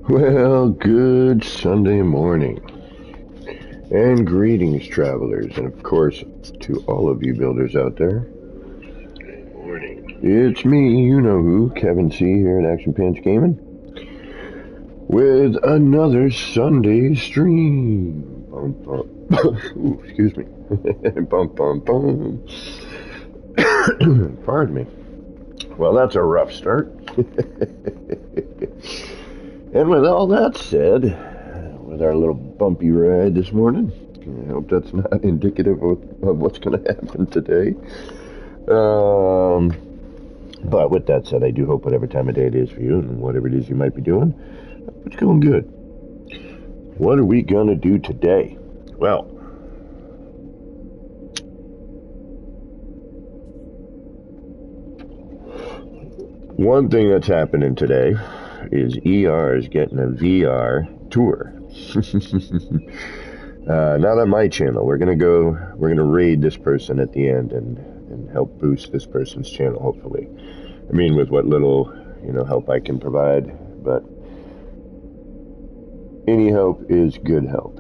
Well, good Sunday morning, and greetings, travelers, and of course, to all of you builders out there. Morning. It's me, you know who, Kevin C. here at Action Pants Gaming, with another Sunday stream. Bum, bum. Ooh, excuse me. Bum, bum, bum. Pardon me. Well, that's a rough start. And with all that said, with our little bumpy ride this morning, I hope that's not indicative of what's going to happen today. But with that said, I do hope whatever time of day it is for you and whatever it is you might be doing, it's going good. What are we going to do today? Well, one thing that's happening today is ER is getting a VR tour. Not on my channel. We're gonna raid this person at the end and help boost this person's channel, hopefully. I mean, with what little, help I can provide, but any help is good help.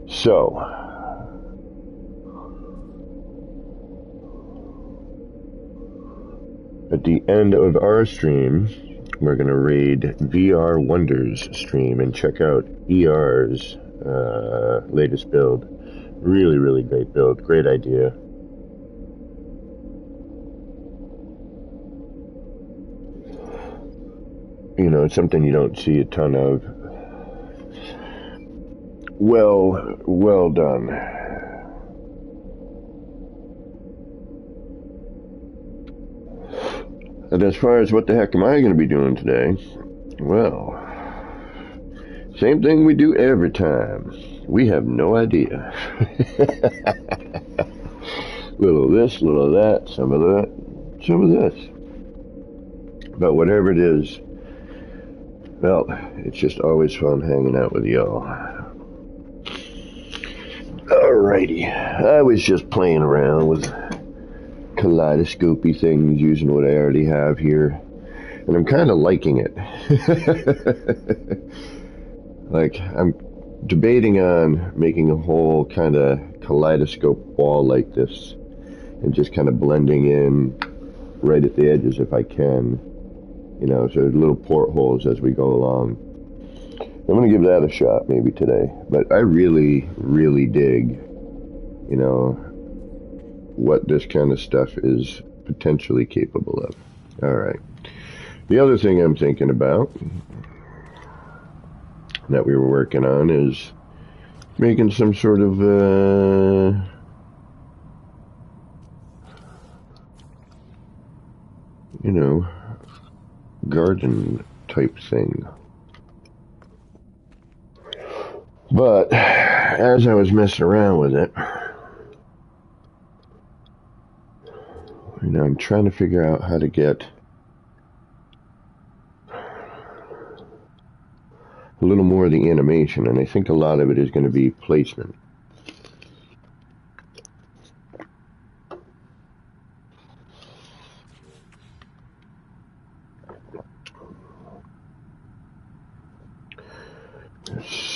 So, at the end of our stream, we're going to raid VR Wonders stream and check out ER's latest build. Really, really great build. Great idea. It's something you don't see a ton of. Well done. And as far as what the heck am I going to be doing today? Well, same thing we do every time. We have no idea. Little of this, little of that, some of that, some of this. But whatever it is, well, it's just always fun hanging out with y'all. Alrighty, I was just playing around with kaleidoscopy things using what I already have here, and I'm kind of liking it. Like, I'm debating on making a whole kind of kaleidoscope wall like this and just kind of blending in right at the edges if I can, so little portholes as we go along. I'm going to give that a shot maybe today, but I really, really dig, what this kind of stuff is potentially capable of. All right. The other thing I'm thinking about that we were working on is making some sort of garden type thing. But as I was messing around with it, I'm trying to figure out how to get a little more of the animation, and I think a lot of it is going to be placement.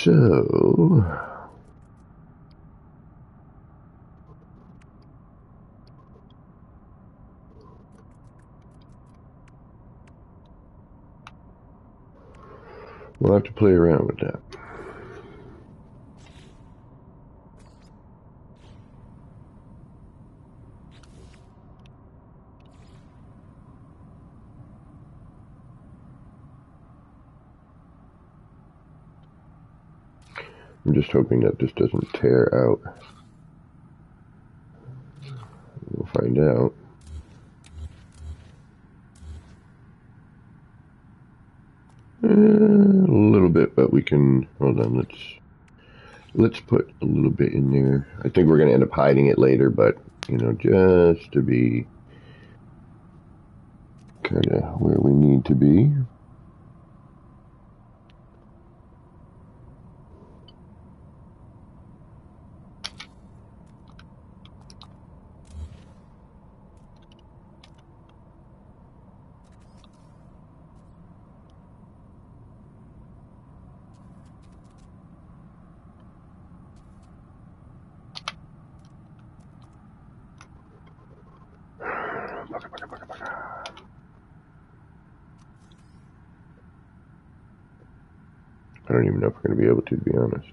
So, we'll have to play around with that. I'm just hoping that this doesn't tear out. We'll find out. A little bit, but we can, hold on, let's put a little bit in there. I think we're going to end up hiding it later, but, just to be kind of where we need to be. I don't even know if we're going to be able to be honest.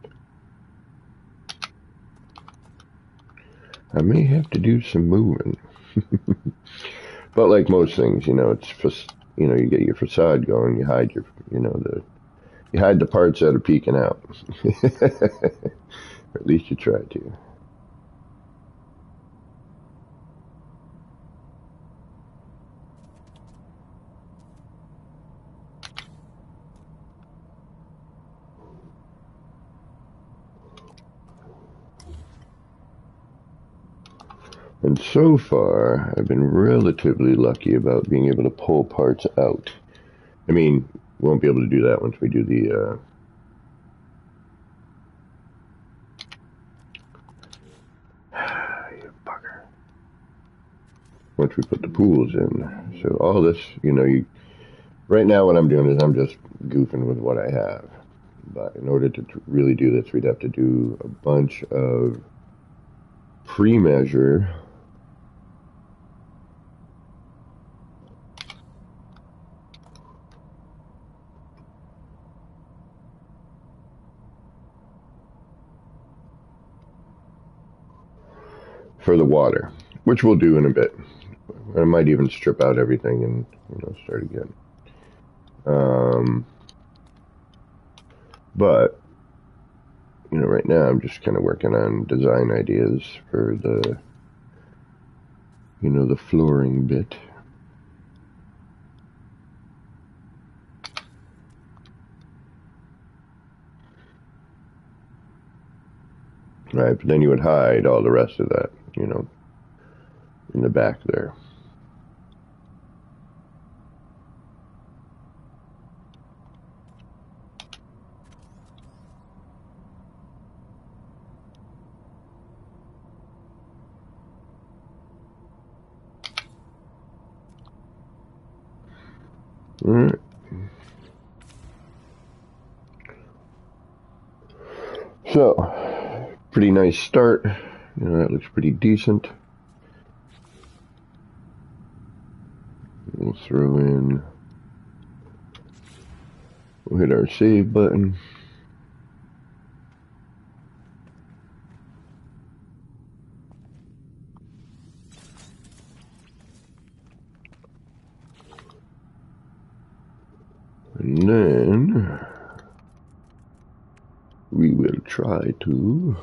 I may have to do some moving. But like most things, it's you get your facade going, you hide you hide the parts that are peeking out. Or at least you try to. And so far, I've been relatively lucky about being able to pull parts out. I mean, we won't be able to do that once we do the, you bugger. Once we put the pools in. So all this, right now what I'm doing is I'm just goofing with what I have. But in order to really do this, we'd have to do a bunch of pre-measure for the water, which we'll do in a bit. I might even strip out everything and start again. But right now I'm just kind of working on design ideas for the the flooring bit. Right, but then you would hide all the rest of that, in the back there. All right. So, pretty nice start. That looks pretty decent. We'll throw in, we'll hit our save button. And then we will try to,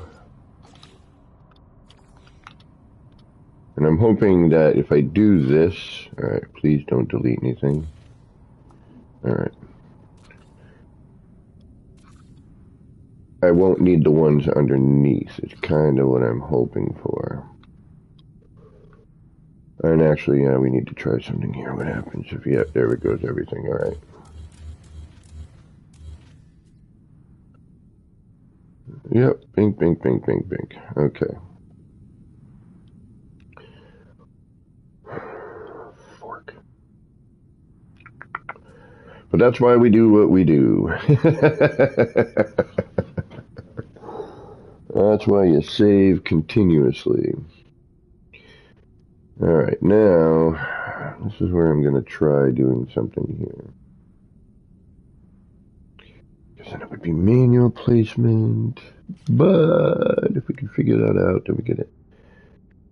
and I'm hoping that if I do this, alright, please don't delete anything. Alright. I won't need the ones underneath. It's kind of what I'm hoping for. And actually, yeah, we need to try something here. What happens if, yeah, there it goes, everything, alright. Yep, bink, bink, bink, bink, bink. Okay. Fork. But that's why we do what we do. That's why you save continuously. Alright, now, this is where I'm going to try doing something here. Because then it would be manual placement. But if we can figure that out, then we get it.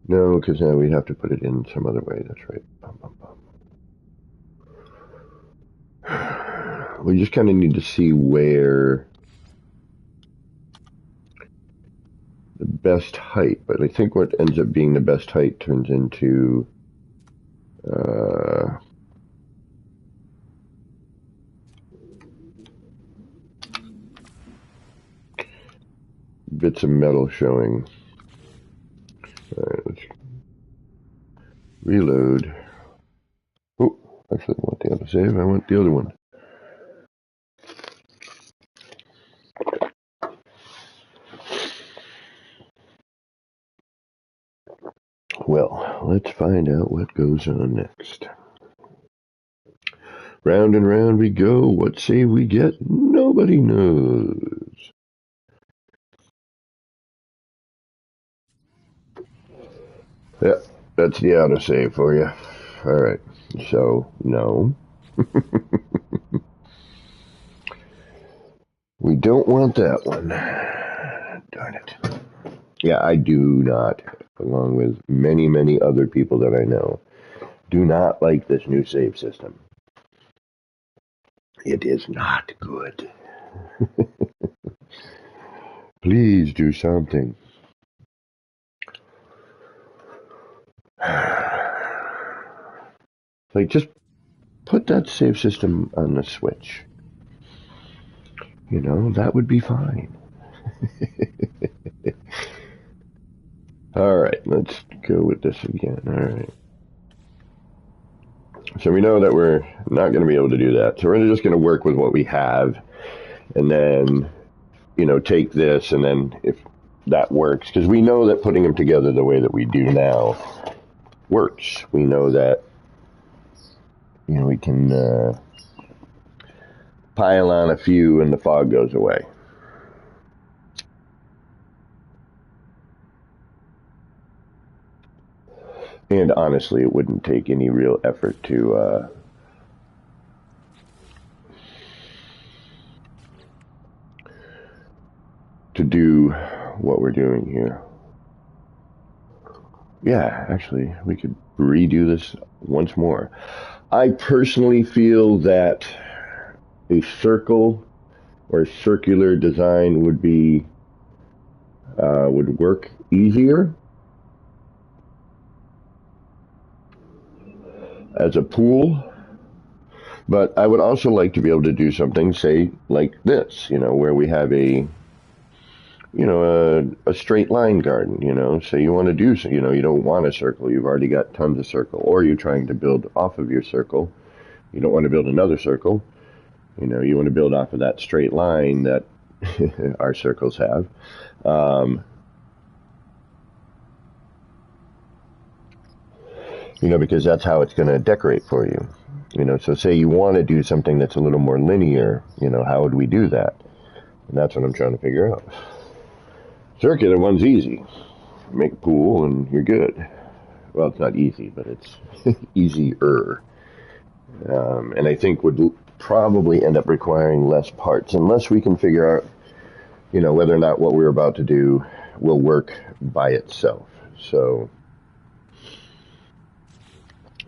No, because now we'd have to put it in some other way. That's right. Bum, bum, bum. We just kind of need to see where the best height, but I think what ends up being the best height turns into bits of metal showing. Alright, let's reload. Oh, actually I want the other save, I want the other one. Well, let's find out what goes on next. Round and round we go. What save we get? Nobody knows. Yeah, that's the autosave for you. Alright, so, no. We don't want that one. Darn it. Yeah, I do not, along with many, many other people that I know, do not like this new save system. It is not good. Please do something. Like, just put that save system on the Switch. You know, that would be fine. Alright, let's go with this again. Alright. So we know that we're not going to be able to do that. So we're just going to work with what we have. And then, you know, take this, and then if that works, because we know that putting them together the way that we do now works. We know that, you know, we can pile on a few and the fog goes away. And honestly, it wouldn't take any real effort to do what we're doing here. Yeah, actually, we could redo this once more. I personally feel that a circle or circular design would be would work easier as a pool. But I would also like to be able to do something, say, like this, you know, where we have a, you know, a straight line garden, you know. Say you want to do, you know, you don't want a circle, you've already got tons of circle, or you're trying to build off of your circle, you don't want to build another circle, you know, you want to build off of that straight line that our circles have. You know, because that's how it's going to decorate for you. You know, so say you want to do something that's a little more linear, you know, how would we do that? And that's what I'm trying to figure out. Circular one's easy. Make a pool and you're good. Well, it's not easy, but it's easier. And I think would probably end up requiring less parts, unless we can figure out, you know, whether or not what we're about to do will work by itself. So,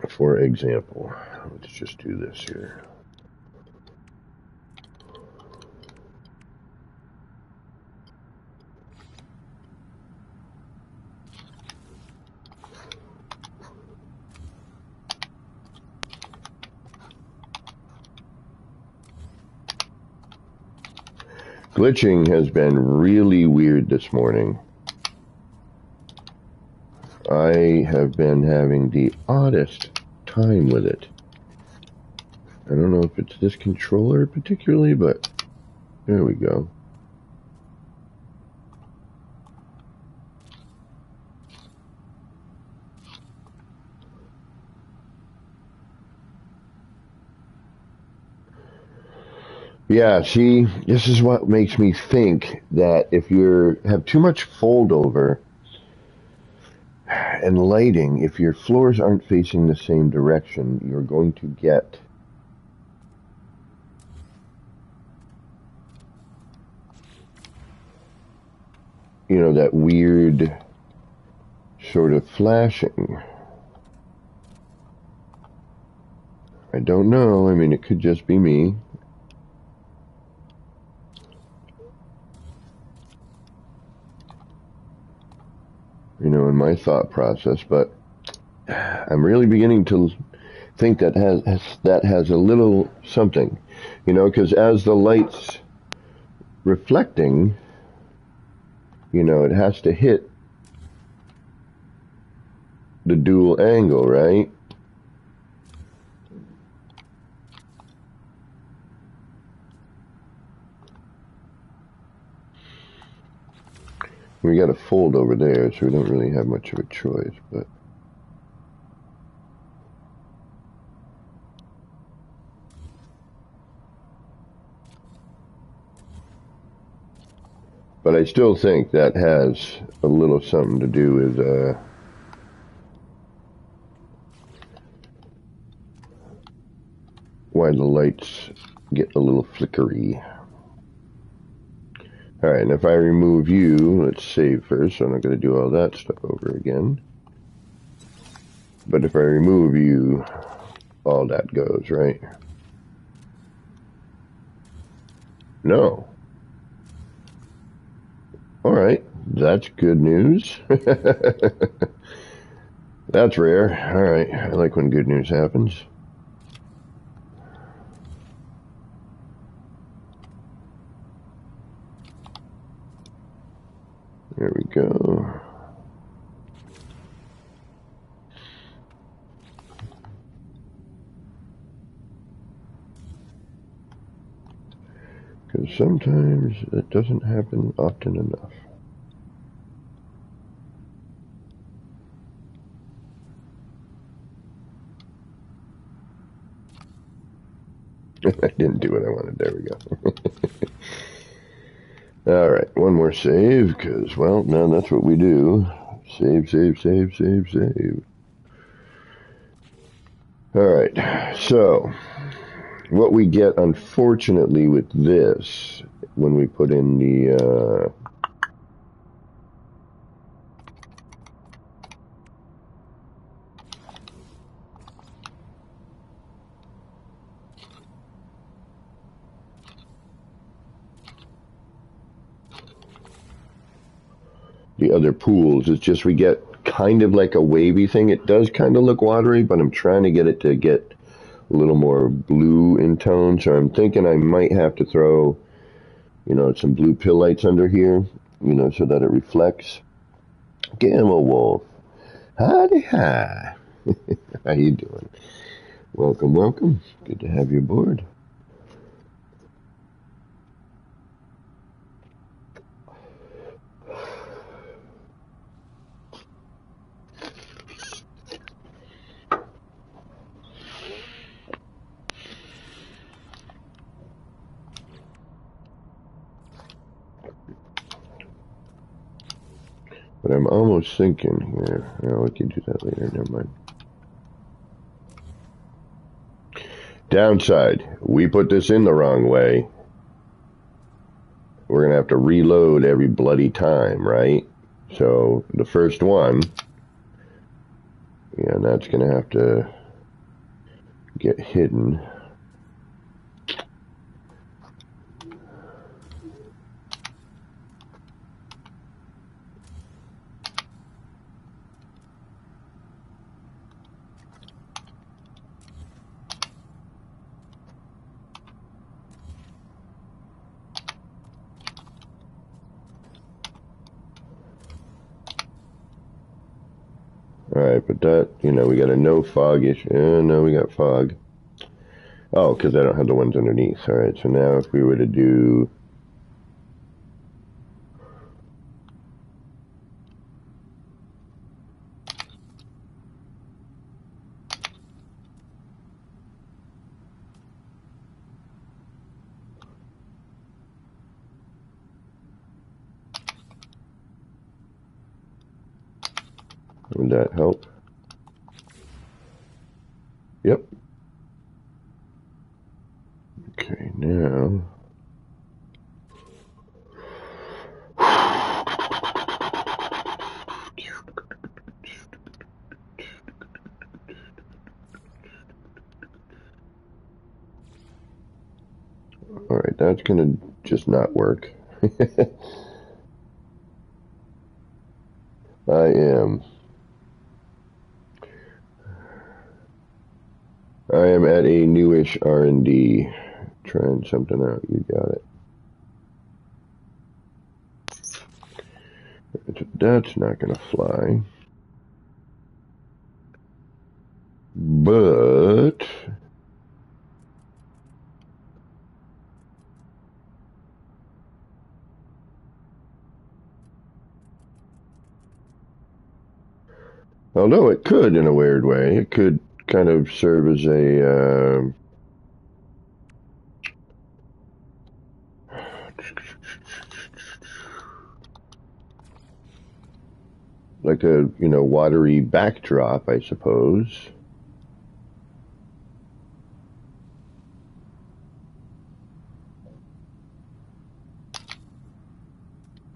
for example, let's just do this here. Glitching has been really weird this morning. I have been having the oddest time with it. I don't know if it's this controller particularly, but there we go. Yeah, see, this is what makes me think that if you have too much fold over and lighting, if your floors aren't facing the same direction, you're going to get you know, that weird sort of flashing. I don't know. I mean, it could just be me. You know, in my thought process, but I'm really beginning to think that has a little something, you know, because as the light's reflecting, you know, it has to hit the dual angle, right? We got a fold over there, so we don't really have much of a choice, but I still think that has a little something to do with why the lights get a little flickery. Alright, and if I remove you, let's save first, so I'm not going to do all that stuff over again. But if I remove you, all that goes, right? No. Alright, that's good news. That's rare. Alright, I like when good news happens. There we go. Because sometimes it doesn't happen often enough. I didn't do what I wanted. There we go. Alright, one more save, because, well, now that's what we do. Save, save, save, save, save. Alright, so, what we get, unfortunately, with this, when we put in the other pools, it's just we get kind of like a wavy thing. It does kind of look watery, but I'm trying to get it to get a little more blue in tone, so I'm thinking I might have to throw, you know, some blue pill lights under here, you know, so that it reflects. Gamma Wolf, howdy hi. How you doing? Welcome, welcome. Good to have you aboard. But I'm almost thinking here. Oh, we can do that later. Never mind. Downside, we put this in the wrong way. We're going to have to reload every bloody time, right? So the first one, yeah, that's going to have to get hidden. Alright, but that, you know, we got a no fog issue. No, we got fog. Oh, because I don't have the ones underneath. Alright, so now if we were to do... Would that help? Yep. Okay, now... Alright, that's gonna just not work. I am at a newish R&D, trying something out. You got it. That's not gonna fly. But... although it could in a weird way. It could kind of serve as a... like a, you know, watery backdrop, I suppose.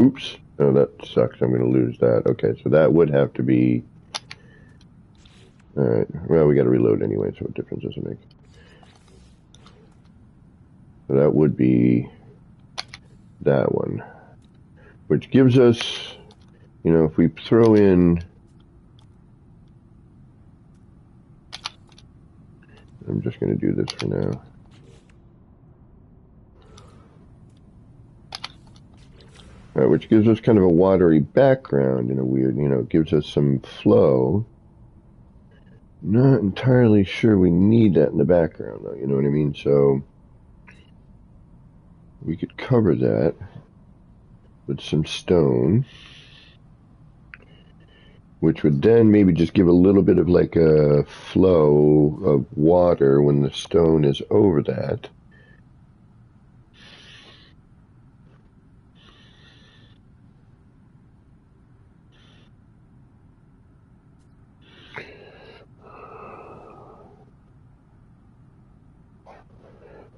Oops. Oh, that sucks. I'm going to lose that. Okay, so that would have to be... Alright, well, we got to reload anyway, so what difference does it make? So that would be that one. Which gives us, you know, if we throw in... I'm just going to do this for now. Alright, which gives us kind of a watery background in a weird, you know, it gives us some flow. Not entirely sure we need that in the background, though, you know what I mean? So, we could cover that with some stone, which would then maybe just give a little bit of like a flow of water when the stone is over that.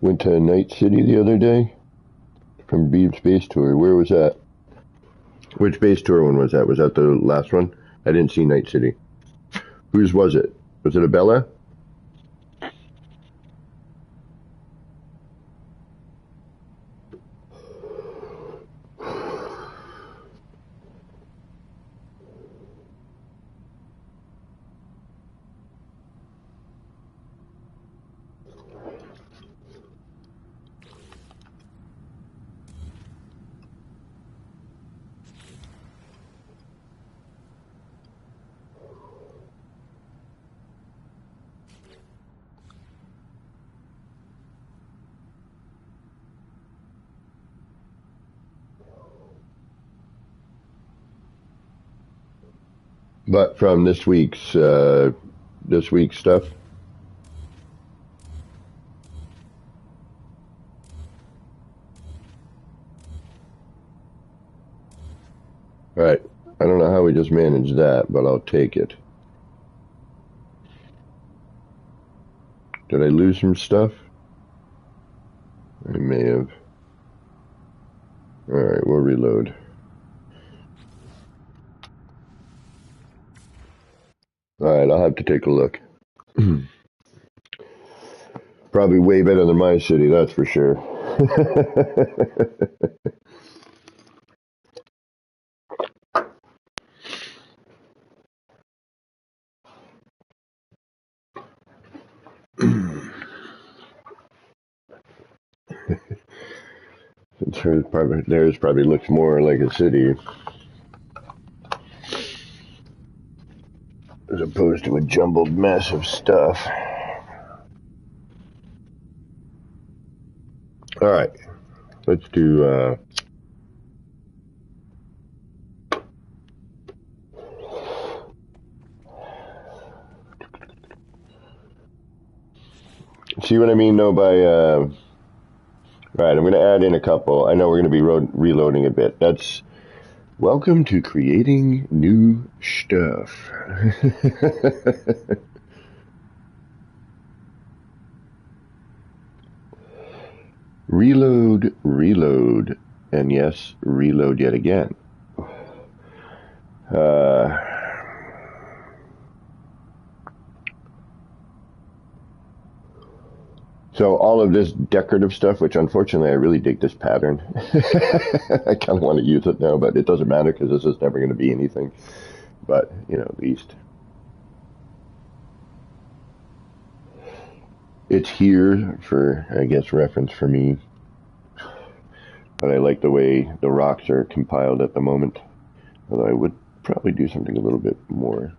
Went to Night City the other day from Beeb's Base Tour. Where was that? Which base tour one was that? Was that the last one? I didn't see Night City. Whose was it? Was it a Bella? But from this week's stuff. Right. I don't know how we just managed that, but I'll take it. Did I lose some stuff? I may have. Alright, we'll reload. Alright, I'll have to take a look. Probably way better than my city, that's for sure. Theirs probably looks more like a city as opposed to a jumbled mess of stuff. Alright, let's do see what I mean though by right, I'm going to add in a couple. I know we're going to be reloading a bit. That's welcome to creating new stuff. Reload, and yes, reload yet again. So all of this decorative stuff, which unfortunately I really dig this pattern. I kind of want to use it now, but it doesn't matter because this is never going to be anything. But, you know, at least it's here for, I guess, reference for me. But I like the way the rocks are compiled at the moment. Although I would probably do something a little bit more.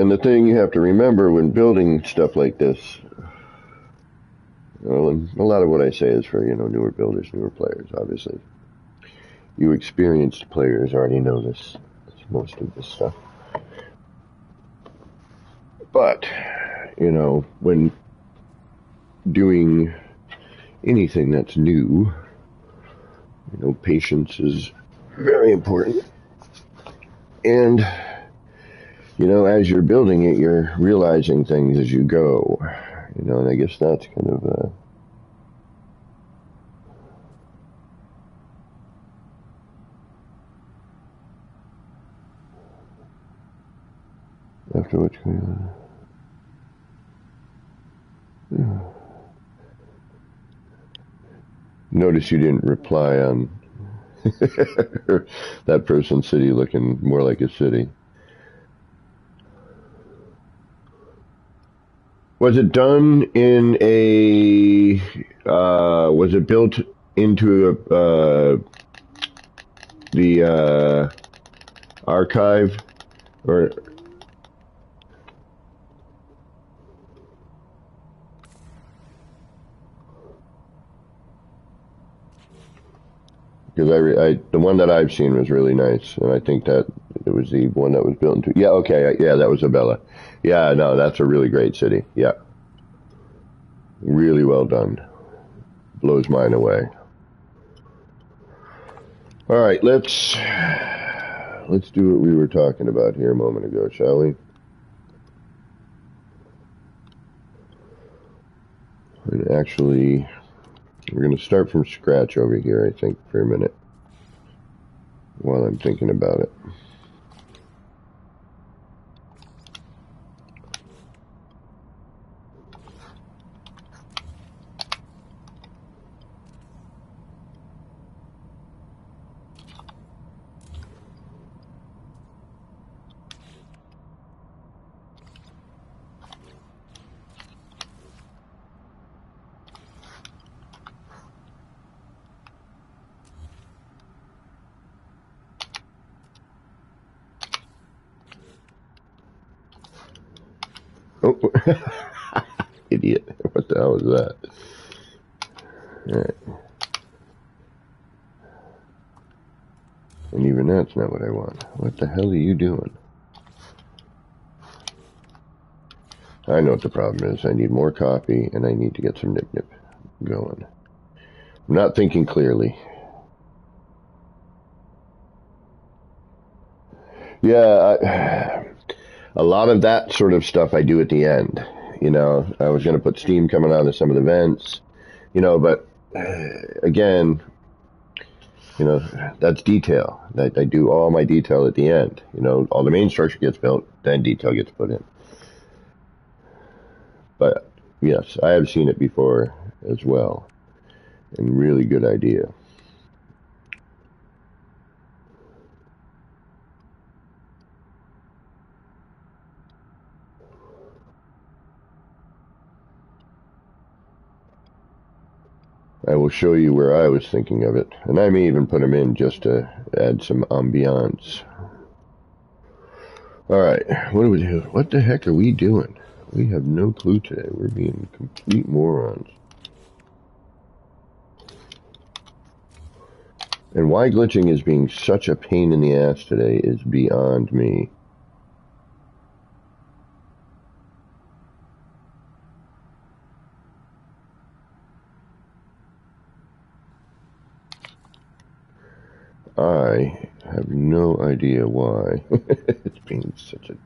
And the thing you have to remember when building stuff like this, well, and a lot of what I say is for, you know, newer builders, newer players, obviously. You experienced players already know this most of this stuff. But, you know, when doing anything that's new, you know, patience is very important. And, you know, as you're building it, you're realizing things as you go. You know, and I guess that's kind of what's going on. Notice you didn't reply on that person's city looking more like a city. Was it done in a, was it built into the archive, or? Because the one that I've seen was really nice, and I think that it was the one that was built into. Yeah, okay, yeah, that was Abella. Yeah, no, that's a really great city. Yeah, really well done. Blows mine away. All right, let's do what we were talking about here a moment ago, shall we? And actually, we're going to start from scratch over here, I think, for a minute, while I'm thinking about it. Oh, idiot. What the hell is that? All right. And even that's not what I want. What the hell are you doing? I know what the problem is. I need more coffee, and I need to get some nip-nip going. I'm not thinking clearly. Yeah, a lot of that sort of stuff I do at the end. You know, I was going to put steam coming out of some of the vents, you know, but again, you know, that's detail. I do all my detail at the end. You know, all the main structure gets built, then detail gets put in. But yes, I have seen it before as well, and really good idea. I will show you where I was thinking of it, and I may even put them in just to add some ambiance. All right, what the heck are we doing? We have no clue today. We're being complete morons. And why glitching is being such a pain in the ass today is beyond me. I have no idea why. It's being such a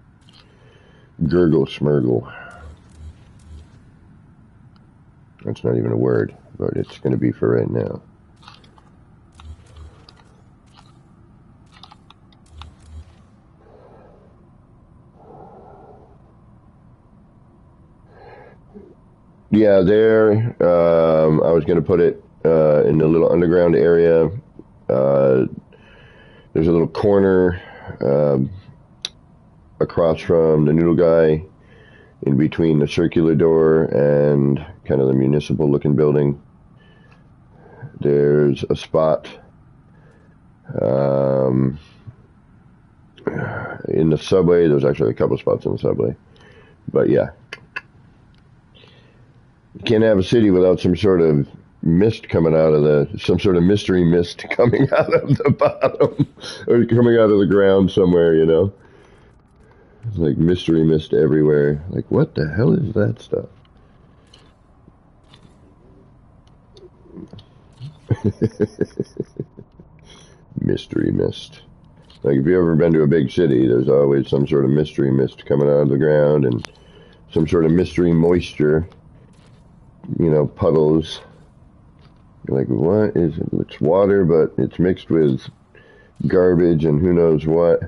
gurgle smurgle. That's not even a word, but it's going to be for right now. Yeah, there, I was going to put it in the little underground area. There's a little corner across from the noodle guy, in between the circular door and kind of the municipal looking building. There's a spot in the subway. There's actually a couple spots in the subway, but yeah, you can't have a city without some sort of mist coming out of some sort of mystery mist coming out of the bottom or coming out of the ground somewhere, you know. It's like mystery mist everywhere. Like, what the hell is that stuff? Mystery mist. Like, if you've ever been to a big city, there's always some sort of mystery mist coming out of the ground and some sort of mystery moisture, you know, puddles. You're like, what is it? It's water, but it's mixed with garbage and who knows what.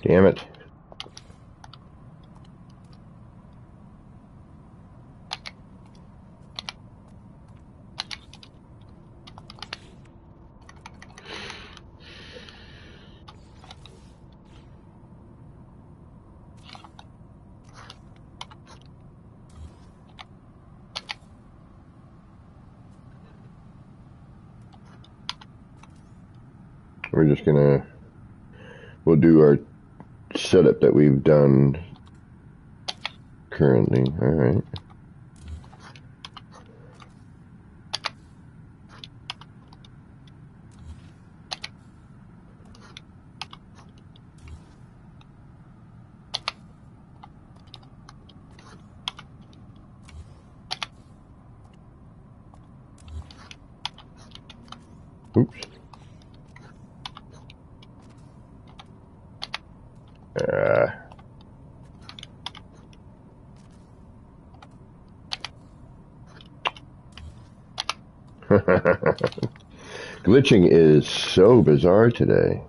Damn it. We're just gonna, we'll do our setup that we've done currently. All right. Oops. Glitching is so bizarre today.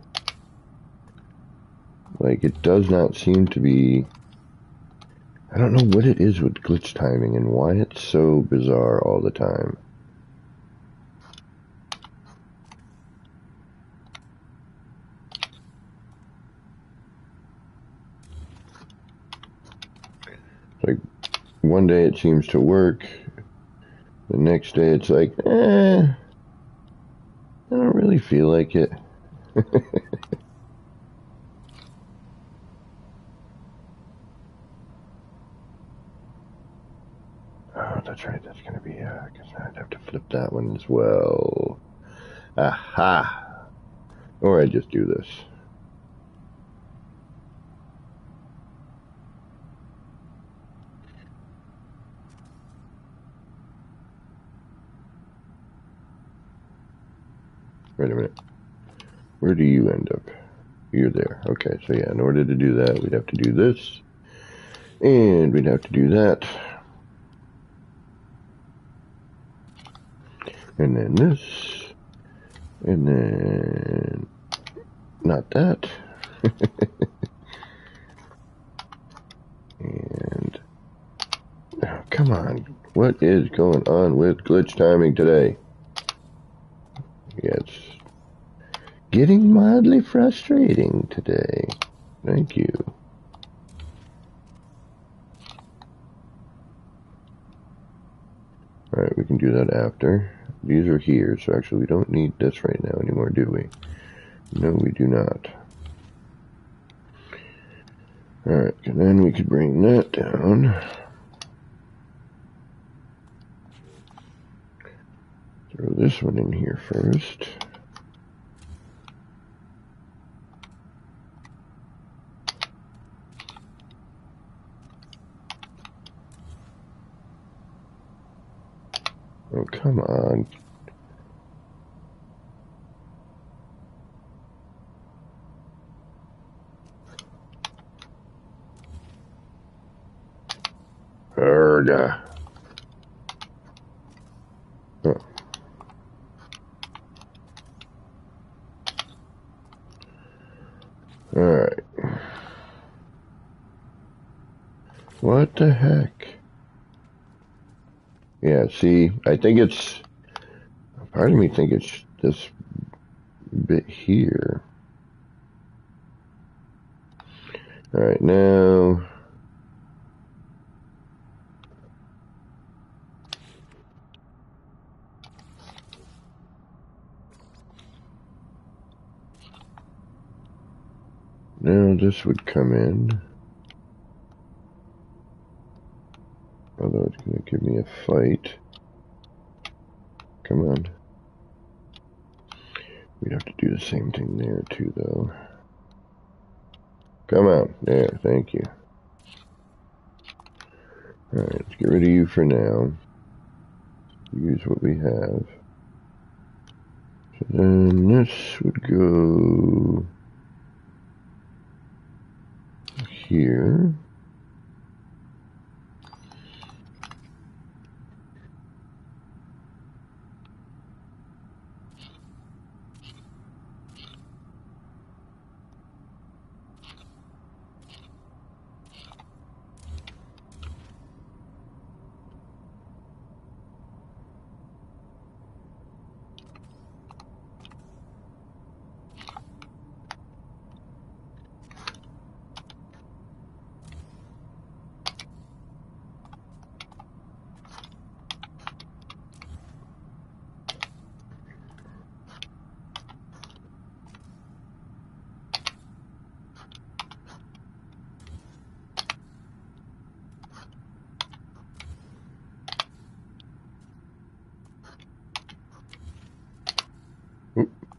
Like, it does not seem to be... I don't know what it is with glitch timing and why it's so bizarre all the time. Like, one day it seems to work, the next day it's like, I don't really feel like it. Oh, that's right, that's gonna be, because I'd have to flip that one as well. Aha! Or I just do this. Wait a minute. Where do you end up? You're there. Okay, so yeah, in order to do that, we'd have to do this. And we'd have to do that. And then this. And then... not that. And... oh, come on. What is going on with glitch timing today? Yeah, it's getting mildly frustrating today. Thank you. Alright, we can do that after. These are here, so actually we don't need this right now anymore, do we? No, we do not. Alright, and then we could bring that down. Throw this one in here first. Oh, come on. Erga. Oh. Alright. What the heck? Yeah, see, I think it's... part of me think it's this bit here. Alright, now... now this would come in. Although it's going to give me a fight. Come on. We'd have to do the same thing there too, though. Come on. There, thank you. Alright, let's get rid of you for now. Use what we have. So then this would go here.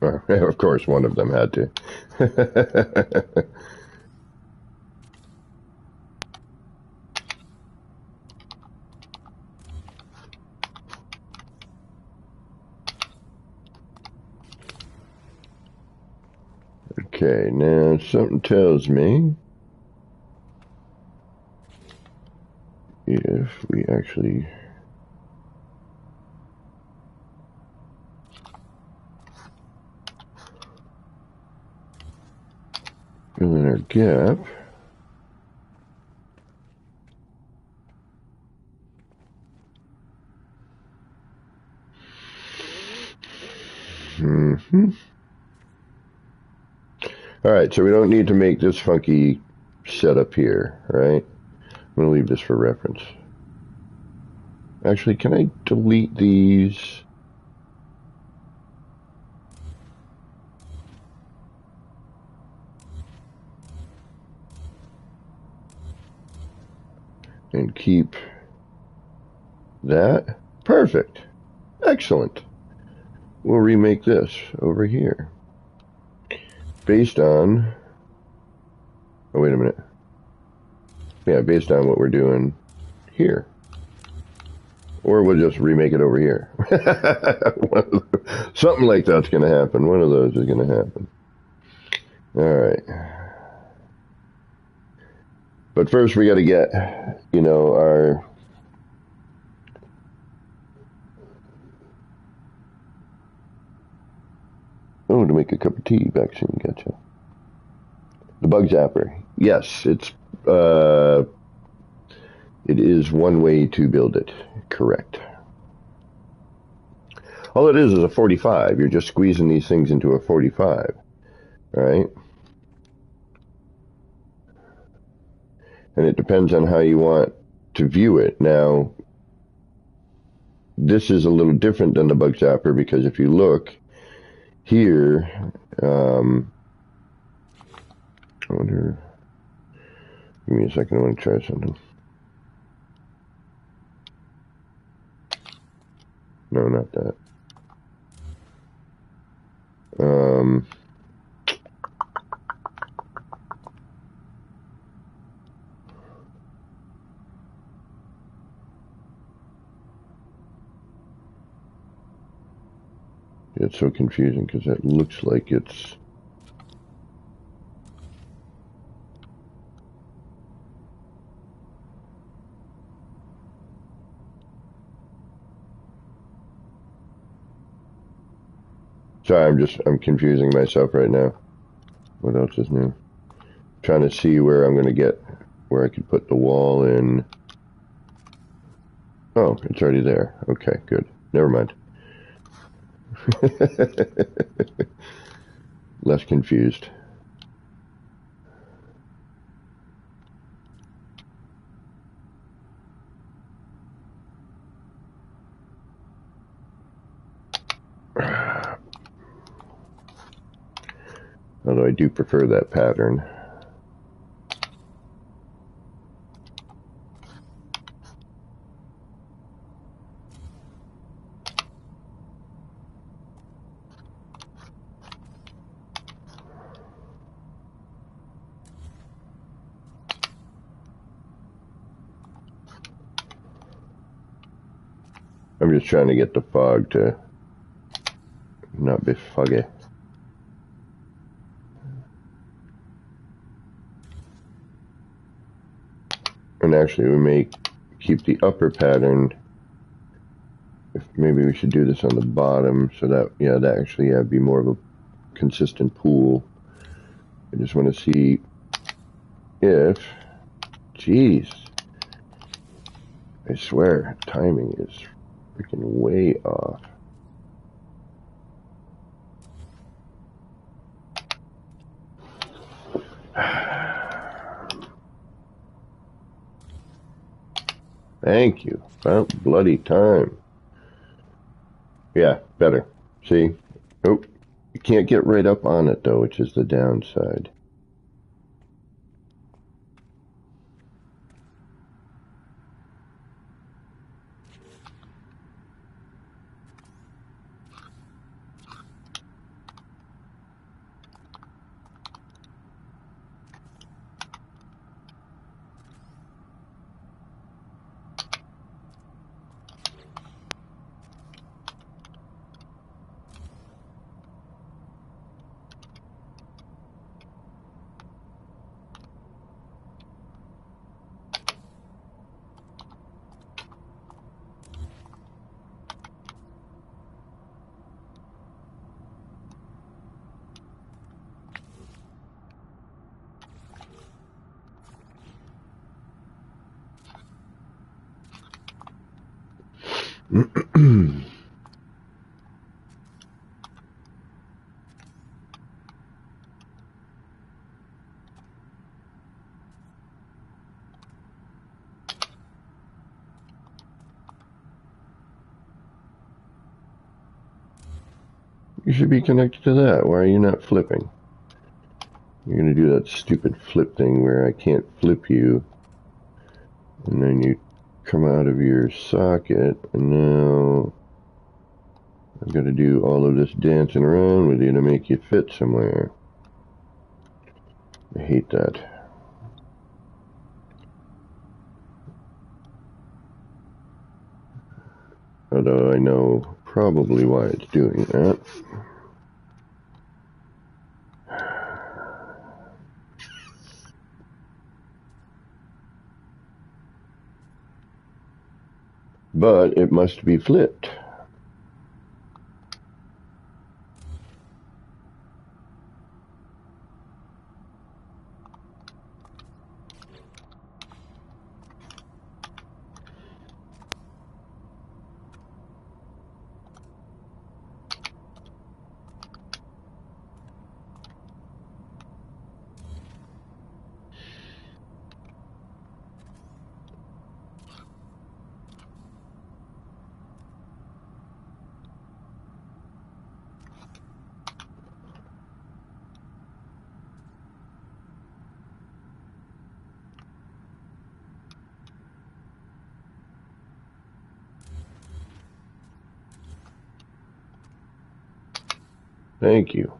Well, of course, one of them had to. Okay, now something tells me if we actually fill in our gap. All right, so we don't need to make this funky setup here, right? I'm going to leave this for reference. Actually, can I delete these? And keep that? Perfect. Excellent. We'll remake this over here. Based on... Oh, wait a minute. Yeah, based on what we're doing here. Or we'll just remake it over here. Something like that's going to happen. One of those is going to happen. All right. But first we got to get, our... Oh, to make a cup of tea vaccine. Gotcha. The bug zapper. Yes, it is one way to build it. Correct. All it is a 45. You're just squeezing these things into a 45. Right? And it depends on how you want to view it. Now, this is a little different than the bug zapper because if you look here, I wonder, give me a second, I want to try something. No, not that. It's so confusing because that looks like it's... Sorry, I'm confusing myself right now. What else is new? Trying to see where I'm going to get, where I could put the wall in. Oh, it's already there. Okay, good. Never mind. Less confused. Although I do prefer that pattern. I'm just trying to get the fog to not be foggy. And actually we may keep the upper pattern. Maybe we should do this on the bottom so that, yeah, that actually be more of a consistent pool. I just want to see if, geez, I swear, timing is freaking way off. Thank you. About bloody time. Yeah, better. See? Oh, you can't get right up on it though, which is the downside. You should be connected to that. Why are you not flipping? You're going to do that stupid flip thing where I can't flip you. And then you come out of your socket. And now I've got to do all of this dancing around with you to make you fit somewhere. I hate that. Although I know probably why it's doing that. But it must be flipped. Thank you.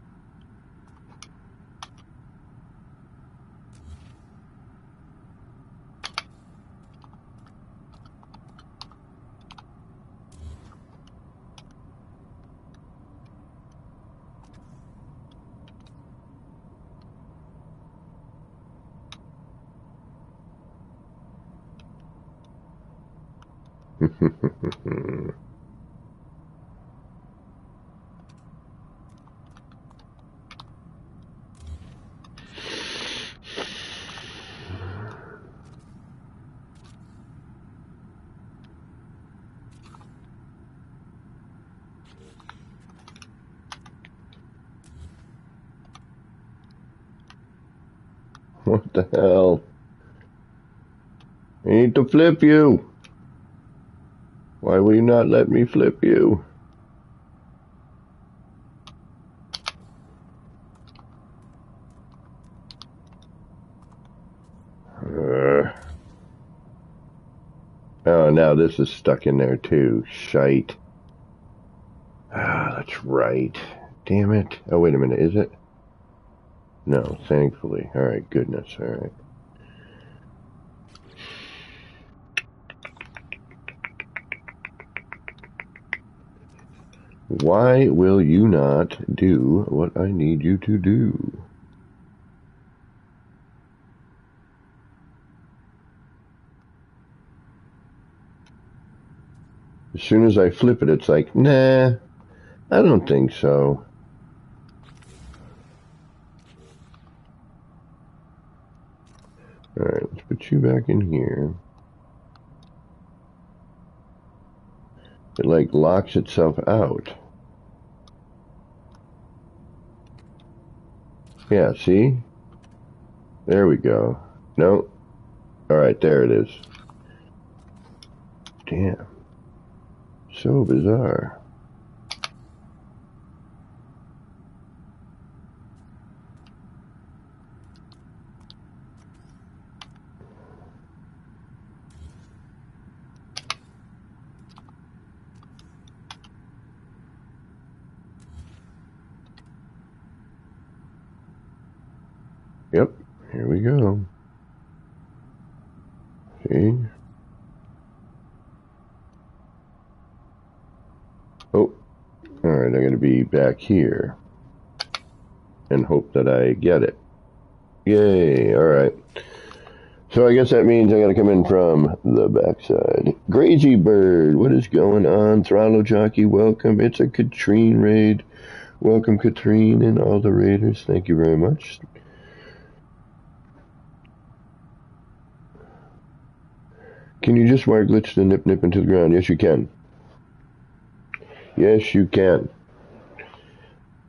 What the hell? I need to flip you. Why will you not let me flip you? Oh, now this is stuck in there too. Shite. Ah, that's right. Damn it. Oh, wait a minute. Is it? No, thankfully. Alright, goodness. Alright. Why will you not do what I need you to do? As soon as I flip it, it's like, nah, I don't think so. Alright, let's put you back in here. It like locks itself out. Yeah, see? There we go. No. Alright, there it is. Damn. So bizarre. Yep, here we go. See? Oh, alright, I gotta be back here and hope that I get it. Yay, alright. So I guess that means I gotta come in from the backside. Crazy Bird, what is going on? Throttle Jockey, welcome. It's a Katrine raid. Welcome, Katrine, and all the raiders. Thank you very much. Can you just wire glitch the nip into the ground? Yes, you can. Yes, you can.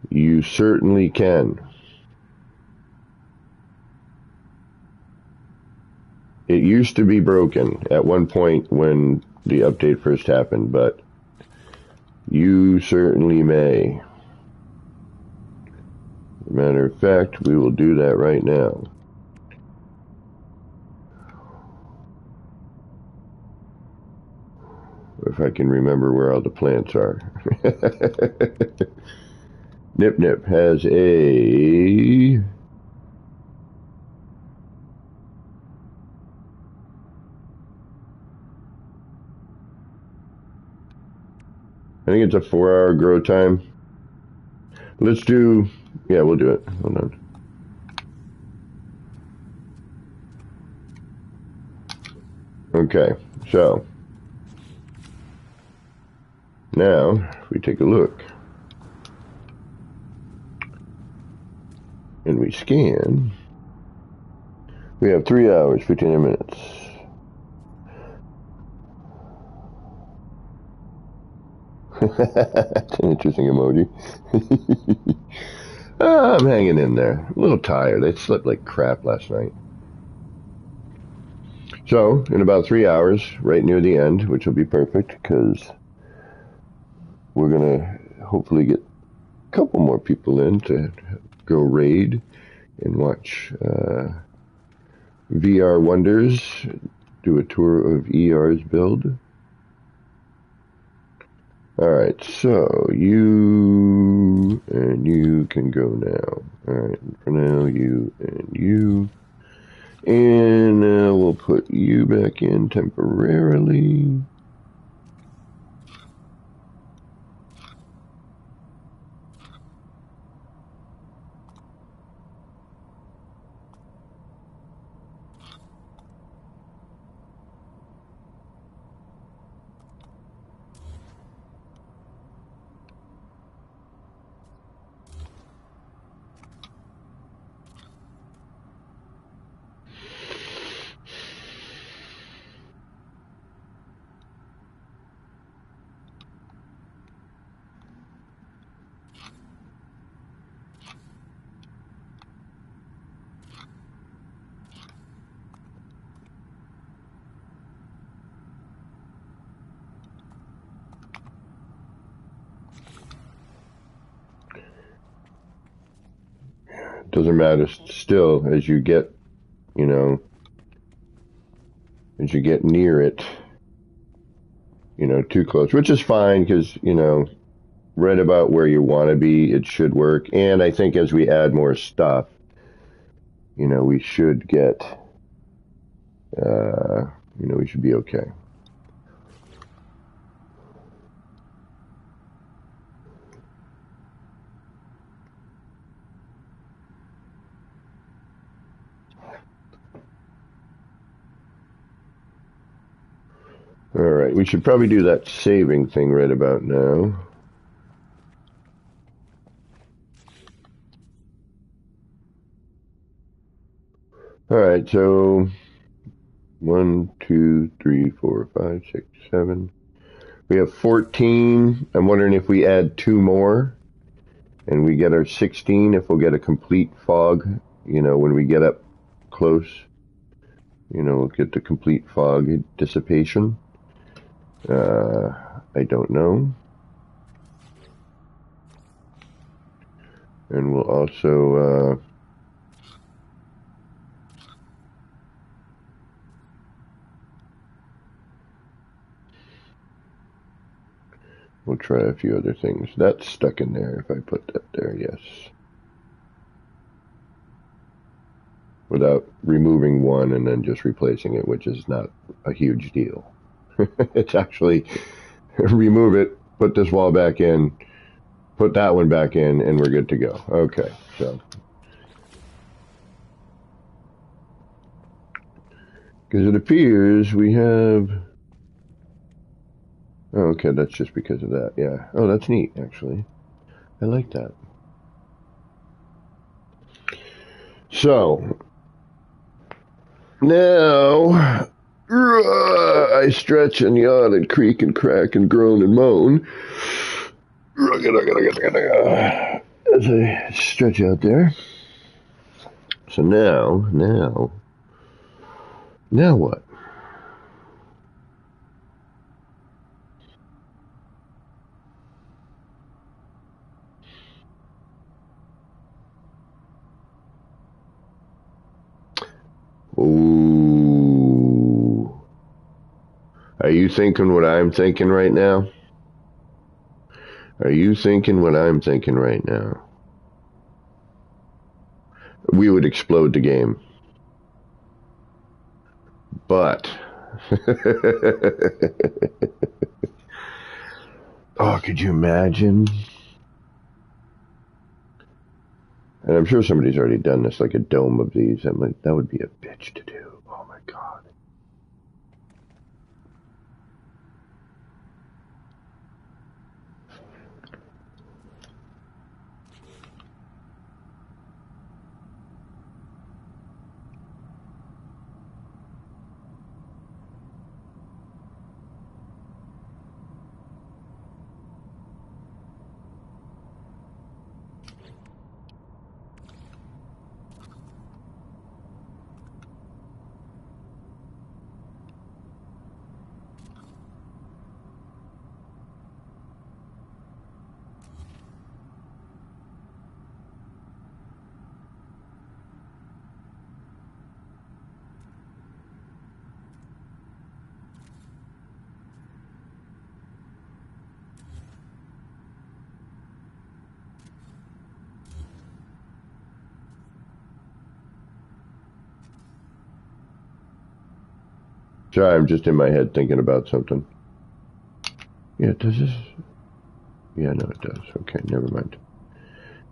You certainly can. It used to be broken at one point when the update first happened, but you certainly may. As a matter of fact, we will do that right now. If I can remember where all the plants are. Nip Nip has a... I think it's a 4-hour grow time. Let's do... Yeah, we'll do it. Hold on. Okay, so... Now, if we take a look... and we scan... We have 3 hours, 15 minutes. That's an interesting emoji. I'm hanging in there. A little tired. I slept like crap last night. So, in about 3 hours, right near the end, which will be perfect, because we're going to hopefully get a couple more people in to go raid and watch VR Wonders, do a tour of ER's build. Alright, so you and you can go now. Alright, for now, you and you. And now we'll put you back in temporarily. Doesn't matter still, as you get, as you get near it, too close, which is fine because, right about where you want to be, it should work. And I think as we add more stuff, we should get, we should be okay. All right, we should probably do that saving thing right about now. All right, so 1, 2, 3, 4, 5, 6, 7. We have 14. I'm wondering if we add 2 more and we get our 16, if we'll get a complete fog, when we get up close, we'll get the complete fog dissipation. I don't know. And we'll also, we'll try a few other things. That's stuck in there if I put that there, yes. Without removing one and then just replacing it, which is not a huge deal. It's actually remove it, put this wall back in, put that one back in, and we're good to go. Okay, so. Because it appears we have... Oh, okay, that's just because of that, yeah. Oh, that's neat, actually. I like that. So, now, I stretch and yawn and creak and crack and groan and moan. As I stretch out there. So now what? Ooh. Are you thinking what I'm thinking right now? Are you thinking what I'm thinking right now? We would explode the game. But oh, could you imagine? And I'm sure somebody's already done this, like a dome of these. That would be a bitch to do. Oh my god. Sorry, I'm just in my head thinking about something. Yeah, does this? Yeah, no, it does. Okay, never mind.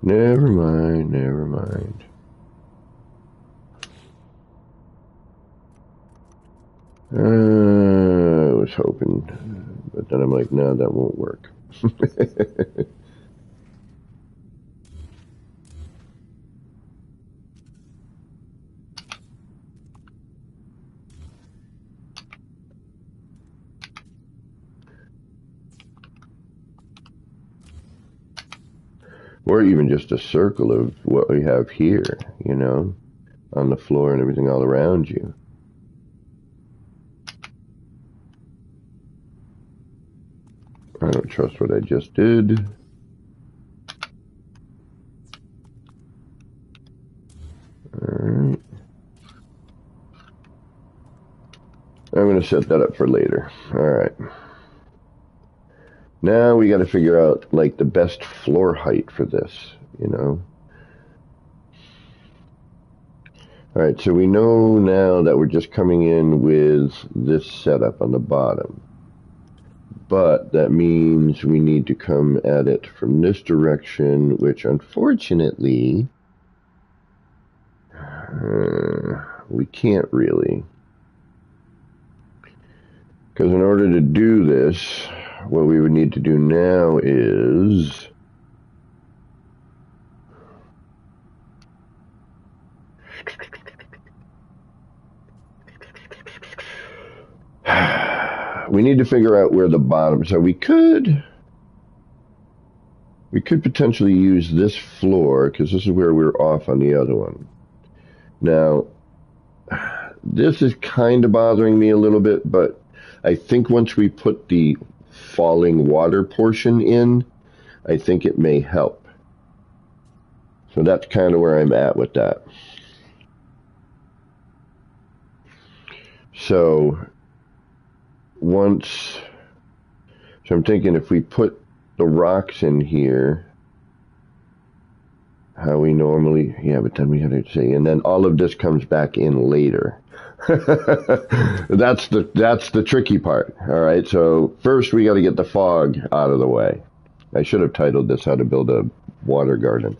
Never mind. I was hoping, but then I'm like, no, that won't work. Or even just a circle of what we have here, you know, on the floor and everything all around you. I don't trust what I just did. Alright. I'm going to set that up for later. Alright. Now we got to figure out, like, the best floor height for this, you know. Alright, so we know now that we're just coming in with this setup on the bottom. But that means we need to come at it from this direction, which unfortunately, we can't really. Because in order to do this, what we would need to do now is we need to figure out where the bottom. So we could potentially use this floor because this is where we're off on the other one. Now, this is kind of bothering me a little bit, but I think once we put the falling water portion in, I think it may help. So that's kind of where I'm at with that. So I'm thinking if we put the rocks in here, how we normally, yeah, but then we have to see, and then all of this comes back in later. That's the tricky part. All right, so first we got to get the fog out of the way. I should have titled this "How to Build a Water Garden."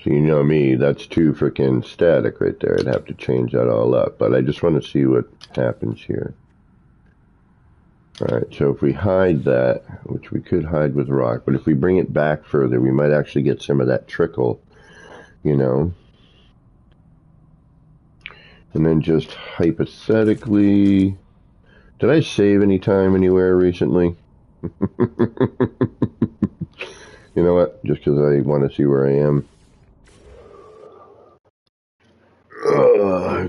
So you know me, that's too freaking static right there. I'd have to change that all up. But I just want to see what happens here. Alright, so if we hide that, which we could hide with rock, but if we bring it back further, we might actually get some of that trickle, you know. And then just hypothetically, did I save any time anywhere recently? You know what? Just because I want to see where I am.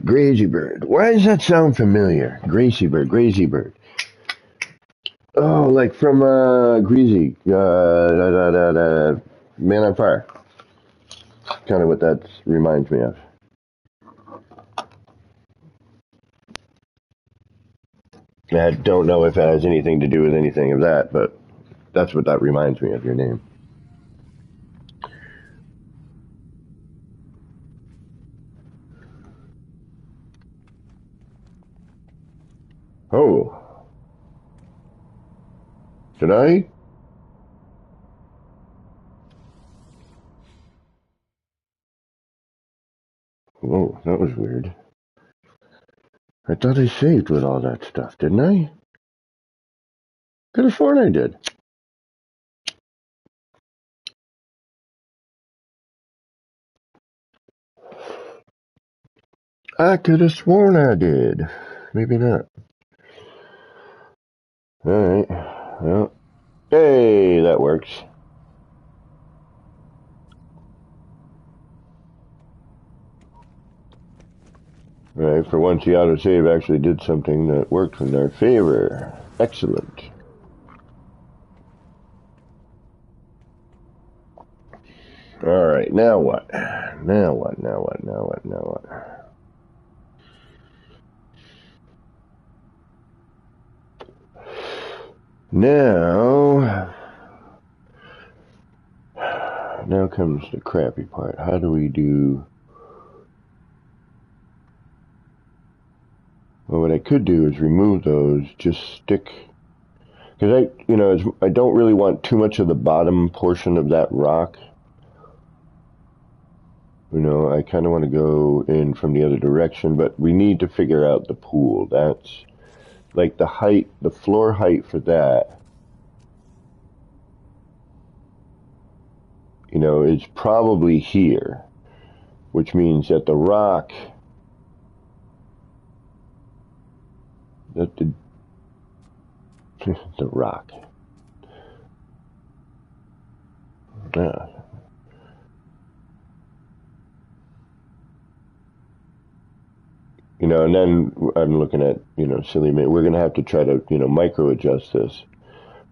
Grazy bird. Why does that sound familiar? Grazy bird, grazy bird. Oh, like from Greasy, Man on Fire. Kind of what that reminds me of. I don't know if it has anything to do with anything of that, but that's what that reminds me of, your name. Oh. Did I? Whoa, that was weird. I thought I saved with all that stuff, didn't I? Could have sworn I did. I could have sworn I did. Maybe not. Alright. Well, hey, that works. Right, for once the autosave actually did something that worked in our favor. Excellent. Alright, now what? Now what? Now comes the crappy part. How do we do... Well, what I could do is remove those, just stick... Because I don't really want too much of the bottom portion of that rock. I kind of want to go in from the other direction, but we need to figure out the pool. That's like the height, the floor height for that. Is probably here, which means that the rock, the rock. Yeah. And then I'm looking at, silly me. We're going to have to try to, micro adjust this.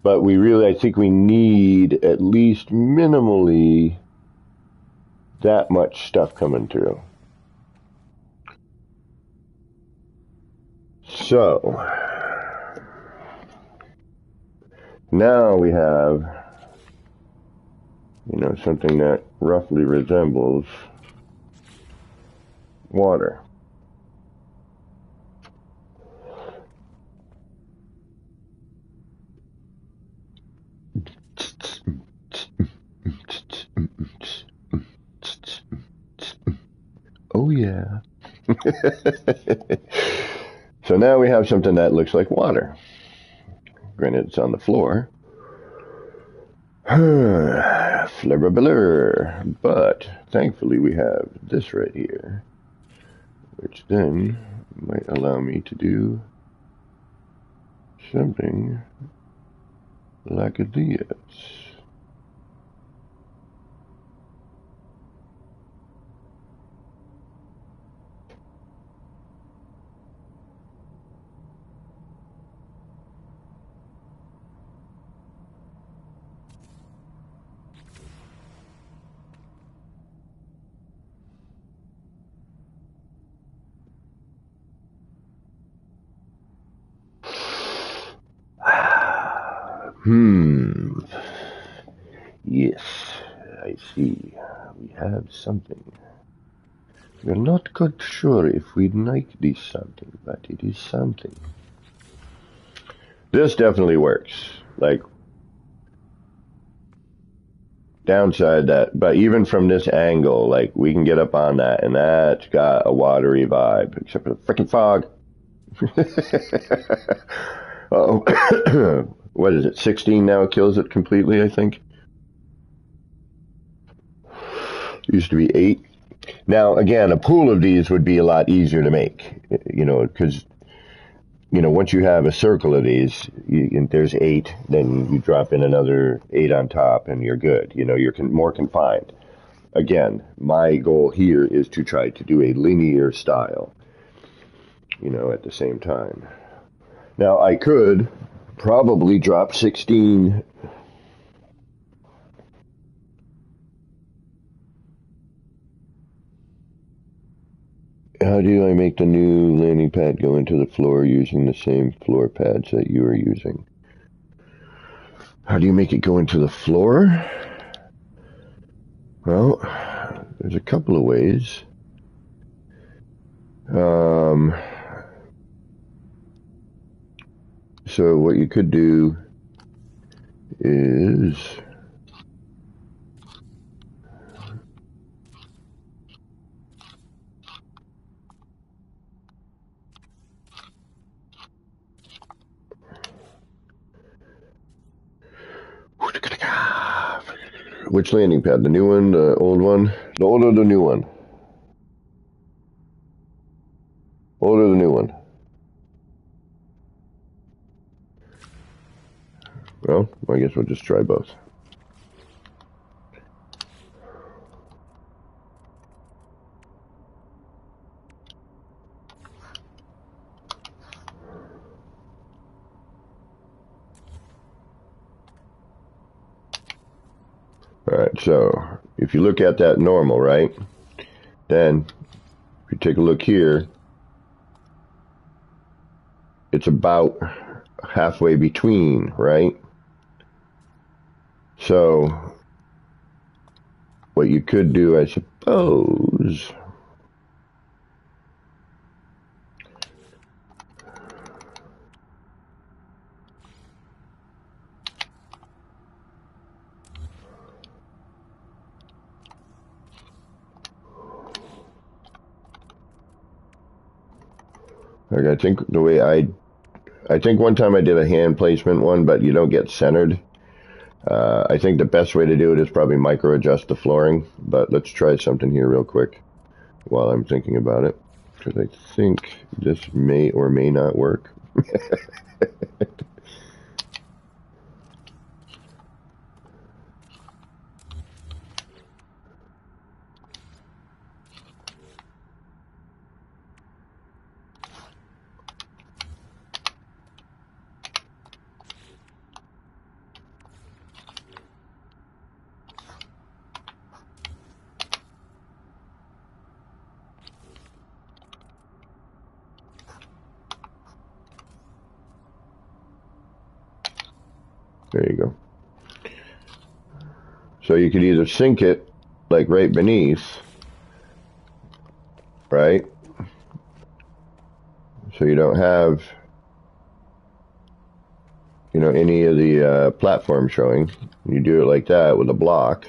But I think we need at least minimally that much stuff coming through. So, now we have, something that roughly resembles water. Oh yeah. So now we have something that looks like water. Granted, it's on the floor. Flubber, but thankfully we have this right here, which then might allow me to do something like this. Yes, I see. We have something. We're not quite sure if we like this something, but it is something. This definitely works. Like, downside that, but even from this angle, like we can get up on that, and that's got a watery vibe, except for the freaking fog. Oh, what is it? 16 now kills it completely, I think. Used to be 8. Now, again, a pool of these would be a lot easier to make, because, once you have a circle of these, there's 8, then you drop in another 8 on top, and you're good. You're more confined. Again, my goal here is to try to do a linear style, at the same time. Now, I could probably drop 16. How do I make the new landing pad go into the floor using the same floor pads that you are using? How do you make it go into the floor? Well, there's a couple of ways. So what you could do is which landing pad? The new one, the old one? The old or the new one? Old or the new one? Well, I guess we'll just try both. Alright, so if you look at that normal, right? Then if you take a look here, it's about halfway between, right? So what you could do, I suppose, like I think the way I think one time I did a hand placement one, but you don't get centered. I think the best way to do it is probably micro adjust the flooring, but let's try something here real quick while I'm thinking about it, because I think this may or may not work. There you go. So you could either sink it like right beneath, right? So you don't have, any of the platform showing. You do it like that with a block.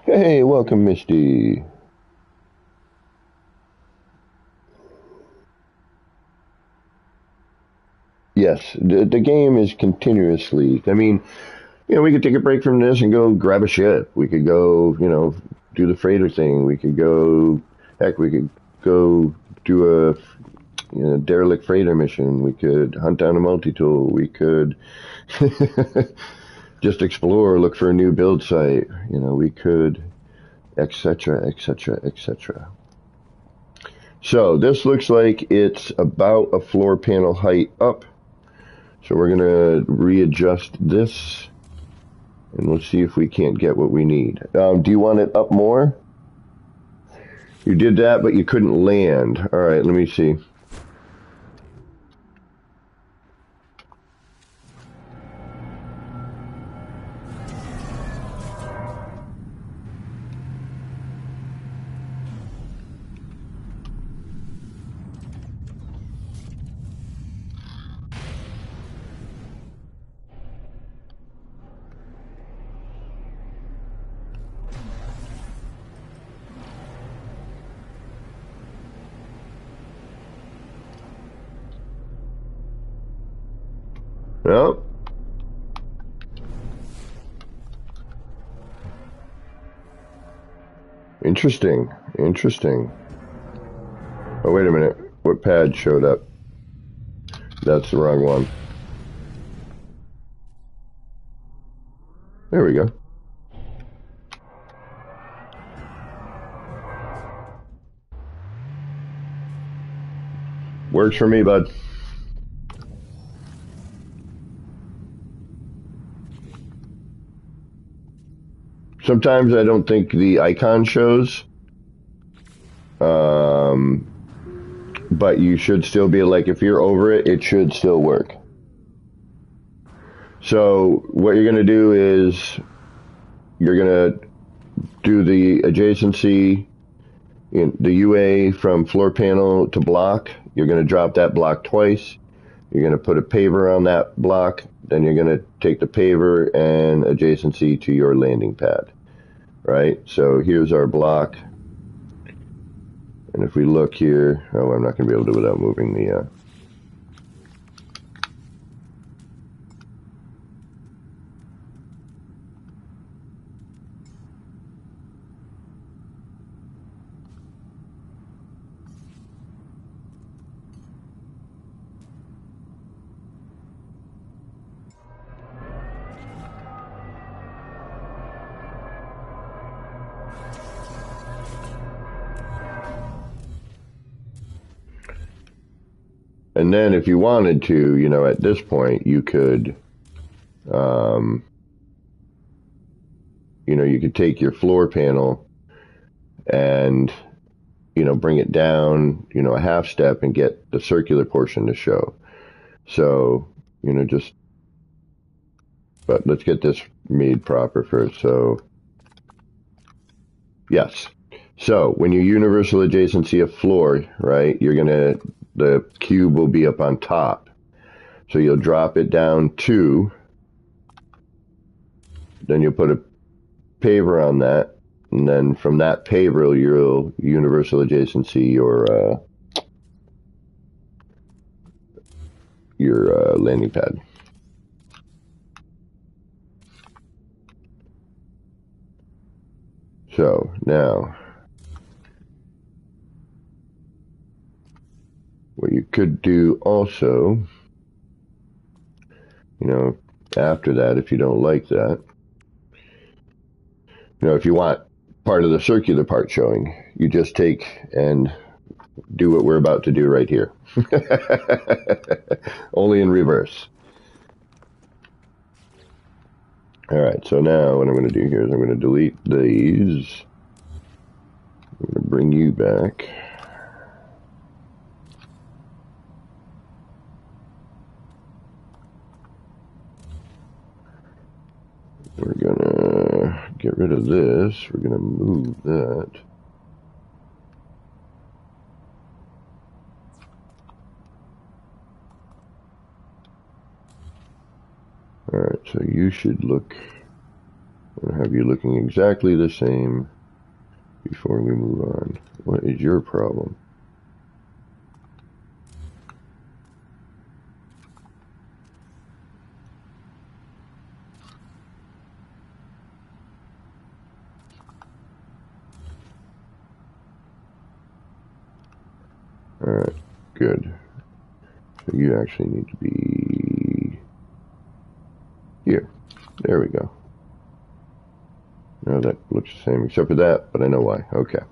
Hey, welcome, Misty. Yes, the game is continuously. I mean, we could take a break from this and go grab a ship. We could go, do the freighter thing. We could go, heck, we could go do a derelict freighter mission. We could hunt down a multi-tool. We could just explore, look for a new build site. We could, etc., etc., etc. So this looks like it's about a floor panel height up. So we're going to readjust this, and let's see if we can't get what we need. Do you want it up more? You did that, but you couldn't land. All right, let me see. Oh. Interesting. Interesting. Oh, wait a minute. What pad showed up? That's the wrong one. There we go. Works for me, bud. Sometimes I don't think the icon shows. But you should still be, like, if you're over it, it should still work. So what you're going to do is you're going to do the adjacency in the UA from floor panel to block. You're going to drop that block twice. You're going to put a paver on that block. Then you're going to take the paver and adjacency to your landing pad. Right? So here's our block. And if we look here, oh, I'm not going to be able to do it without moving the... And then if you wanted to, you know, at this point, you could, you know, you could take your floor panel and, you know, bring it down, you know, a half step and get the circular portion to show. So, you know, just, but let's get this made proper first. So, yes. So when you universal adjacency a floor, right, you're going to, the cube will be up on top. So you'll drop it down 2. Then you'll put a paver on that. And then from that paver, you'll universal adjacency your landing pad. So now, what you could do also, you know, after that, if you don't like that, you know, if you want part of the circular part showing, you just take and do what we're about to do right here. Only in reverse. All right, so now what I'm going to do here is I'm going to delete these. I'm going to bring you back. We're going to get rid of this. We're going to move that. All right, so you should look, I'll have you looking exactly the same before we move on. What is your problem? All right, good. So you actually need to be here. There we go. Now that looks the same except for that, but I know why. Okay.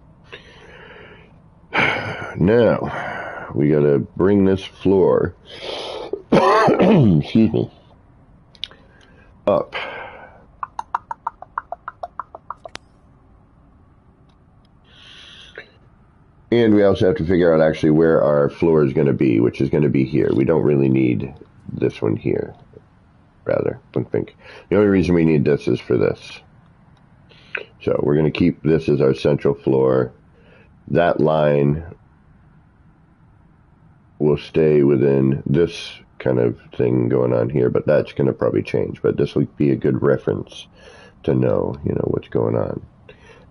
Now, we got to bring this floor, excuse me, up. And we also have to figure out actually where our floor is going to be, which is going to be here. We don't really need this one here, rather. I think the only reason we need this is for this. So we're going to keep this as our central floor. That line will stay within this kind of thing going on here, but that's going to probably change. But this will be a good reference to know, you know, what's going on.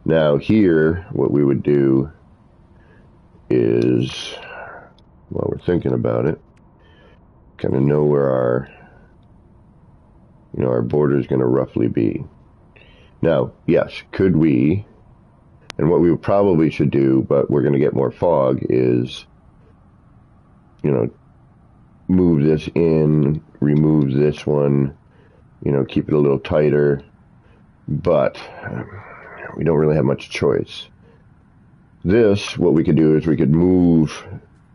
Now here, what we would do is, while we're thinking about it, kind of know where our our border is going to roughly be. Now, yes, could we, and what we probably should do, but we're going to get more fog, is, move this in, remove this one, keep it a little tighter, but we don't really have much choice. This, what we could do is we could move,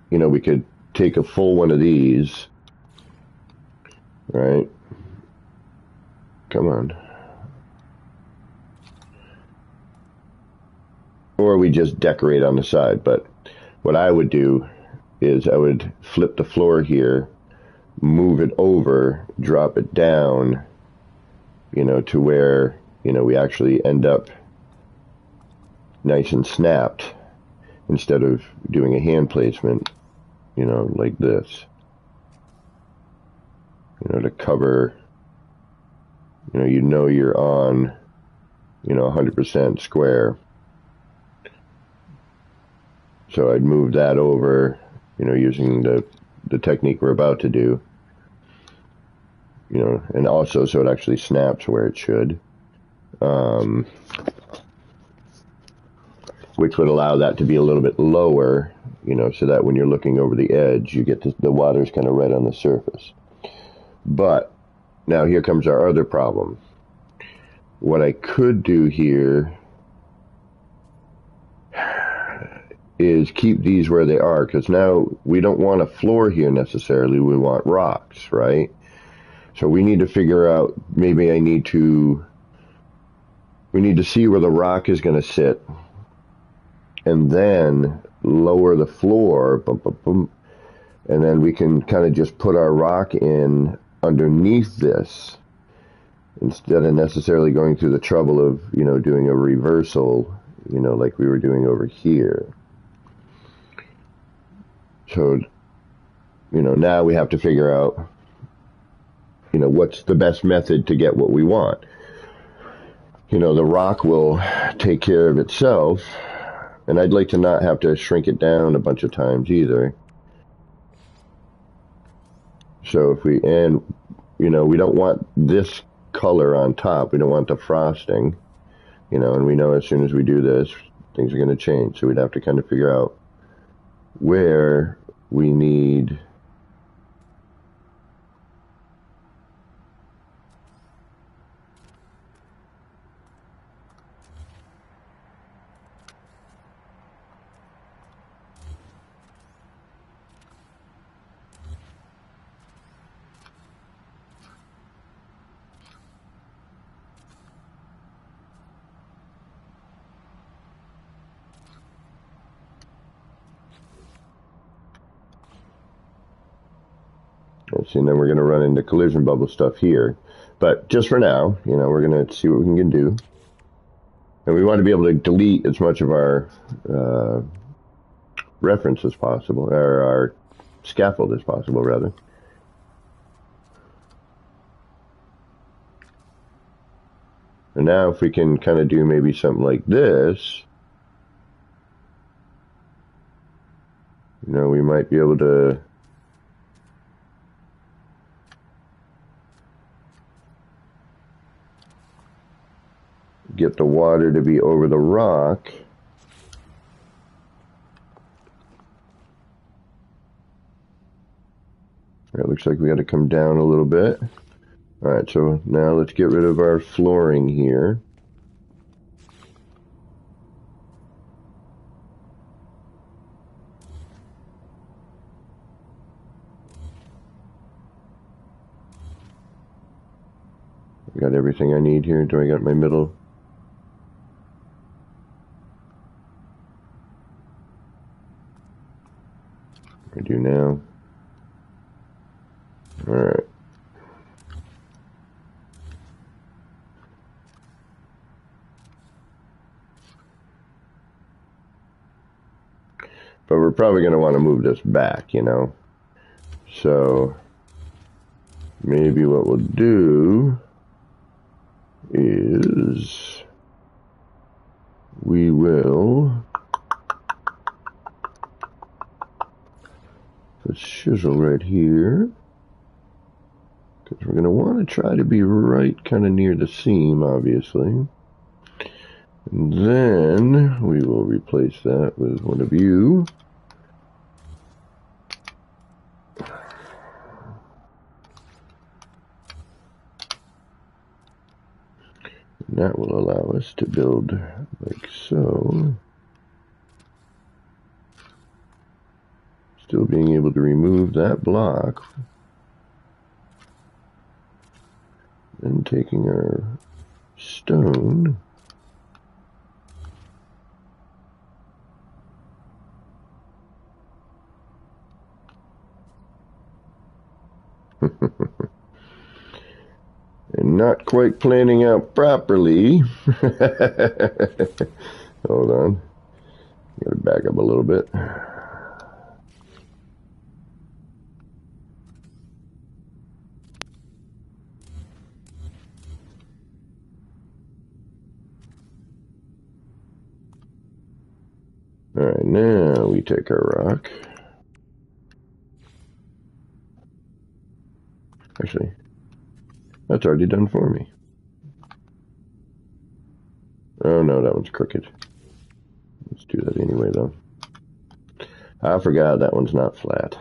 we could take a full one of these, right? Come on. Or we just decorate on the side, but what I would do is I would flip the floor here, move it over, drop it down, to where, we actually end up nice and snapped instead of doing a hand placement, like this, to cover, you're on, 100% square. So I'd move that over, using the technique we're about to do, and also so it actually snaps where it should, which would allow that to be a little bit lower, so that when you're looking over the edge, you get the water's kind of right on the surface. But now here comes our other problem. What I could do here is keep these where they are, because now we don't want a floor here necessarily, we want rocks, right? So we need to figure out, maybe we need to see where the rock is going to sit, and then lower the floor, boom, boom, boom, and then we can kind of just put our rock in underneath this, instead of necessarily going through the trouble of, doing a reversal, like we were doing over here. So, now we have to figure out, what's the best method to get what we want. The rock will take care of itself, and I'd like to not have to shrink it down a bunch of times either. So if we don't want this color on top, we don't want the frosting, and we know as soon as we do this, things are going to change. So we'd have to kind of figure out where we need and then we're going to run into collision bubble stuff here. But just for now, we're going to see what we can do. And we want to be able to delete as much of our reference as possible, or our scaffold as possible, rather. And now if we can kind of do maybe something like this, we might be able to get the water to be over the rock. It looks like we got to come down a little bit. All right, so now let's get rid of our flooring here. Got everything I need here. Do I got my middle? I do now. All right. But we're probably going to want to move this back, So maybe what we'll do is we will put chisel right here. Because we're going to want to try to be right kind of near the seam, obviously. And then we will replace that with one of you. And that will allow us to build like so. Still being able to remove that block. And taking our stone. And not quite planning out properly. Hold on. Gotta back up a little bit. Alright, now we take our rock. Actually, that's already done for me. Oh no, that one's crooked. Let's do that anyway, though. I forgot that one's not flat.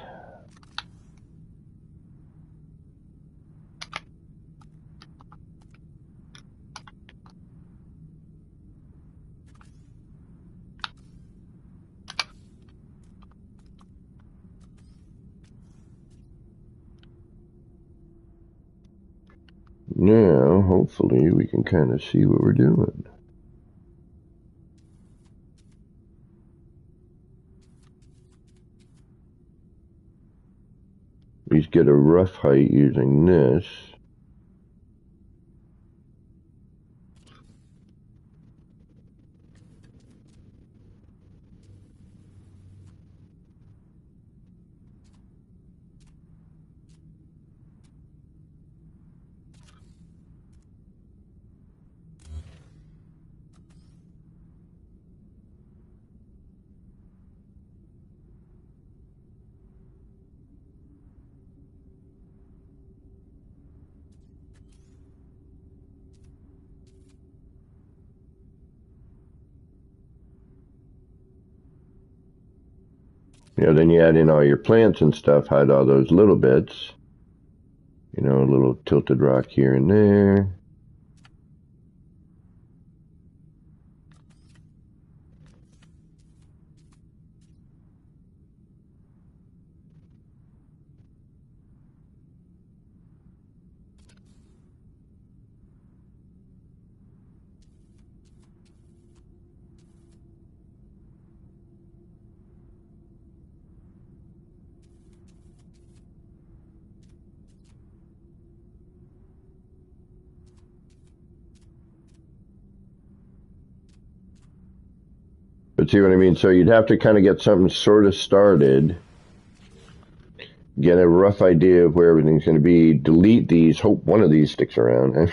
Now, hopefully, we can kind of see what we're doing. At least get a rough height using this. You know, then you add in all your plants and stuff, hide all those little bits. You know, a little tilted rock here and there. But see what I mean? So you'd have to kind of get something sort of started, get a rough idea of where everything's going to be, delete these, hope one of these sticks around,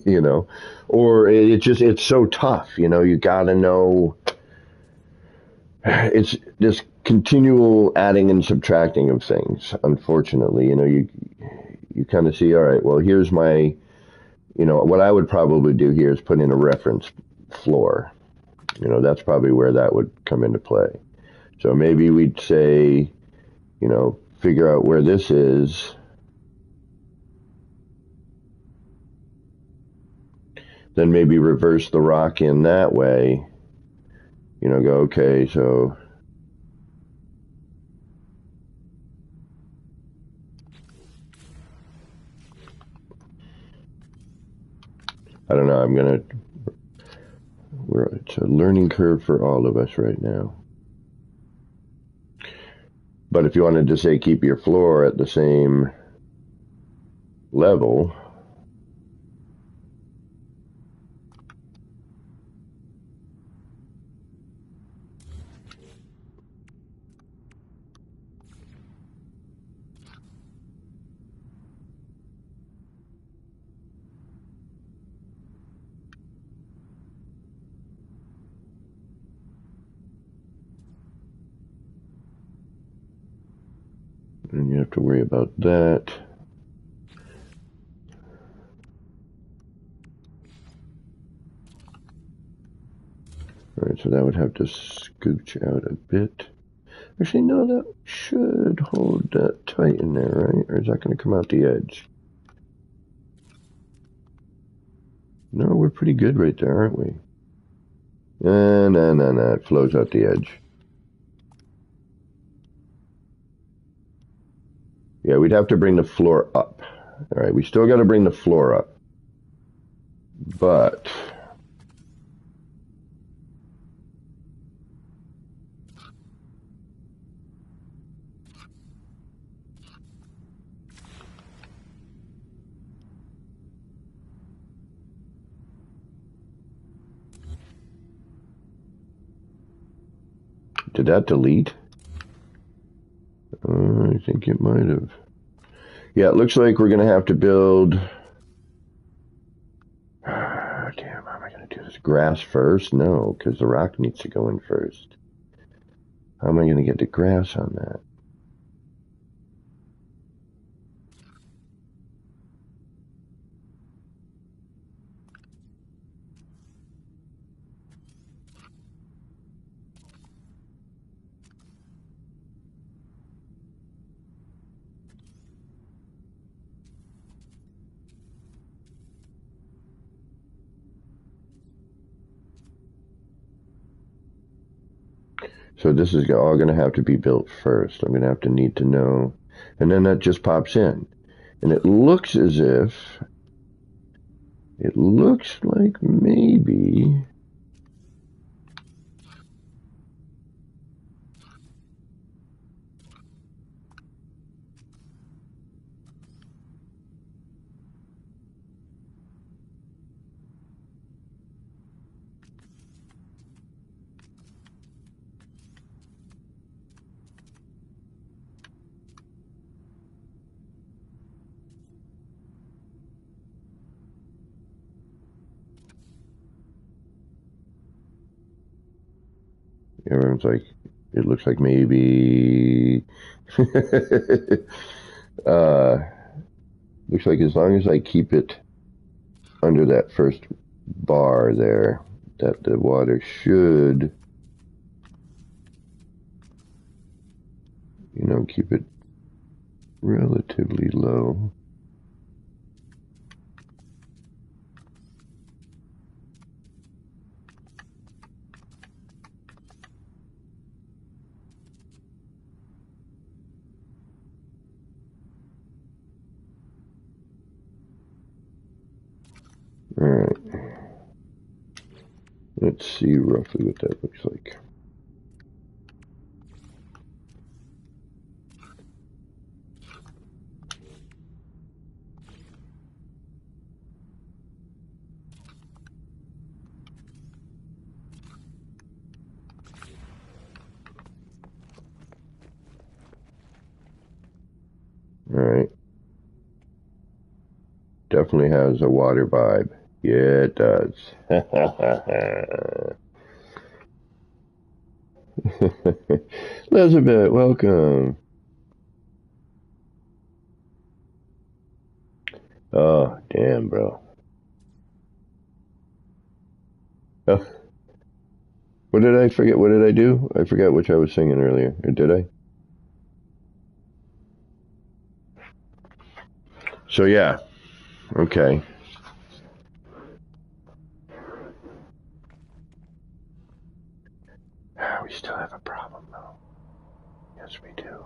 you know, or it's so tough, you know, you got to know. It's this continual adding and subtracting of things, unfortunately. You know, you kind of see, all right, well, here's my, you know, what I would probably do here is put in a reference floor. You know, that's probably where that would come into play. So maybe we'd say, you know, figure out where this is. Then maybe reverse the rock in that way. You know, go, okay, so I don't know, it's a learning curve for all of us right now. But if you wanted to say keep your floor at the same level, and you have to worry about that. Alright, so that would have to scooch out a bit. Actually, no, that should hold that tight in there, right? Or is that going to come out the edge? No, we're pretty good right there, aren't we? No. It flows out the edge. Yeah, we'd have to bring the floor up. Alright, we still got to bring the floor up. But... did that delete? I think it might have. Yeah, it looks like we're going to have to build... damn, how am I going to do this? Grass first? No, because the rock needs to go in first. How am I going to get the grass on that? So this is all going to have to be built first. I'm going to have to need to know. And then that just pops in. And it looks as if... it looks like maybe... everyone's like, it looks like maybe... looks like as long as I keep it under that first bar there, that the water should, you know, keep it relatively low. All right. Let's see roughly what that looks like. All right. Definitely has a water vibe. Yeah, it does. Elizabeth, welcome. Oh, damn, bro. Oh, what did I forget? What did I do? I forgot which I was singing earlier. Or did I? So, yeah. Okay. We still have a problem, though. Yes, we do.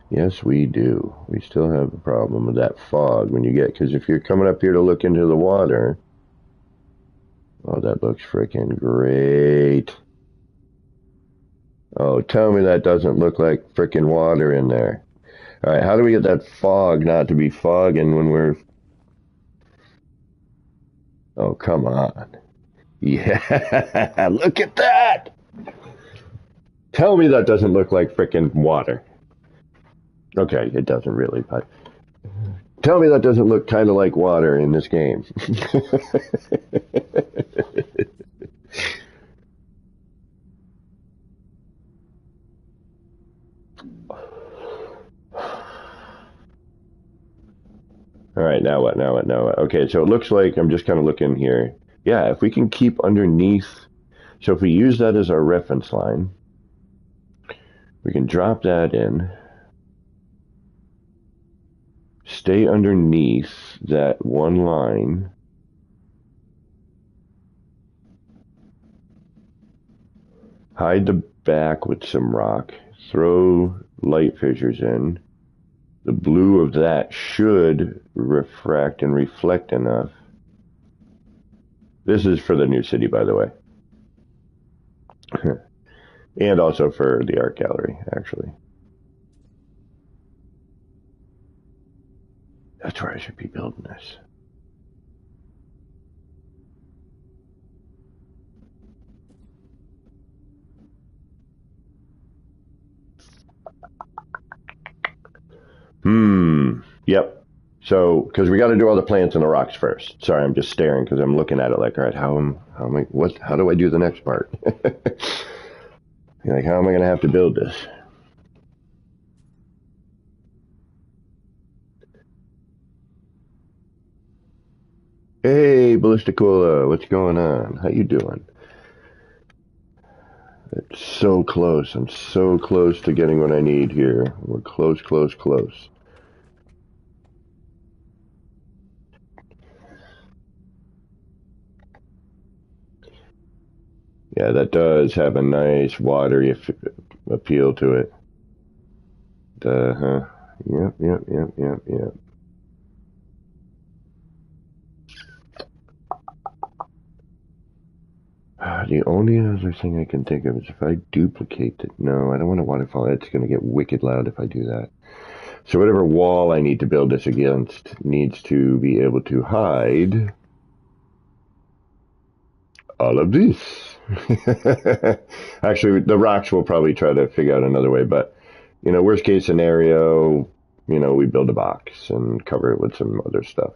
Yes, we do. We still have a problem with that fog when you get... because if you're coming up here to look into the water... oh, that looks freaking great. Oh, tell me that doesn't look like freaking water in there. All right, how do we get that fog not to be fogging when we're... oh, come on. Yeah, look at that! Tell me that doesn't look like freaking water. Okay, it doesn't really, but... tell me that doesn't look kind of like water in this game. All right, now what? Okay, so it looks like I'm just kind of looking here. Yeah, if we can keep underneath So if we use that as our reference line, we can drop that in, stay underneath that one line, hide the back with some rock, throw light fissures in. The blue of that should refract and reflect enough. This is for the new city, by the way. And also for the art gallery, actually. That's where I should be building this. Yep. So, because we got to do all the plants and the rocks first. Sorry, I'm just staring because I'm looking at it like, all right, how do I do the next part? Like, how am I going to have to build this? Hey, Ballisticola, what's going on? How you doing? It's so close. I'm so close to getting what I need here. We're close, close, close. Yeah, that does have a nice watery appeal to it. Yep. The only other thing I can think of is if I duplicate it. No, I don't want a waterfall. It's going to get wicked loud if I do that. So whatever wall I need to build this against needs to be able to hide all of this. Actually, the rocks will probably try to figure out another way, but, worst case scenario, we build a box and cover it with some other stuff.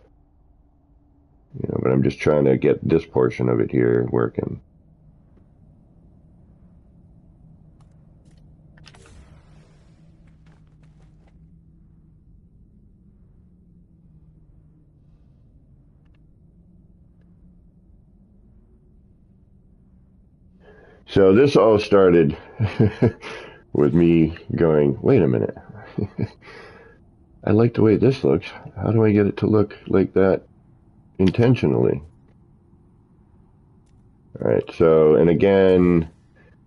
But I'm just trying to get this portion of it here working. So this all started with me going, wait a minute. I like the way this looks. How do I get it to look like that intentionally? All right, so, and again,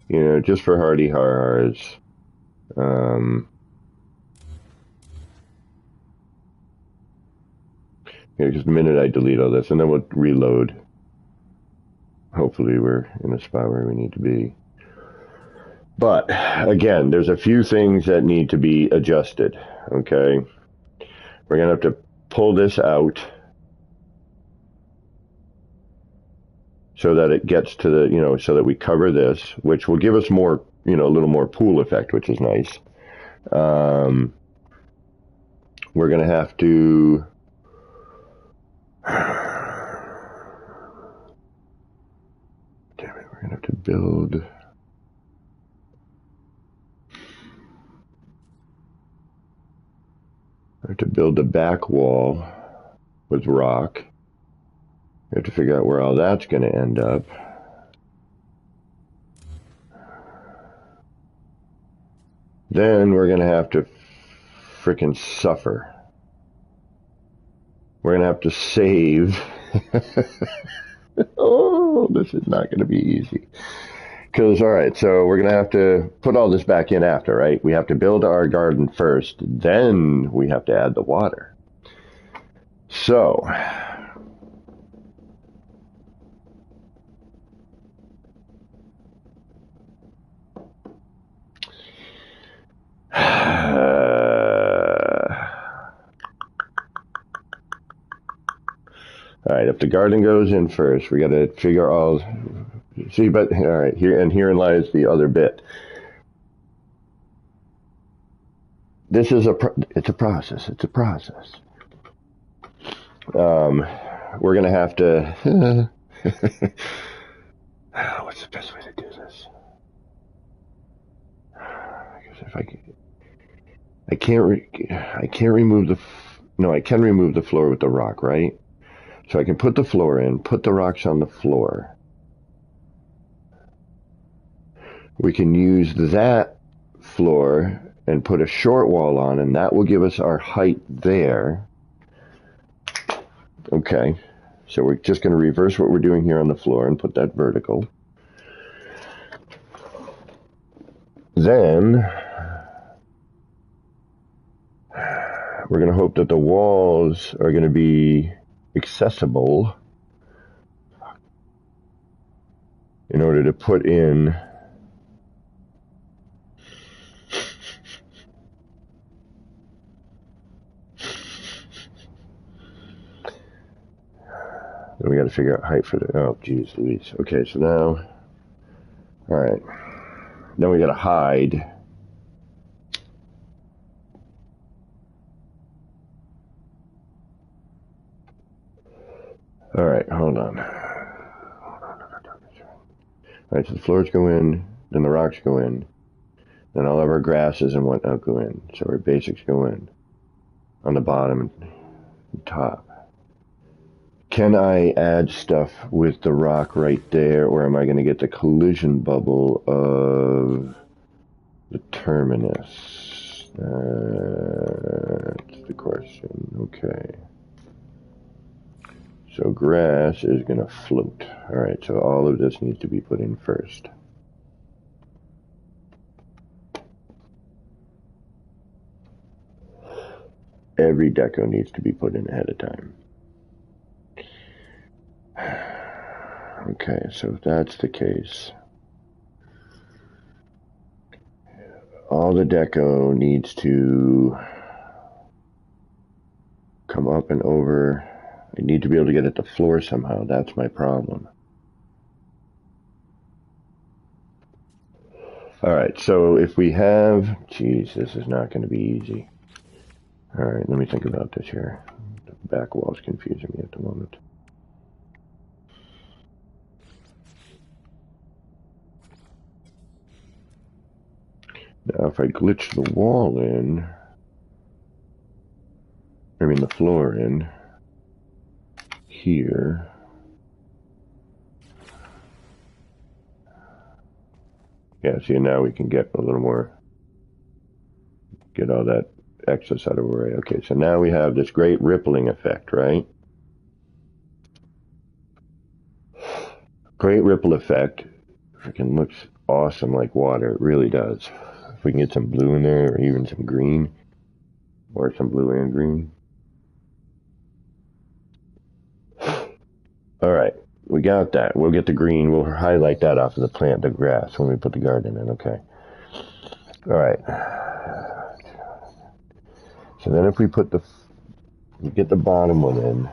just for hardy hars, just a minute I delete all this, and then we'll reload. Hopefully we're in a spot where we need to be. But, again, there's a few things that need to be adjusted, okay? We're going to have to pull this out so that it gets to the, so that we cover this, which will give us more, a little more pool effect, which is nice. We're going to have to... Damn it, we're going to have to build... I have to build the back wall with rock. We have to figure out where all that's going to end up. Then we're going to have to frickin' suffer. We're going to have to save. Oh, this is not going to be easy. Because, all right, so we're going to have to put all this back in after, right? We have to build our garden first, then we have to add the water. So, all right, if the garden goes in first, we got to figure all... See, but, all right, herein lies the other bit. This is it's a process. It's a process. We're going to have to... What's the best way to do this? I guess if I can't remove the... No, I can remove the floor with the rock, right? So I can put the floor in, put the rocks on the floor. we can use that floor and put a short wall on, and that will give us our height there. Okay, so we're just going to reverse what we're doing here on the floor and put that vertical. Then we're going to hope that the walls are going to be accessible in order to put in then we got to figure out height for the, oh geez Louise. Okay, so now, all right, then we got to hide. All right, hold on. All right, so the floors go in, then the rocks go in, then all of our grasses and whatnot go in. So our basics go in on the bottom and top. Can I add stuff with the rock right there, or am I going to get the collision bubble of the terminus? That's the question. Okay. So grass is going to float. All right, so all of this needs to be put in first. Every deco needs to be put in ahead of time. Okay, so if that's the case, all the deco needs to come up and over. I need to be able to get at the floor somehow. That's my problem. All right, so if we have, geez, this is not going to be easy. All right, let me think about this here. The back wall is confusing me at the moment. Now, if I glitch the wall in, I mean the floor in, here, yeah, see, now we can get a little more, get all that excess out of the way. Okay, so now we have this great rippling effect, right? Great ripple effect. Freaking looks awesome like water. It really does. If we can get some blue in there, or even some green, or some blue and green. All right, we got that. We'll get the green. We'll highlight that off of the plant, the grass, when we put the garden in. Okay. All right. So then if we put we get the bottom one in,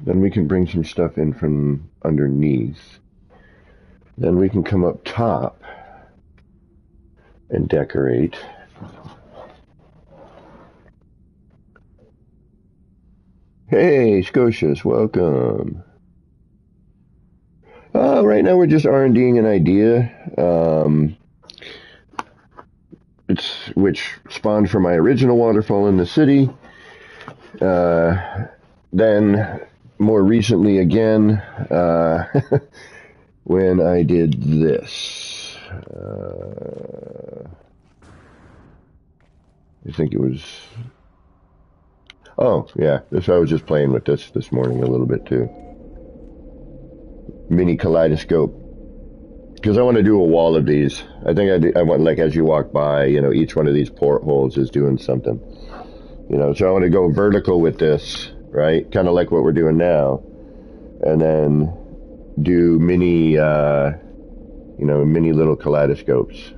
then we can bring some stuff in from underneath. Then we can come up top and decorate. Hey, Scotias, welcome. Right now we're just R&Ding an idea, which spawned from my original waterfall in the city. Then, more recently again, when I did this. I think it was... Oh, yeah, I was just playing with this morning a little bit too. Mini kaleidoscope. Because I want to do a wall of these. I think I want, like, as you walk by, you know, each one of these portholes is doing something. You know, so I want to go vertical with this, right? Kind of like what we're doing now. And then do mini, mini little kaleidoscopes.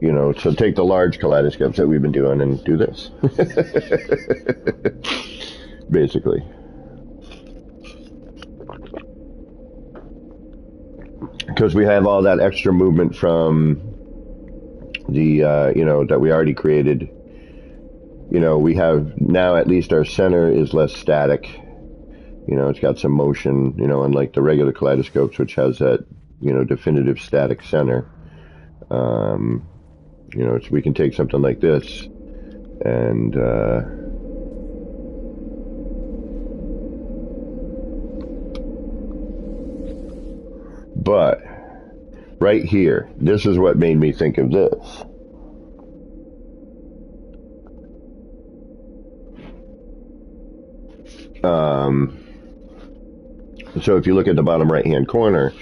You know, so take the large kaleidoscopes that we've been doing and do this. Basically. Because we have all that extra movement from the, that we already created. You know, we have now at least our center is less static. You know, it's got some motion, you know, unlike the regular kaleidoscopes, which has that, you know, definitive static center. You know, so we can take something like this and But right here, this is what made me think of this. So if you look at the bottom right hand corner,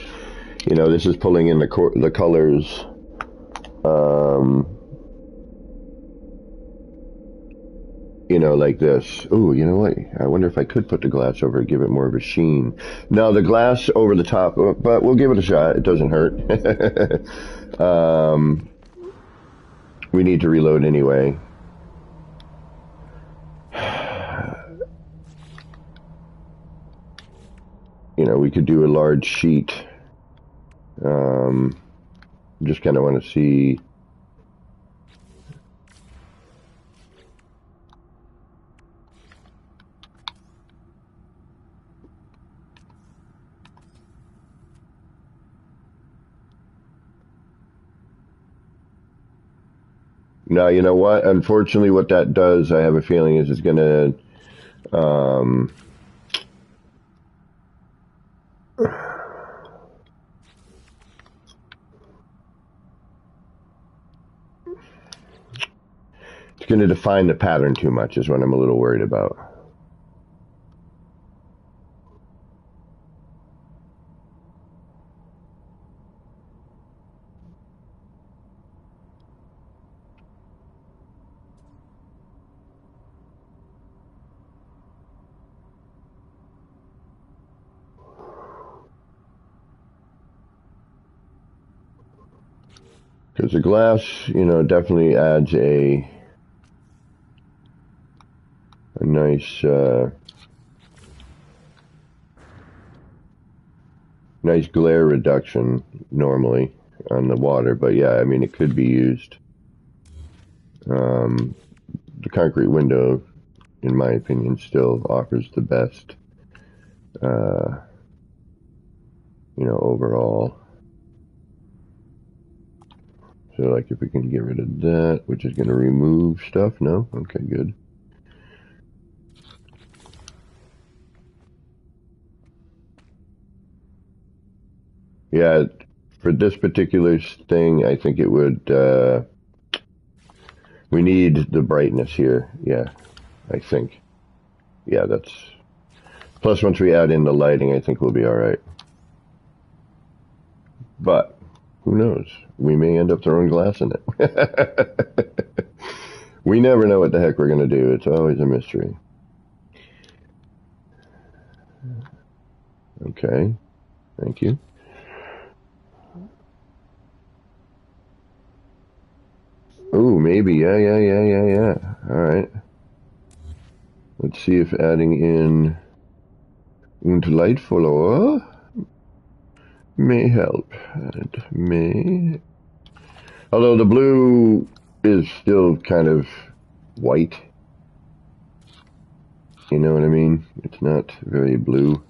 you know, this is pulling in the colors, you know, like this. Ooh, you know what? I wonder if I could put the glass over it, give it more of a sheen. No, the glass over the top, but we'll give it a shot. It doesn't hurt. We need to reload anyway. You know, we could do a large sheet. Just kind of want to see. Now, you know what? Unfortunately, what that does, I have a feeling, is it's going to it's going to define the pattern too much, is what I'm a little worried about. Because the glass, you know, definitely adds a nice, nice glare reduction normally on the water. But yeah, I mean, it could be used. The concrete window, in my opinion, still offers the best, you know, overall. So, like, if we can get rid of that, which is going to remove stuff, no? Okay, good. Yeah, for this particular thing, I think it would, we need the brightness here. Yeah, I think. Yeah, that's, plus once we add in the lighting, I think we'll be all right. But, who knows? We may end up throwing glass in it. We never know what the heck we're going to do. It's always a mystery. Okay, thank you. Oh, maybe. Yeah. All right. Let's see if adding in und Lightfollower may help. It may. Although the blue is still kind of white. You know what I mean? It's not very blue.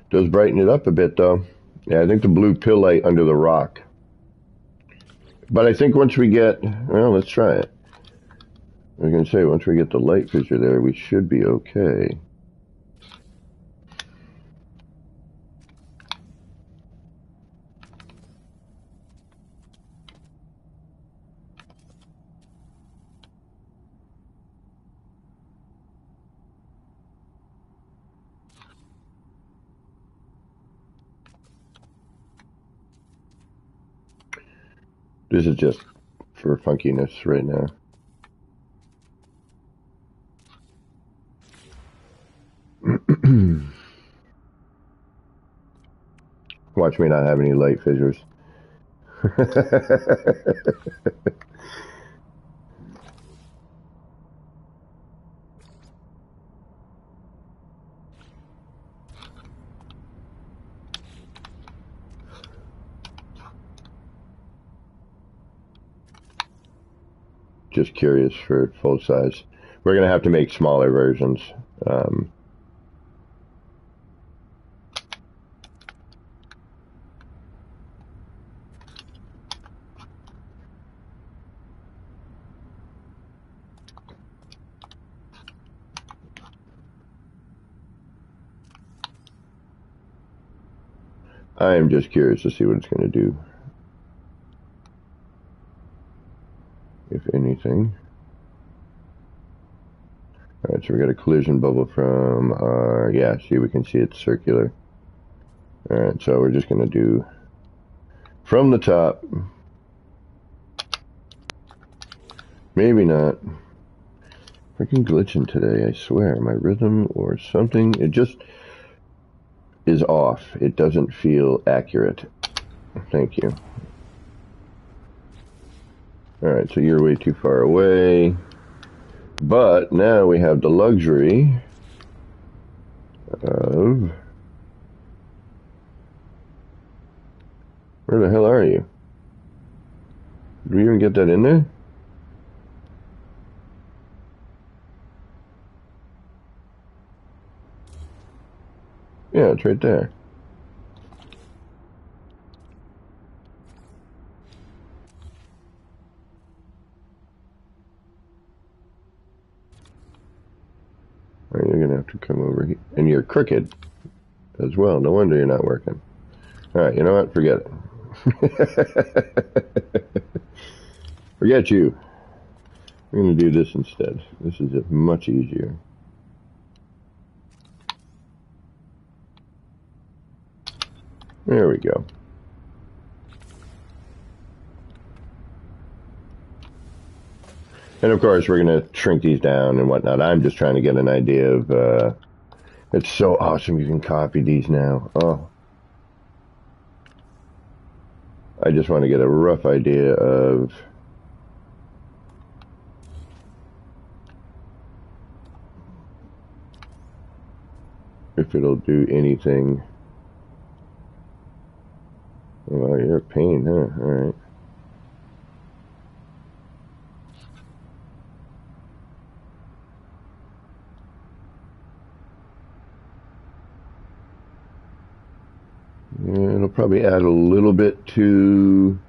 Does brighten it up a bit, though. Yeah, I think the blue pill light under the rock. But I think once we get, well, let's try it. I was going to say, once we get the light fissure there, we should be okay. This is just for funkiness right now. Watch me not have any light fissures. just curious for full size. We're going to have to make smaller versions. I am just curious to see what it's going to do, if anything. Alright, so we got a collision bubble from our, yeah, see, we can see it's circular. Alright, so we're just going to do from the top. Maybe not. Freaking glitching today, I swear. My rhythm or something, it just is off. It doesn't feel accurate. Thank you. Alright, so you're way too far away. But now we have the luxury of... Where the hell are you? Did we even get that in there? Yeah, it's right there. Alright, you're gonna have to come over here. And you're crooked as well. No wonder you're not working. Alright, you know what? Forget it. Forget you. We're gonna do this instead. This is just much easier. There we go. And of course, we're going to shrink these down and whatnot. I'm just trying to get an idea of, it's so awesome you can copy these now. Oh. I just want to get a rough idea of if it'll do anything. Oh, you're a pain, huh? Alright. Yeah, it'll probably add a little bit to...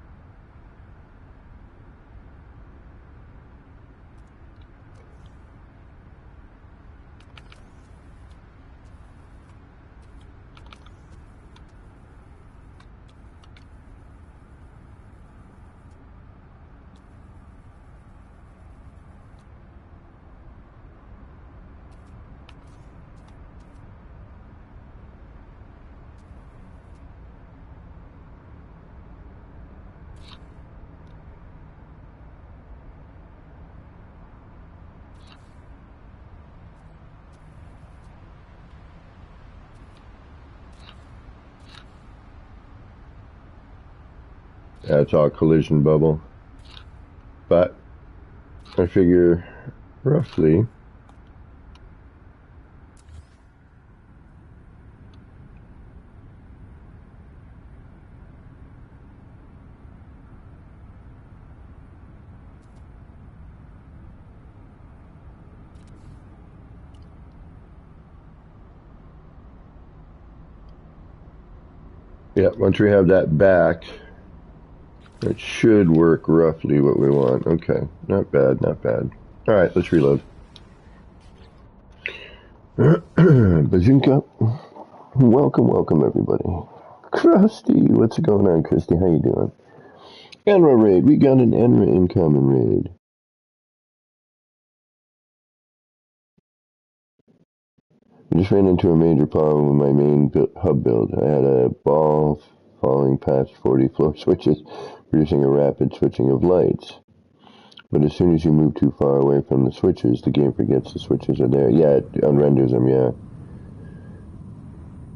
That's all collision bubble. But I figure roughly yeah, once we have that back, it should work roughly what we want. Okay, not bad, not bad. Alright, let's reload. Bazinka. Welcome, welcome everybody. Krusty, what's going on, Christy? How you doing? Enra raid. We got an Enra incoming raid. I just ran into a major problem with my main hub build. I had a ball falling past 40 floor switches, producing a rapid switching of lights. But as soon as you move too far away from the switches, the game forgets the switches are there. Yeah, it unrenders them, yeah.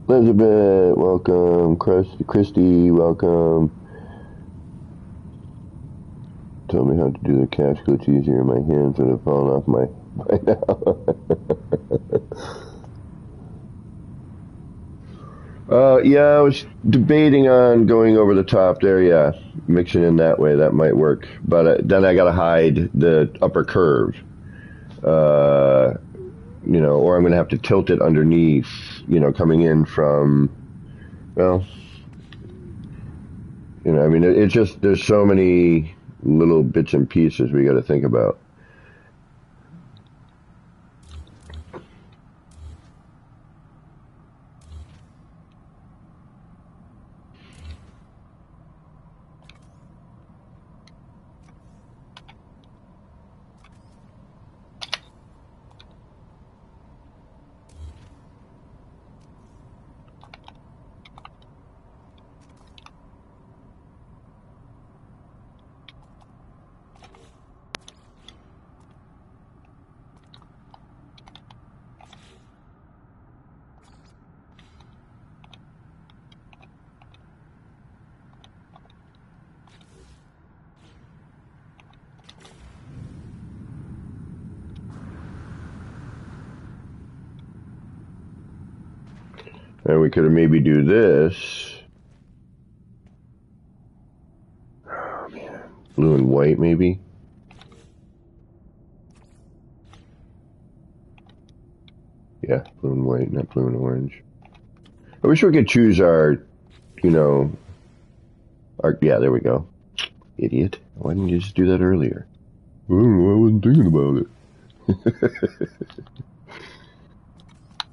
Elizabeth, welcome. Christy, welcome. Tell me how to do the cache glitch easier. My hands would have fallen off my by now. Yeah, I was debating on going over the top there. Yeah, mixing in that way that might work, but then I got to hide the upper curve. Uh, or I'm going to have to tilt it underneath. Coming in from well, I mean, it's just there's so many little bits and pieces we got to think about. And we could maybe do this. Oh man, blue and white maybe. Yeah, blue and white, not blue and orange. I wish we could choose our, yeah, there we go. Idiot. Why didn't you just do that earlier? I don't know, I wasn't thinking about it.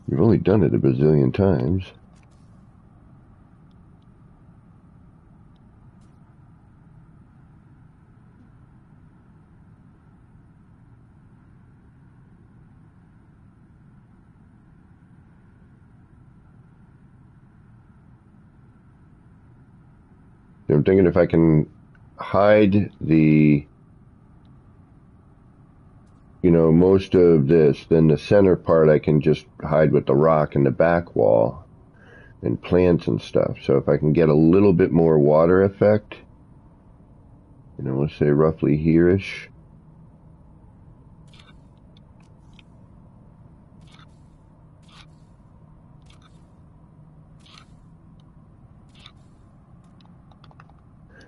We've only done it a bazillion times. I'm thinking if I can hide the, most of this, then the center part I can just hide with the rock and the back wall and plants and stuff. So if I can get a little bit more water effect, let's say roughly here-ish.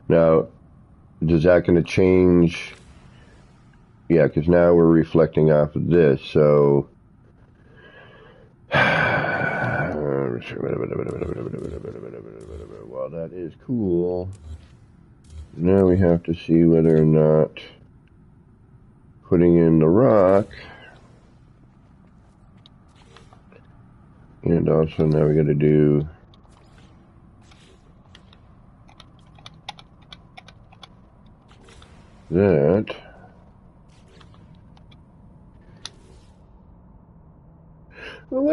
Now, is that going to change? Yeah, because now we're reflecting off of this, so well, that is cool. Now we have to see whether or not putting in the rock, and also now we got to do that. Well,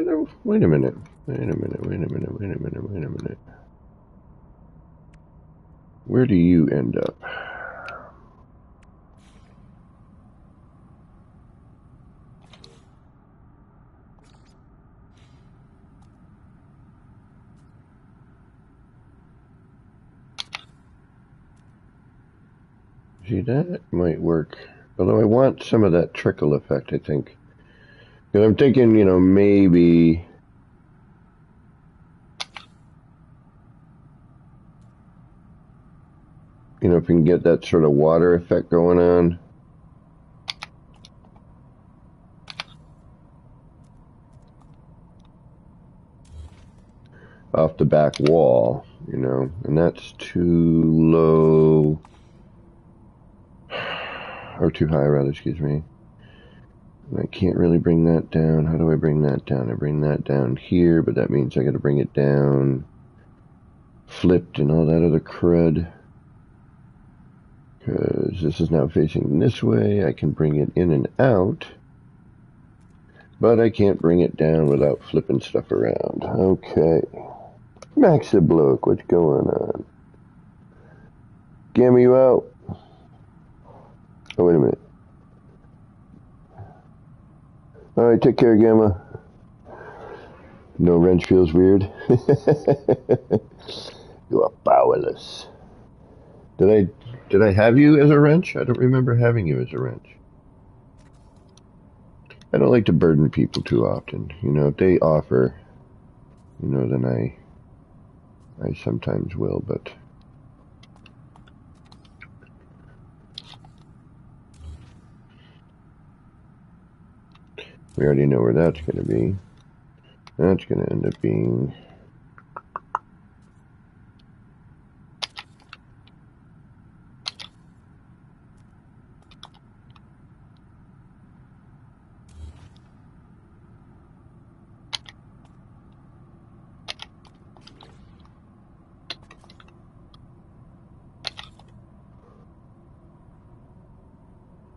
wait a minute. Where do you end up? See, that might work. Although I want some of that trickle effect, I think. Because I'm thinking, maybe... if we can get that sort of water effect going on. Off the back wall, and that's too low. Or too high, rather, excuse me. I can't really bring that down. How do I bring that down? I bring that down here, but that means I got to bring it down flipped and all that other crud. Because this is now facing this way. I can bring it in and out, but I can't bring it down without flipping stuff around. Okay. Maxibloke, what's going on? Gamma, you out? Oh, wait a minute. Alright, take care, Gamma. No wrench feels weird. You are powerless. Did I have you as a wrench? I don't remember having you as a wrench. I don't like to burden people too often. If they offer, then I I sometimes will, but we already know where that's going to be. That's going to end up being...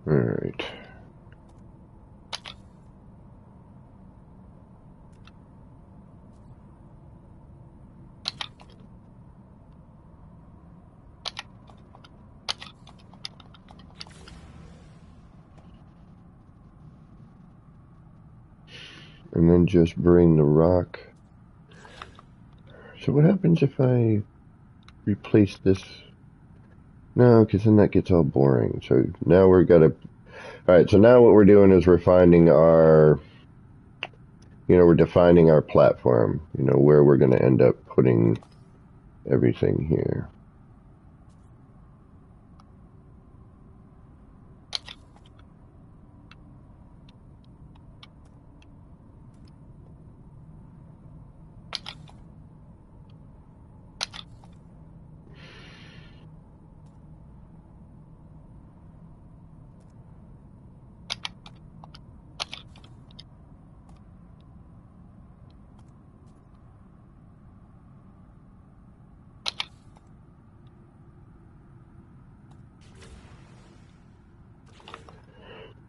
All right. And then just bring the rock. So what happens if I replace this? No, because then that gets all boring. So now we're got to... Alright, so now what we're doing is we're finding our... we're defining our platform. Where we're going to end up putting everything here.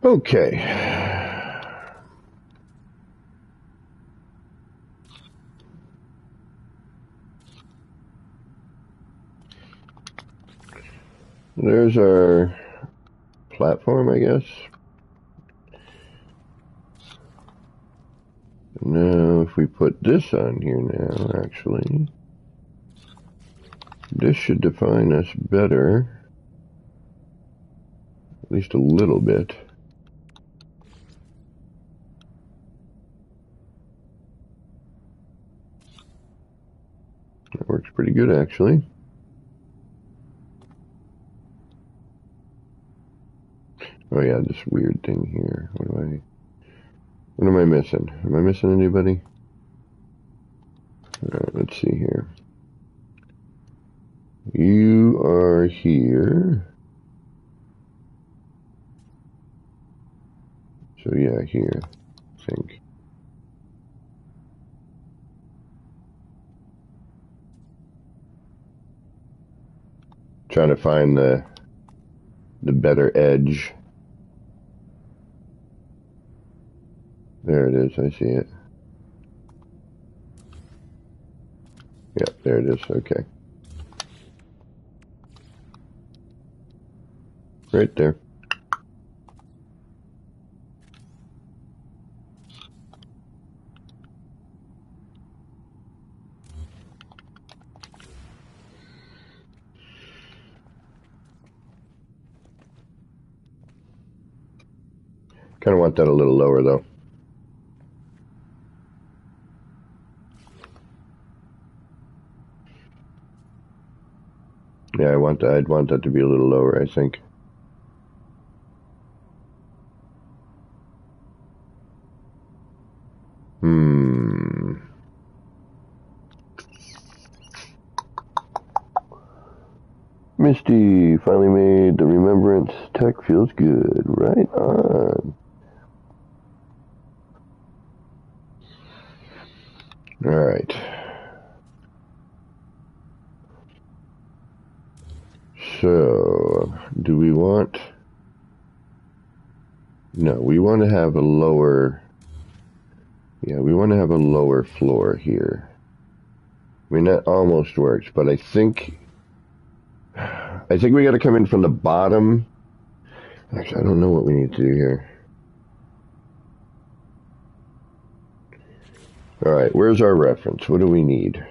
Okay. There's our platform, I guess. Now, if we put this on here now, actually, this should define us better. At least a little bit. That works pretty good, actually. Oh yeah, this weird thing here. What am I missing? Am I missing anybody? Alright, let's see here. You are here. So yeah, here, I think. Trying to find the better edge. There it is, I see it. Yep, there it is, okay. Right there. Kind of want that a little lower though. Yeah, I'd want that to be a little lower, I think. Misty finally made the Remembrance tech. Feels good. Right on. Alright. So, do we want... No, we want to have a lower... Yeah, we want to have a lower floor here. I mean, that almost works, but I think we got to come in from the bottom. Actually, I don't know what we need to do here. Alright, where's our reference? What do we need?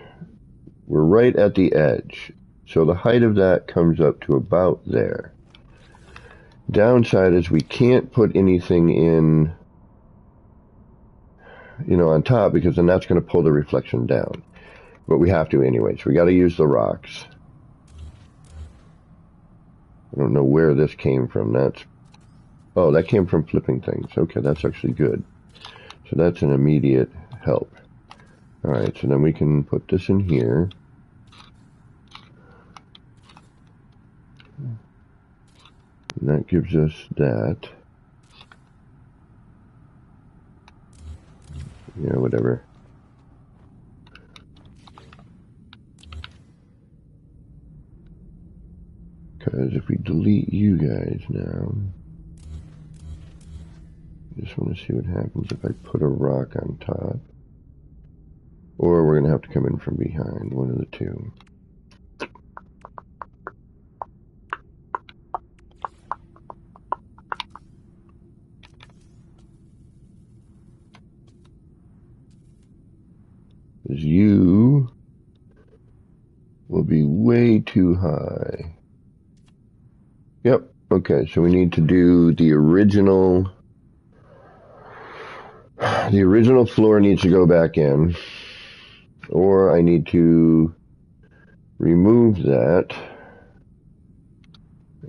We're right at the edge. So the height of that comes up to about there. Downside is we can't put anything in, on top, because then that's going to pull the reflection down. But we have to anyway, so we got to use the rocks. I don't know where this came from. Oh, that came from flipping things. Okay, that's actually good. So that's an immediate help. Alright, so then we can put this in here. And that gives us that. Yeah, whatever. Because if we delete you guys now, I just want to see what happens if I put a rock on top. Or we're going to have to come in from behind, one of the two. Because you will be way too high. Yep, okay, so we need to do the original floor needs to go back in. Or I need to remove that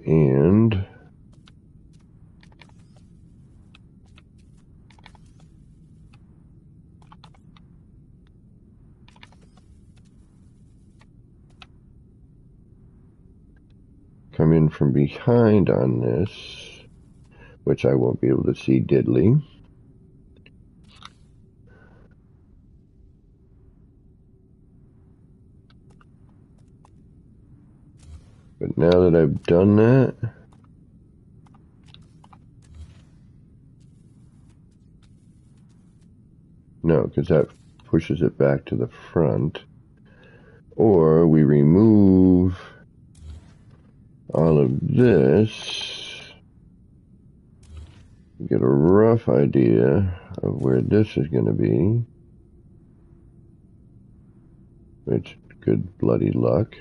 and come in from behind on this, which I won't be able to see diddly. But now that I've done that, no, because that pushes it back to the front. Or we remove all of this, get a rough idea of where this is going to be, which good bloody luck.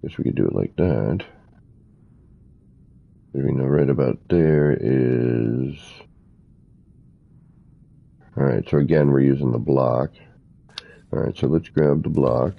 Guess we could do it like that. We know right about there is... Alright, so again, we're using the block. Alright, so let's grab the block.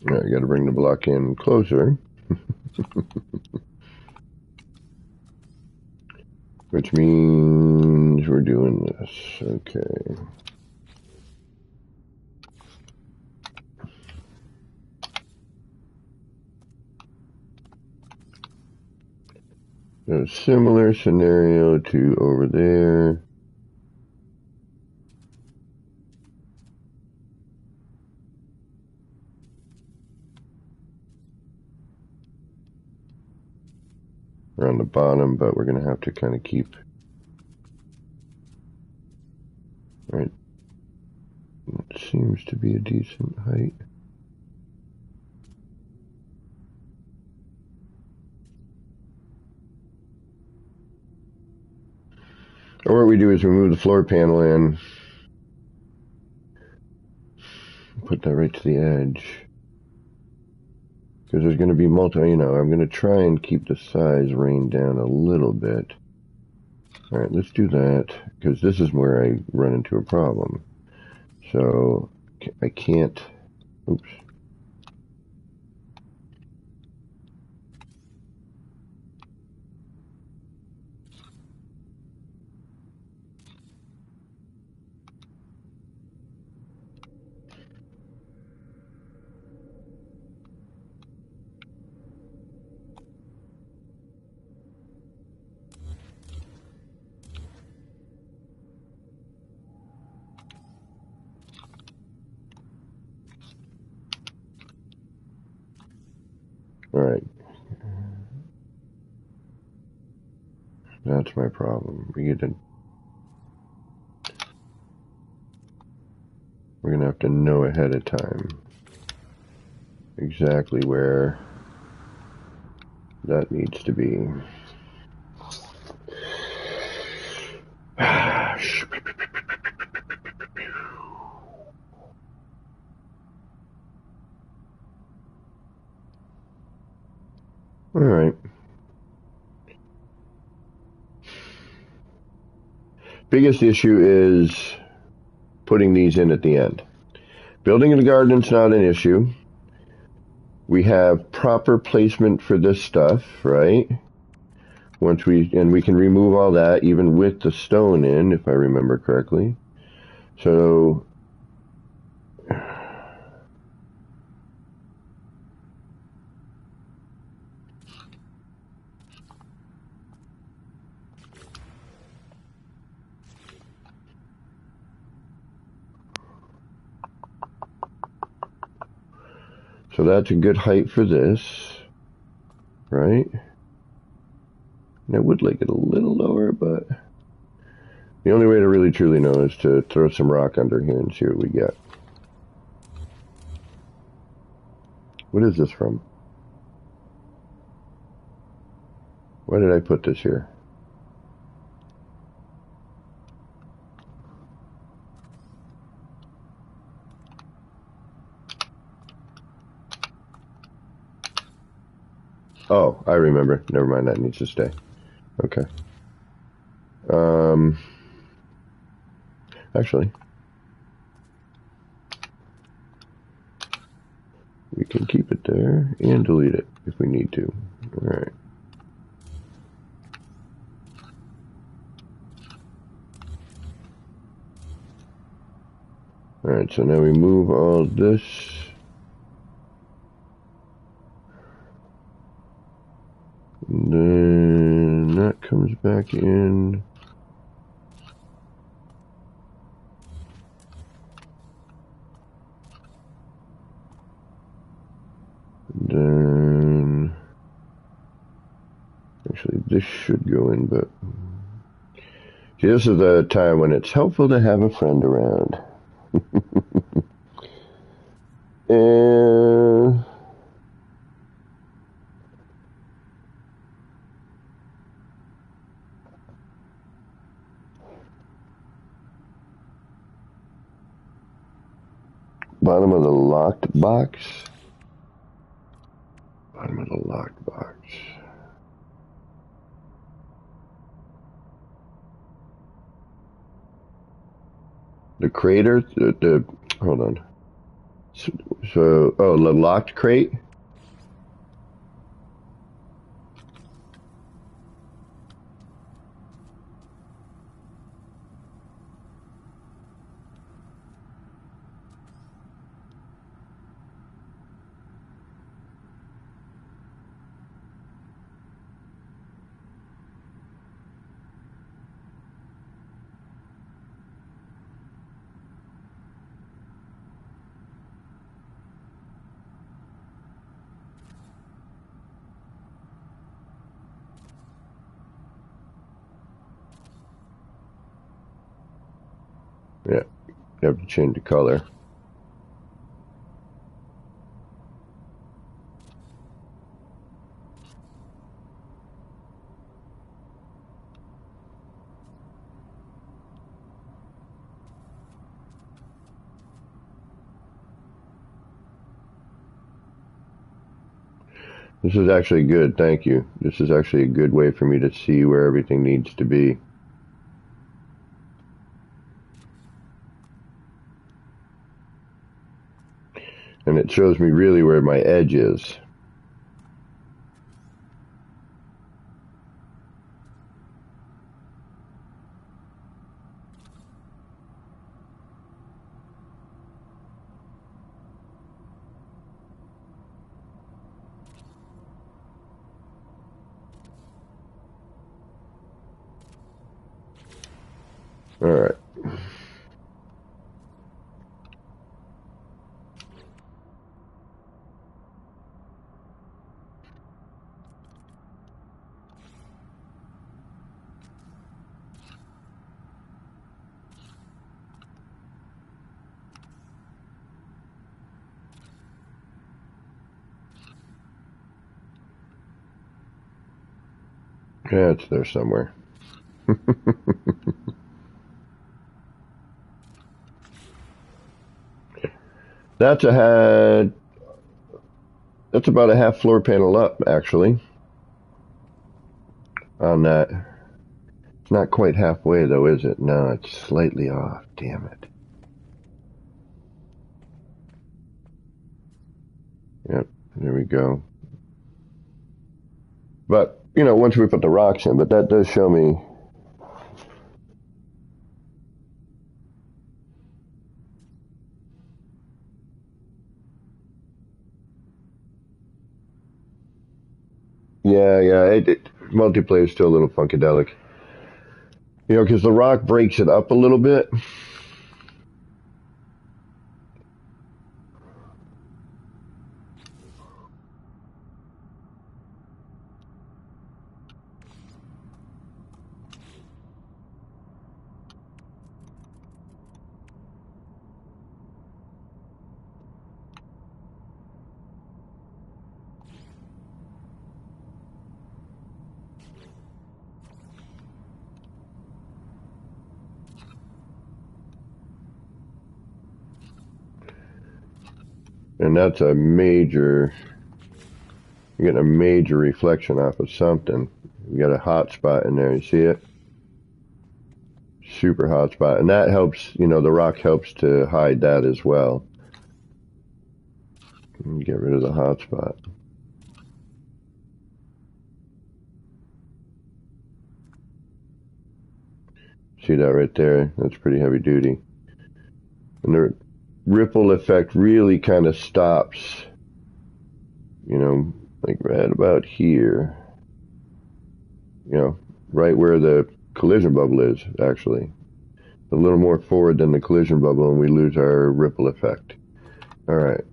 Alright, I gotta bring the block in closer. Which means we're doing this. Okay. A similar scenario to over there. Around the bottom, but we're going to have to kind of keep... Right. It seems to be a decent height. Or what we do is we move the floor panel in, put that right to the edge. Because there's going to be I'm going to try and keep the size reined down a little bit. All right, let's do that, because this is where I run into a problem. So I can't, oops. All right. That's my problem. We're going to have to know ahead of time exactly where that needs to be. All right. Biggest issue is putting these in at the end. Building a garden's not an issue. We have proper placement for this stuff, right? We can remove all that even with the stone in, if I remember correctly. So that's a good height for this, right? And I would like it a little lower, but the only way to really truly know is to throw some rock under here and see what we get. What is this from? Why did I put this here? Oh, I remember. Never mind, that needs to stay. Okay. Actually, we can keep it there and delete it if we need to. All right. All right, so now we move all this. And then that comes back in. And then, actually, this should go in, but see, this is the time when it's helpful to have a friend around. And bottom of the locked box. Bottom of the locked box. The crater, hold on. So, oh, the locked crate? Yeah, you have to change the color. This is actually good, thank you. This is actually a good way for me to see where everything needs to be. And it shows me really where my edge is. All right. Yeah, it's there somewhere. That's about a half floor panel up, actually. On that. It's not quite halfway, though, is it? No, it's slightly off. Damn it. Yep, there we go. But, you know, once we put the rocks in, but that does show me. Yeah, multiplayer is still a little funkadelic. You know, because the rock breaks it up a little bit. And that's a major, you're getting a major reflection off of something. You got a hot spot in there, you see it? Super hot spot. And that helps, you know, the rock helps to hide that as well. And get rid of the hot spot. See that right there? That's pretty heavy duty. And the ripple effect really kind of stops, you know, like right about here. You know, right where the collision bubble is, actually. A little more forward than the collision bubble, and we lose our ripple effect. All right.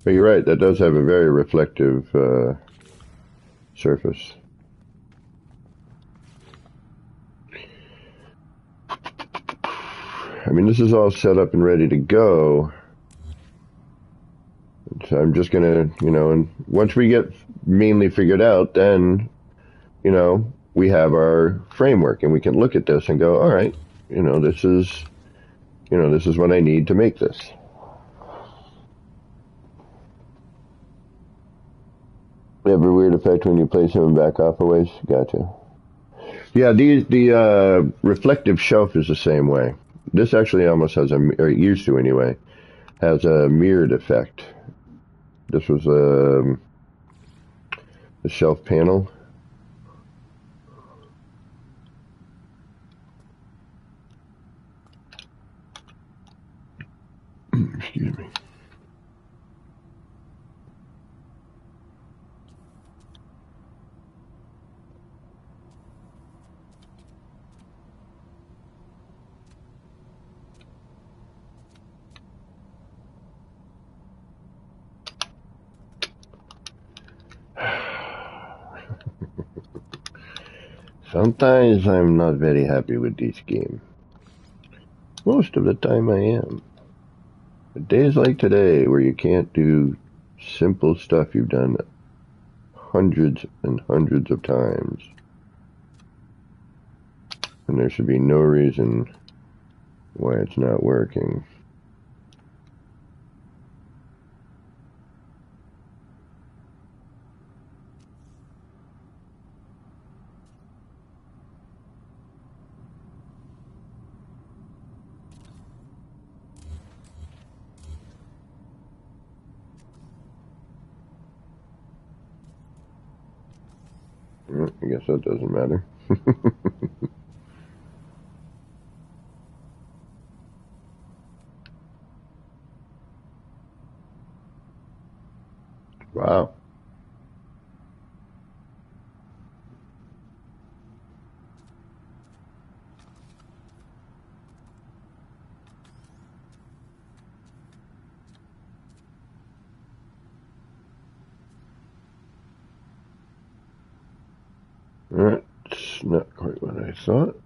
But you're right, that does have a very reflective surface. I mean, this is all set up and ready to go. So I'm just gonna, you know, and once we get mainly figured out, then, you know, we have our framework and we can look at this and go, all right, you know, this is what I need to make this. They have a weird effect when you place them back off a ways. Gotcha. Yeah, the reflective shelf is the same way. This actually almost has or it used to anyway, has a mirrored effect. This was the shelf panel. Excuse me. Sometimes I'm not very happy with this game. Most of the time I am. Days like today where you can't do simple stuff you've done hundreds and hundreds of times. And there should be no reason why it's not working. I guess that doesn't matter. Wow. That's not quite what I thought.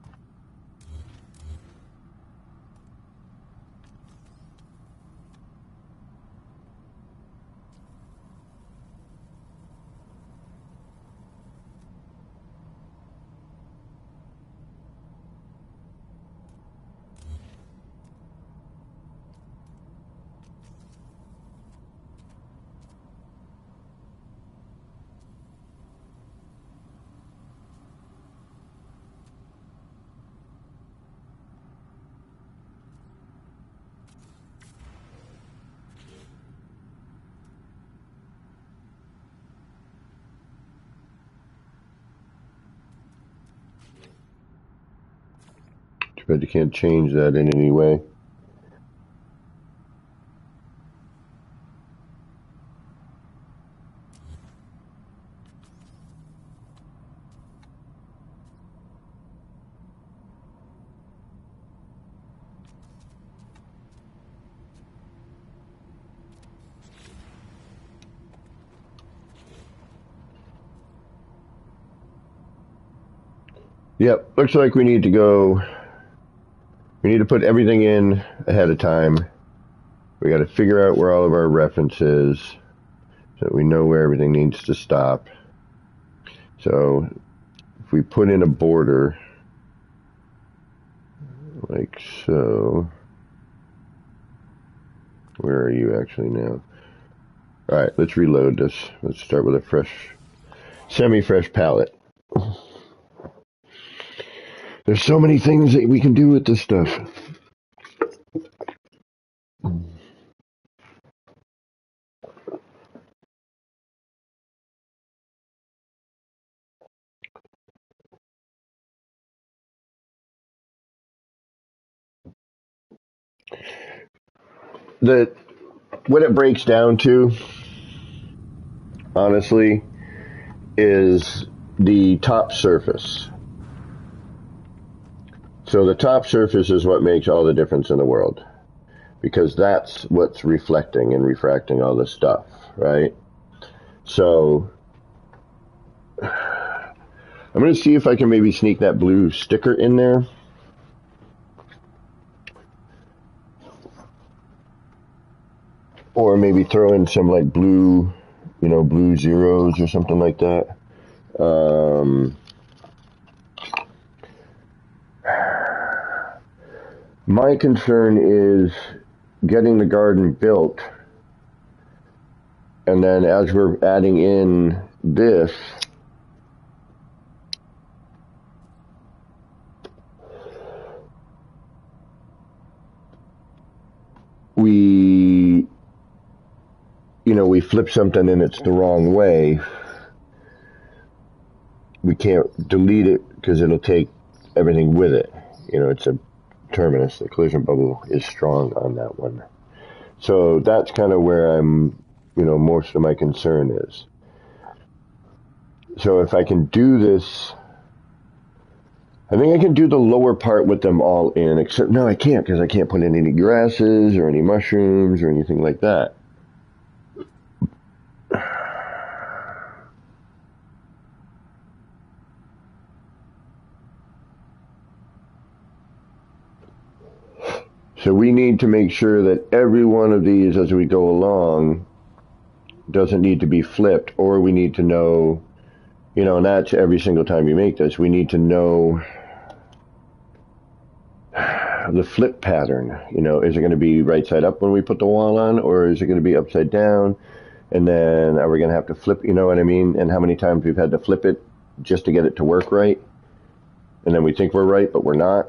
Too bad you can't change that in any way. Yep, looks like we need to put everything in ahead of time. We got to figure out where all of our references so that we know where everything needs to stop. So if we put in a border like so, where are you actually now? All right, let's reload this. Let's start with a semi-fresh palette. There's so many things that we can do with this stuff. What it breaks down to, honestly, is the top surface. So the top surface is what makes all the difference in the world, because that's what's reflecting and refracting all this stuff, right? So I'm going to see if I can maybe sneak that blue sticker in there. Or maybe throw in some like blue, blue zeros or something like that. My concern is getting the garden built, and then as we're adding in this, we flip something and it's the wrong way. We can't delete it because it'll take everything with it. It's a terminus. The collision bubble is strong on that one. So that's kind of where most of my concern is. So if I can do this, I think I can do the lower part with them all in, except no, I can't, because I can't put in any grasses or any mushrooms or anything like that. So we need to make sure that every one of these as we go along doesn't need to be flipped, or we need to know, you know, and that's every single time you make this, we need to know the flip pattern. You know, is it going to be right side up when we put the wall on, or is it going to be upside down? And then are we going to have to flip, you know what I mean? And how many times we've had to flip it just to get it to work right? And then we think we're right, but we're not.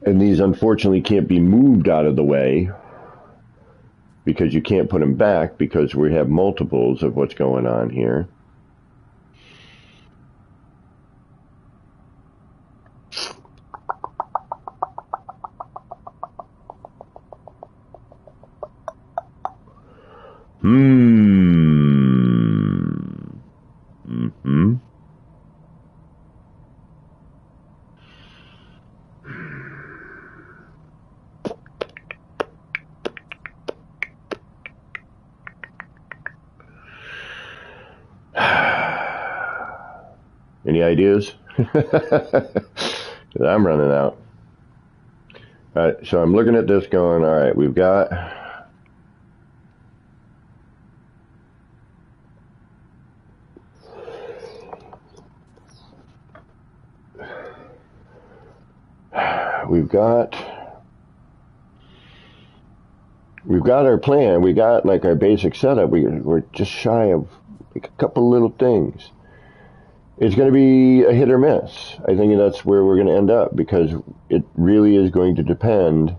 And these unfortunately can't be moved out of the way because you can't put them back because we have multiples of what's going on here. Mm-hmm. Any ideas? I'm running out. All right, so I'm looking at this going, all right, we've got our plan. We got like our basic setup. We're just shy of like a couple little things. It's going to be a hit or miss. I think that's where we're going to end up because it really is going to depend,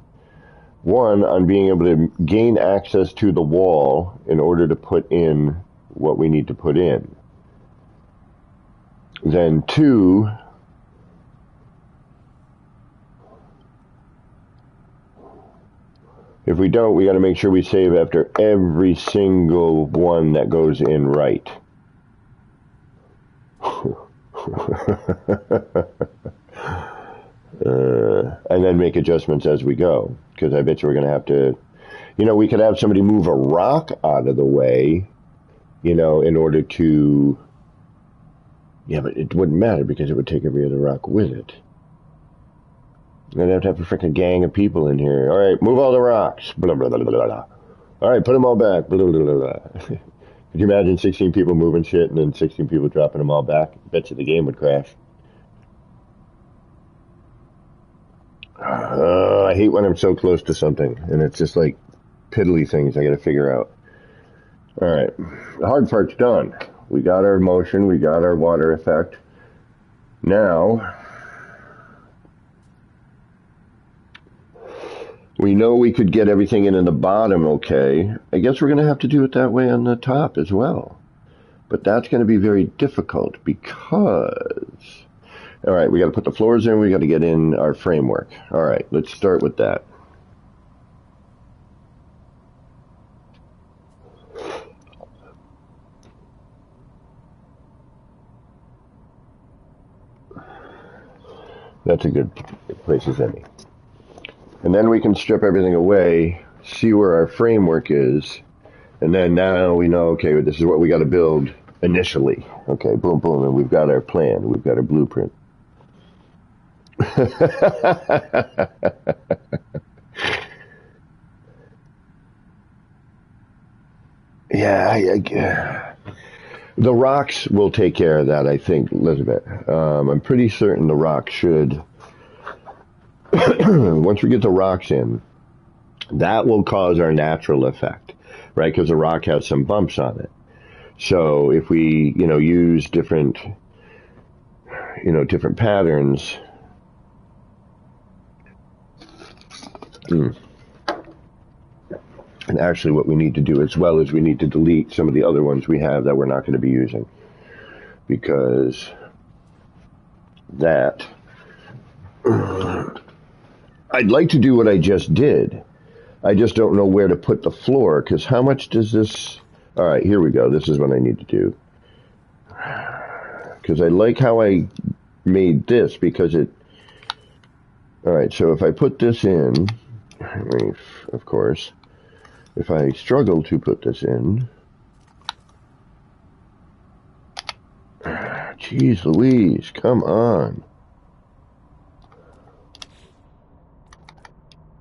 one, on being able to gain access to the wall in order to put in what we need to put in. Then two, if we don't, we got to make sure we save after every single one that goes in right. And then make adjustments as we go, because I bet you we're going to have to, you know, we could have somebody move a rock out of the way, you know, in order to, yeah, but it wouldn't matter because it would take every other rock with it. I'd have to have a freaking gang of people in here. All right, move all the rocks. Blah, blah, blah, blah, blah. All right, put them all back. Blah, blah, blah, blah. Could you imagine 16 people moving shit and then 16 people dropping them all back? I bet you the game would crash. I hate when I'm so close to something and it's just like piddly things I got to figure out. All right, the hard part's done. We got our motion, we got our water effect. Now, we know we could get everything in the bottom okay. I guess we're going to have to do it that way on the top as well. But that's going to be very difficult because, all right, we got to put the floors in, we got to get in our framework. All right, let's start with that. That's a good place as any. And then we can strip everything away, see where our framework is, and then now we know, okay, this is what we got to build initially. Okay, boom, boom, and we've got our plan, we've got our blueprint. Yeah, the rocks will take care of that, I think, Elizabeth. I'm pretty certain the rocks should. Once we get the rocks in, that will cause our natural effect, right? Because the rock has some bumps on it. So if we, you know, use different patterns. And actually what we need to do as well is we need to delete some of the other ones we have that we're not going to be using. Because that... I'd like to do what I just did. I just don't know where to put the floor, because how much does this... All right, here we go. This is what I need to do. Because I like how I made this, because it... All right, so if I put this in, of course, if I struggle to put this in, Jeez Louise, come on.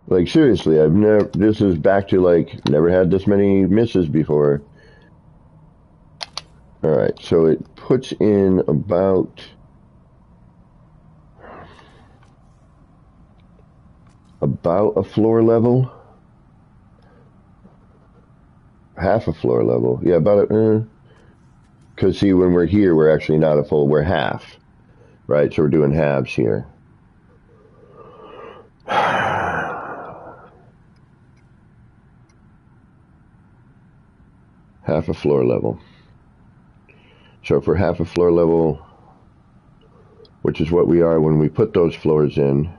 Like, seriously, this is back to, like, never had this many misses before. Alright, so it puts in about a floor level. Half a floor level. Yeah, about because see, when we're here, we're actually not a full, we're half. Right, so we're doing halves here. Half a floor level. So for half a floor level, which is what we are when we put those floors in,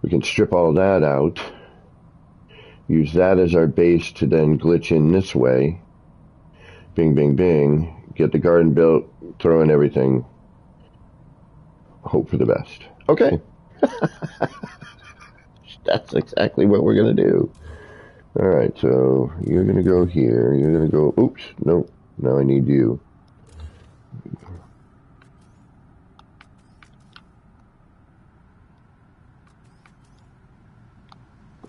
we can strip all that out, use that as our base to then glitch in this way. Bing, bing, bing. Get the garden built, throw in everything. Hope for the best. Okay. That's exactly what we're going to do. Alright, so you're going to go here. You're going to go... Oops, nope. Now I need you.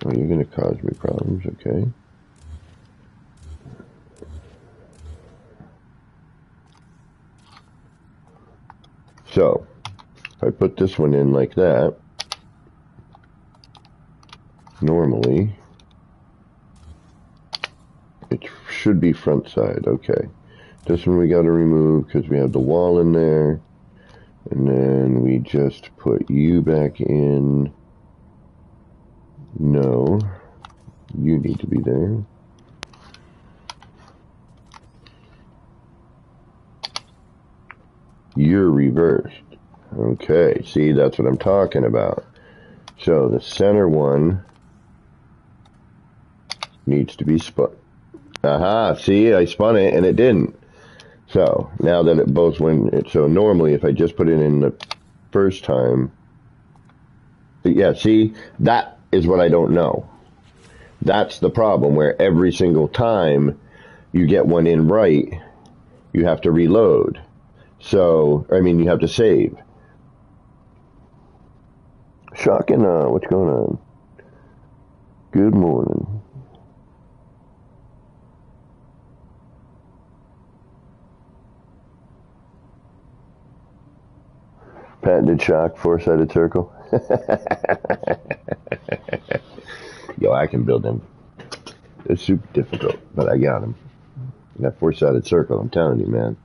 Oh, you're going to cause me problems, okay. So, if I put this one in like that, normally, it should be front side, okay. This one we got to remove because we have the wall in there, and then we just put you back in. No, you need to be there. You're reversed. Okay, see, that's what I'm talking about. So the center one needs to be spun. Aha, see, I spun it and it didn't. So now that it both went, so normally if I just put it in the first time, yeah, see, that is what I don't know. That's the problem, where every single time you get one in right, you have to reload. So, I mean, you have to save. Shocking, what's going on? Good morning. Patented shock, four-sided circle. Yo, I can build them. It's super difficult, but I got them. That four-sided circle, I'm telling you, man.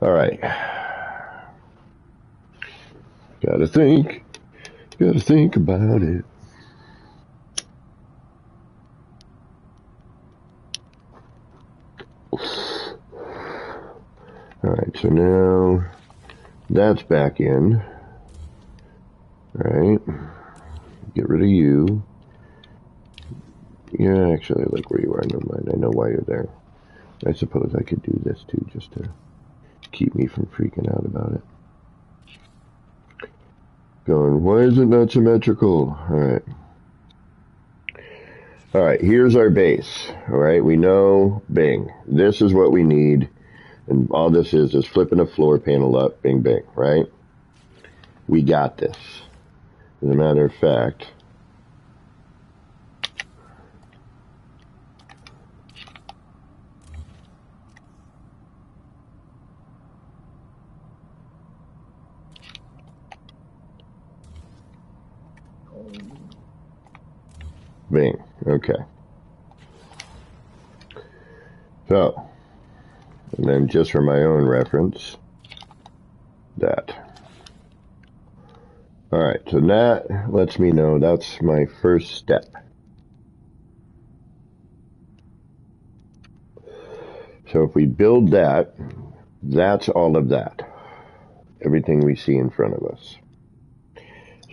All right. Gotta think about it. All right, so now that's back in. All right, get rid of you. Yeah, actually, I like where you are. Never mind. I know why you're there. I suppose I could do this too, just to keep me from freaking out about it. Going, why isn't that symmetrical? Alright. Alright, here's our base. Alright, we know, bing. This is what we need. And all this is flipping a floor panel up, bing, bing, right? We got this. As a matter of fact, bing. Okay. So, and then just for my own reference, that. Alright, so that lets me know that's my first step. So if we build that, that's all of that. Everything we see in front of us.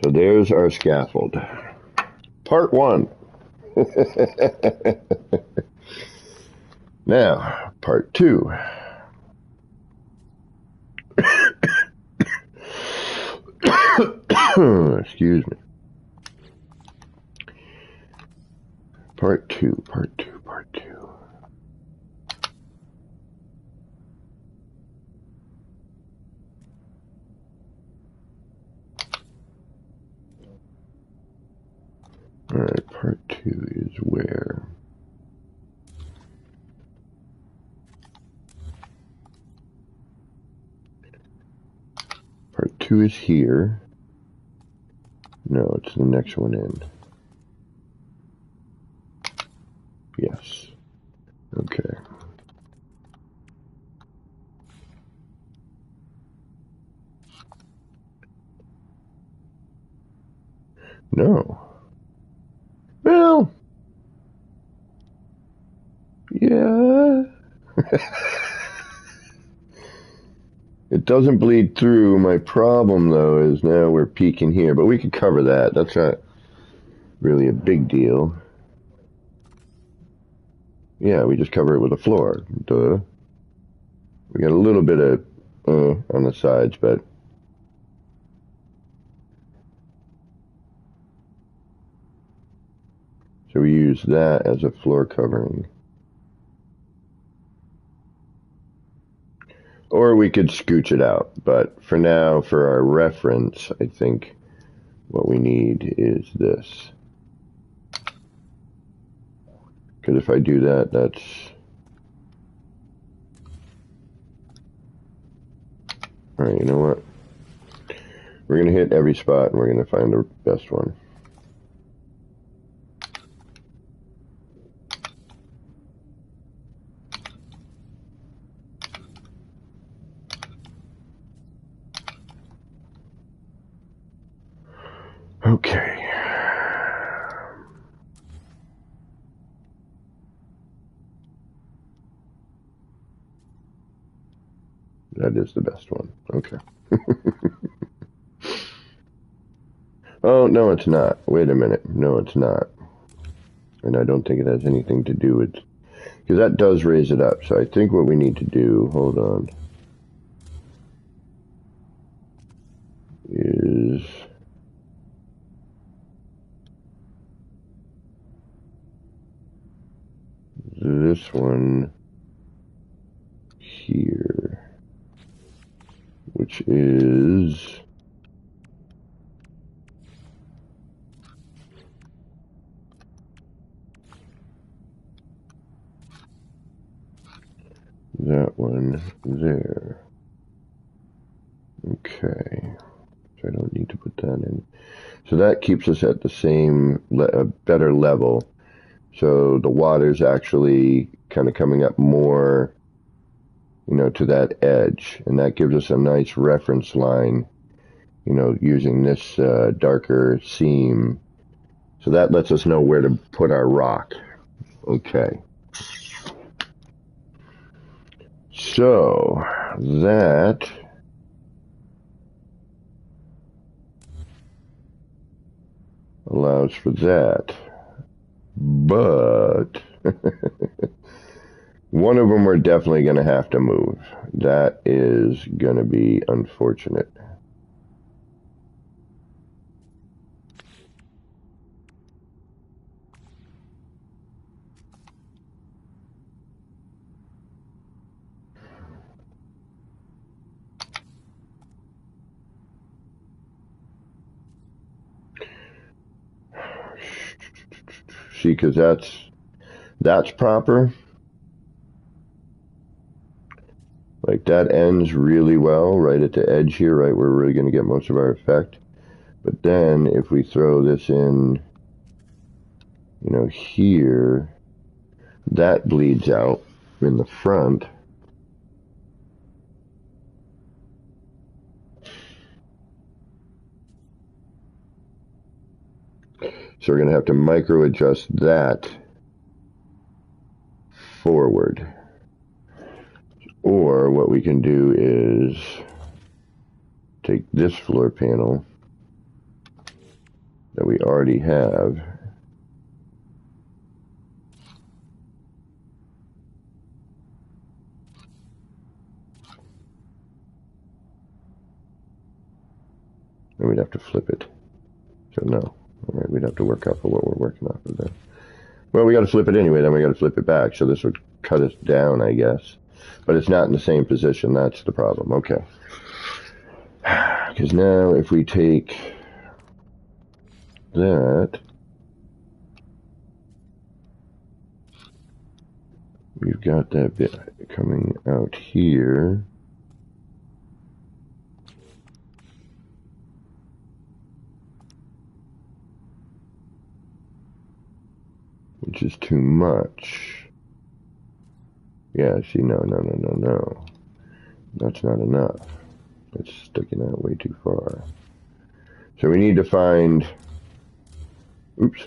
So there's our scaffold. Part 1. Now, part 2. Excuse me. Part two. Alright, part two is where? Part two is here. No, it's the next one in. Yes. Okay. No. Well, yeah. It doesn't bleed through. My problem, though, is now we're peeking here. But we could cover that. That's not really a big deal. Yeah, we just cover it with a floor. Duh. We got a little bit of on the sides, but... So we use that as a floor covering. Or we could scooch it out. But for now, for our reference, I think what we need is this. Because if I do that, that's... Alright, you know what? We're going to hit every spot and we're going to find the best one. Okay. That is the best one. Okay. Oh, no, it's not. Wait a minute. No, it's not. And I don't think it has anything to do with... Because that does raise it up. So I think what we need to do... Hold on. Is... this one here. Which is... that one there. Okay. So I don't need to put that in. So that keeps us at the same, better level. So the water's actually kind of coming up more, you know, to that edge. And that gives us a nice reference line, you know, using this darker seam. So that lets us know where to put our rock. Okay. So that allows for that. But one of them we're definitely going to have to move. That is going to be unfortunate. See, because that's proper. Like that ends really well right at the edge here, right where we're really going to get most of our effect. But then if we throw this in, you know, here, that bleeds out in the front. So we're going to have to micro adjust that forward. Or what we can do is take this floor panel that we already have and And we'd have to flip it. So no. All right, we'd have to work off of what we're working off of there. Well, we got to flip it anyway, then we got to flip it back. So this would cut us down, I guess. But it's not in the same position. That's the problem. Okay. Because now if we take that, we've got that bit coming out here. Which is too much. Yeah, see, no. That's not enough. It's sticking out way too far. So we need to find... Oops.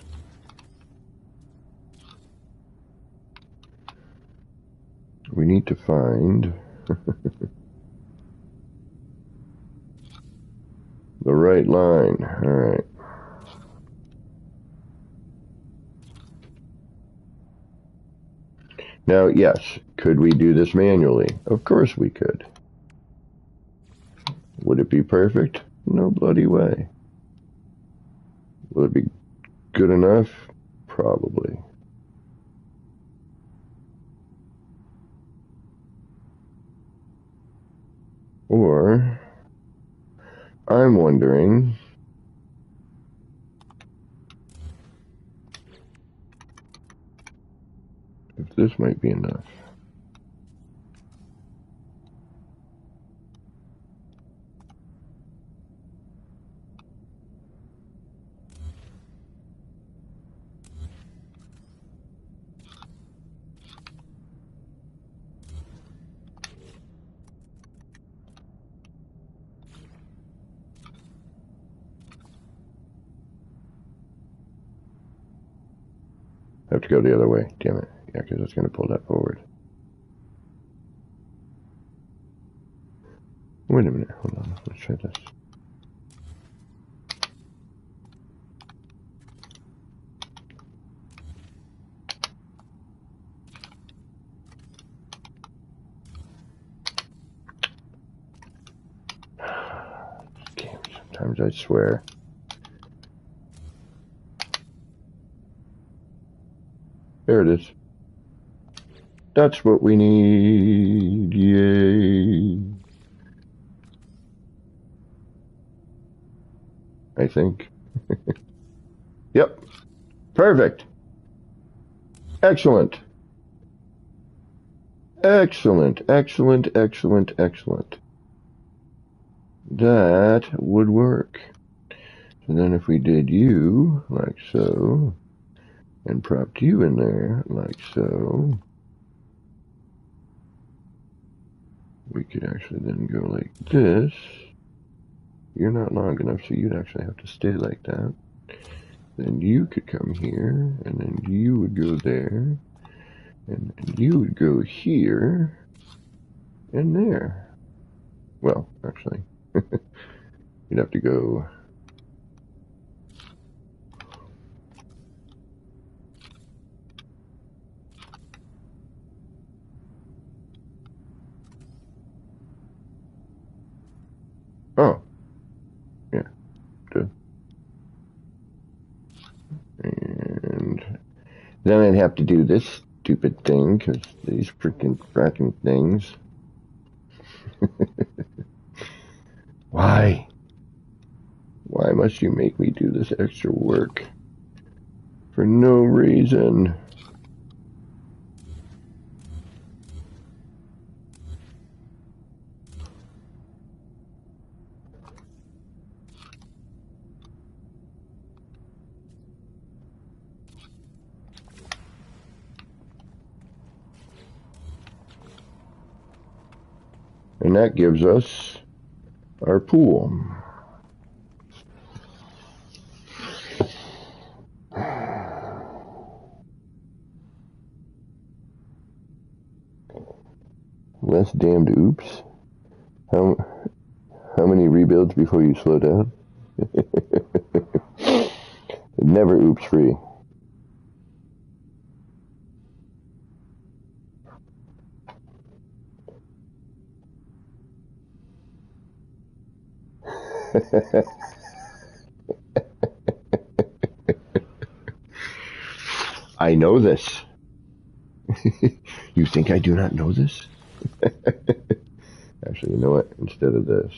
We need to find... the right line. All right. Now, yes, could we do this manually? Of course we could. Would it be perfect? No bloody way. Will it be good enough? Probably. Or, I'm wondering... if this might be enough. I have to go the other way. Damn it. Yeah, because it's going to pull that forward. Wait a minute. Hold on. Let's try this. Sometimes I swear. There it is. That's what we need. Yay. I think. Yep. Perfect. Excellent. Excellent. That would work. So then if we did you, like so, and propped you in there, like so, we could actually then go like this. You're not long enough, so you'd actually have to stay like that. Then you could come here, and then you would go there, and you would go here, and there. Well, actually, you'd have to go... Oh. Yeah. Good. And then I'd have to do this stupid thing, because these freaking fracking things. Why? Why must you make me do this extra work? For no reason. And that gives us our pool. Less damned oops. How many rebuilds before you slow down? Never oops free. I know this. You think I do not know this? Actually, you know what? Instead of this,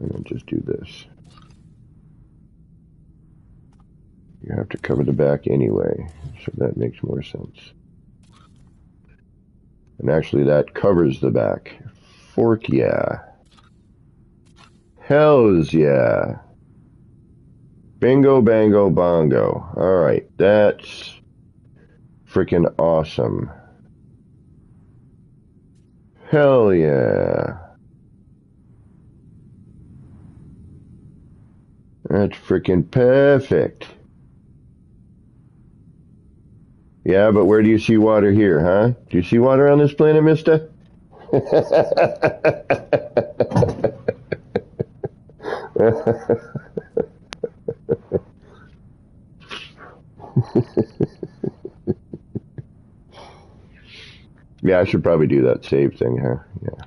I'm going to just do this. You have to cover the back anyway, so that makes more sense. And actually, that covers the back. Fork, yeah. Hells yeah. Bingo, bango, bongo. Alright, that's freaking awesome. Hell yeah. That's freaking perfect. Yeah, but where do you see water here, huh? Do you see water on this planet, mister? Yeah, I should probably do that save thing, huh? Yeah.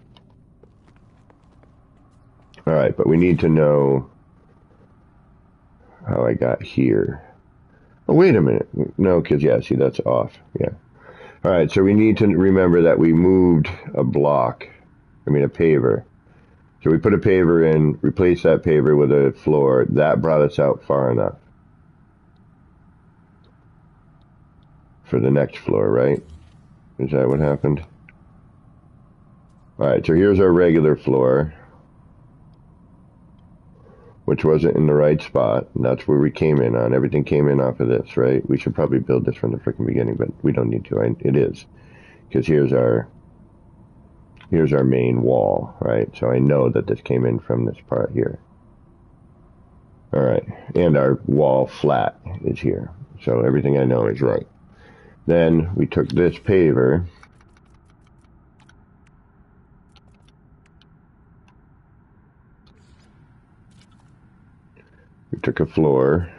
Alright, but we need to know how I got here. Oh, wait a minute. No, because, yeah, see, that's off. Yeah. Alright, so we need to remember that we moved a block. I mean, a paver. So we put a paver in, replaced that paver with a floor. That brought us out far enough for the next floor, right? Is that what happened? Alright, so here's our regular floor, which wasn't in the right spot. And that's where we came in on. Everything came in off of this, right? We should probably build this from the freaking beginning, but we don't need to. It is. Because here's our main wall, right? So I know that this came in from this part here. Alright, and our wall flat is here. So everything I know is right. Then we took this paver, we took a floor,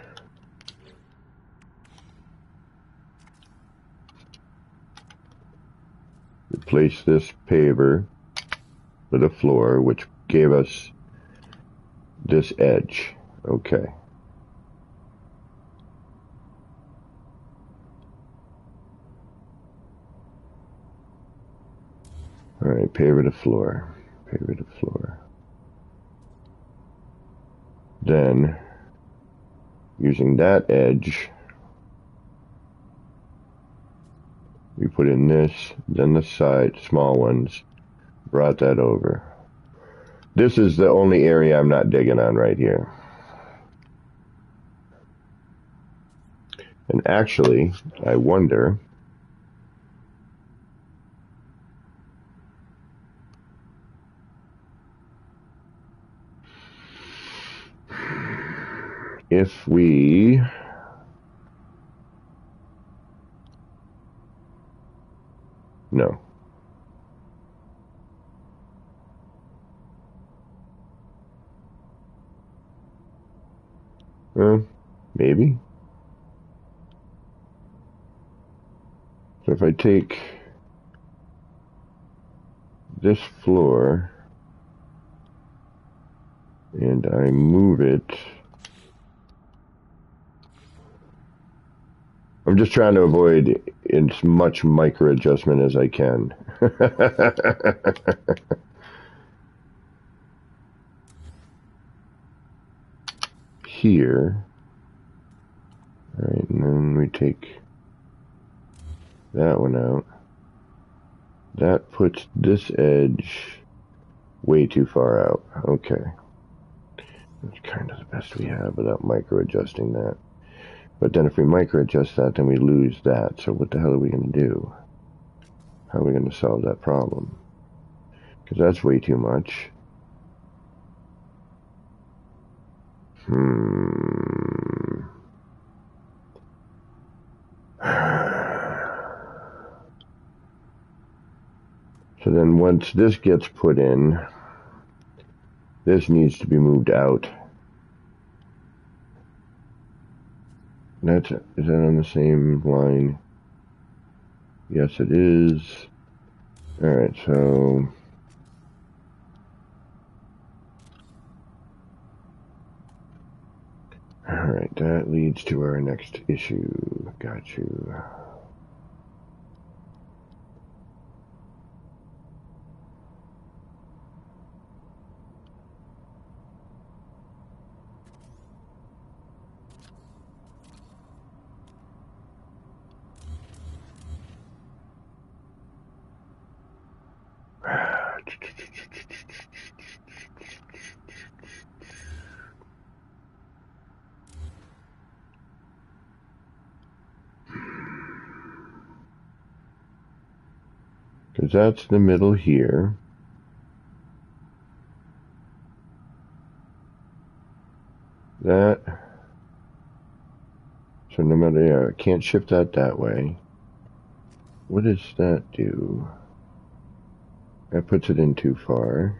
replaced this paver with a floor, which gave us this edge. Okay. Alright, paver to floor. Paver to floor. Then, using that edge, we put in this, then the side, small ones, brought that over. This is the only area I'm not digging on right here. And actually, I wonder if we no. Maybe. So if I take this floor and I move it, I'm just trying to avoid as much micro adjustment as I can. Here. Alright, and then we take that one out. That puts this edge way too far out. Okay. That's kind of the best we have without micro adjusting that. But then if we micro adjust that, then we lose that. So what the hell are we going to do? How are we going to solve that problem? Because that's way too much. So then once this gets put in, this needs to be moved out. Is that on the same line? Yes, it is. Alright, so alright, That leads to our next issue. Got you. Because that's the middle here. That. So no matter, yeah, I can't shift that way. What does that do? That puts it in too far.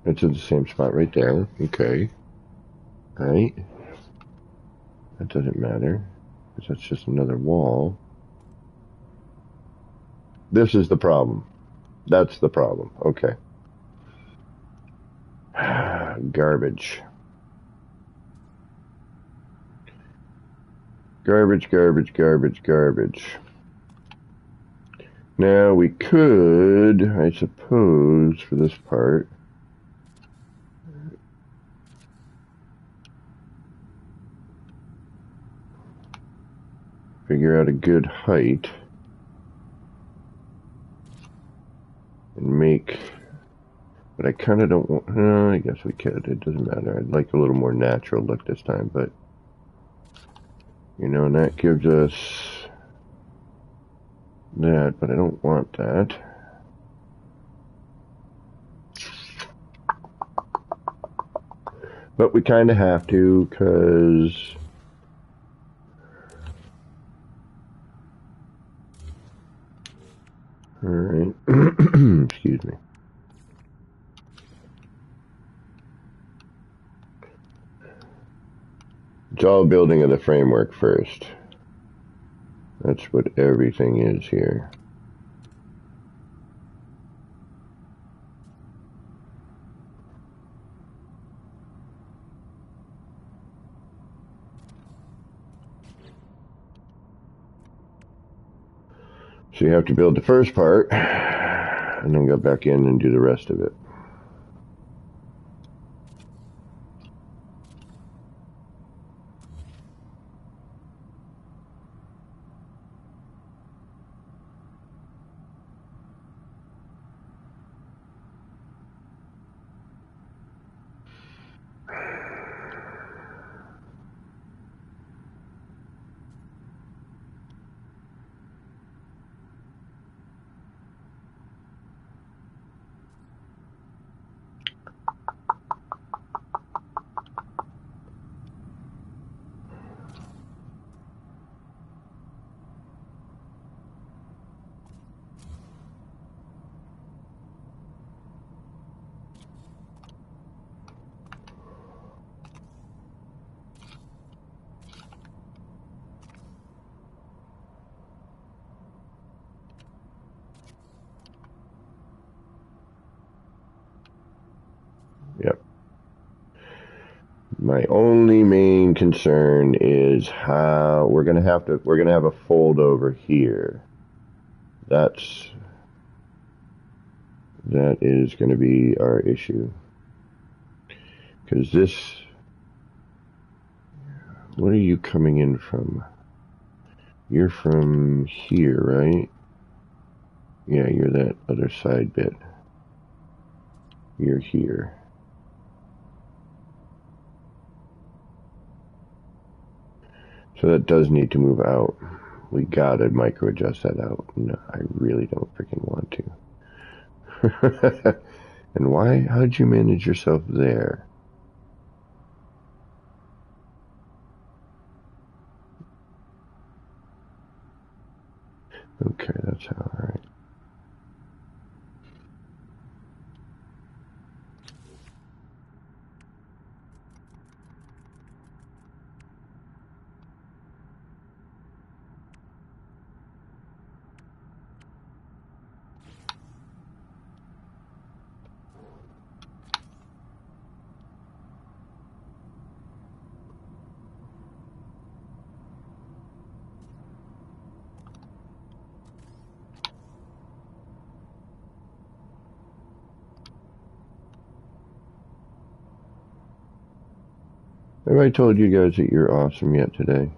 It's in the same spot right there. Okay. Right. That doesn't matter. Because that's just another wall. This is the problem. That's the problem. Okay. Garbage. Garbage, garbage, garbage, garbage. Now we could, I suppose, for this part, figure out a good height and make, but I kind of don't want, no, I guess we could, it doesn't matter. I'd like a little more natural look this time, but, you know, and that gives us that, but I don't want that. But we kind of have to, because alright, excuse me. It's all building of the framework first. That's what everything is here. So you have to build the first part, and then go back in and do the rest of it. Yep. My only main concern is how we're gonna have a fold over here. That is going to be our issue. Because this, what are you coming in from? You're from here, right? Yeah, you're that other side bit. You're here. So that does need to move out. We gotta micro adjust that out. No, I really don't freaking want to. And why? How'd you manage yourself there? Okay, that's how, alright. Have I told you guys that you're awesome yet today?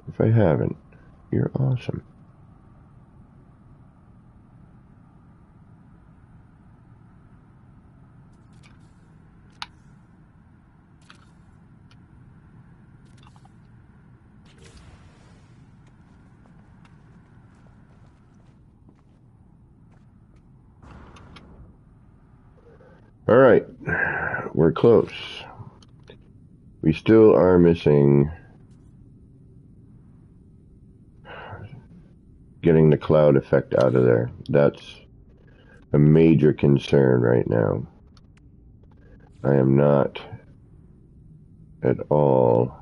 If I haven't, you're awesome. All right, we're close. We still are missing getting the cloud effect out of there. That's a major concern right now. I am not at all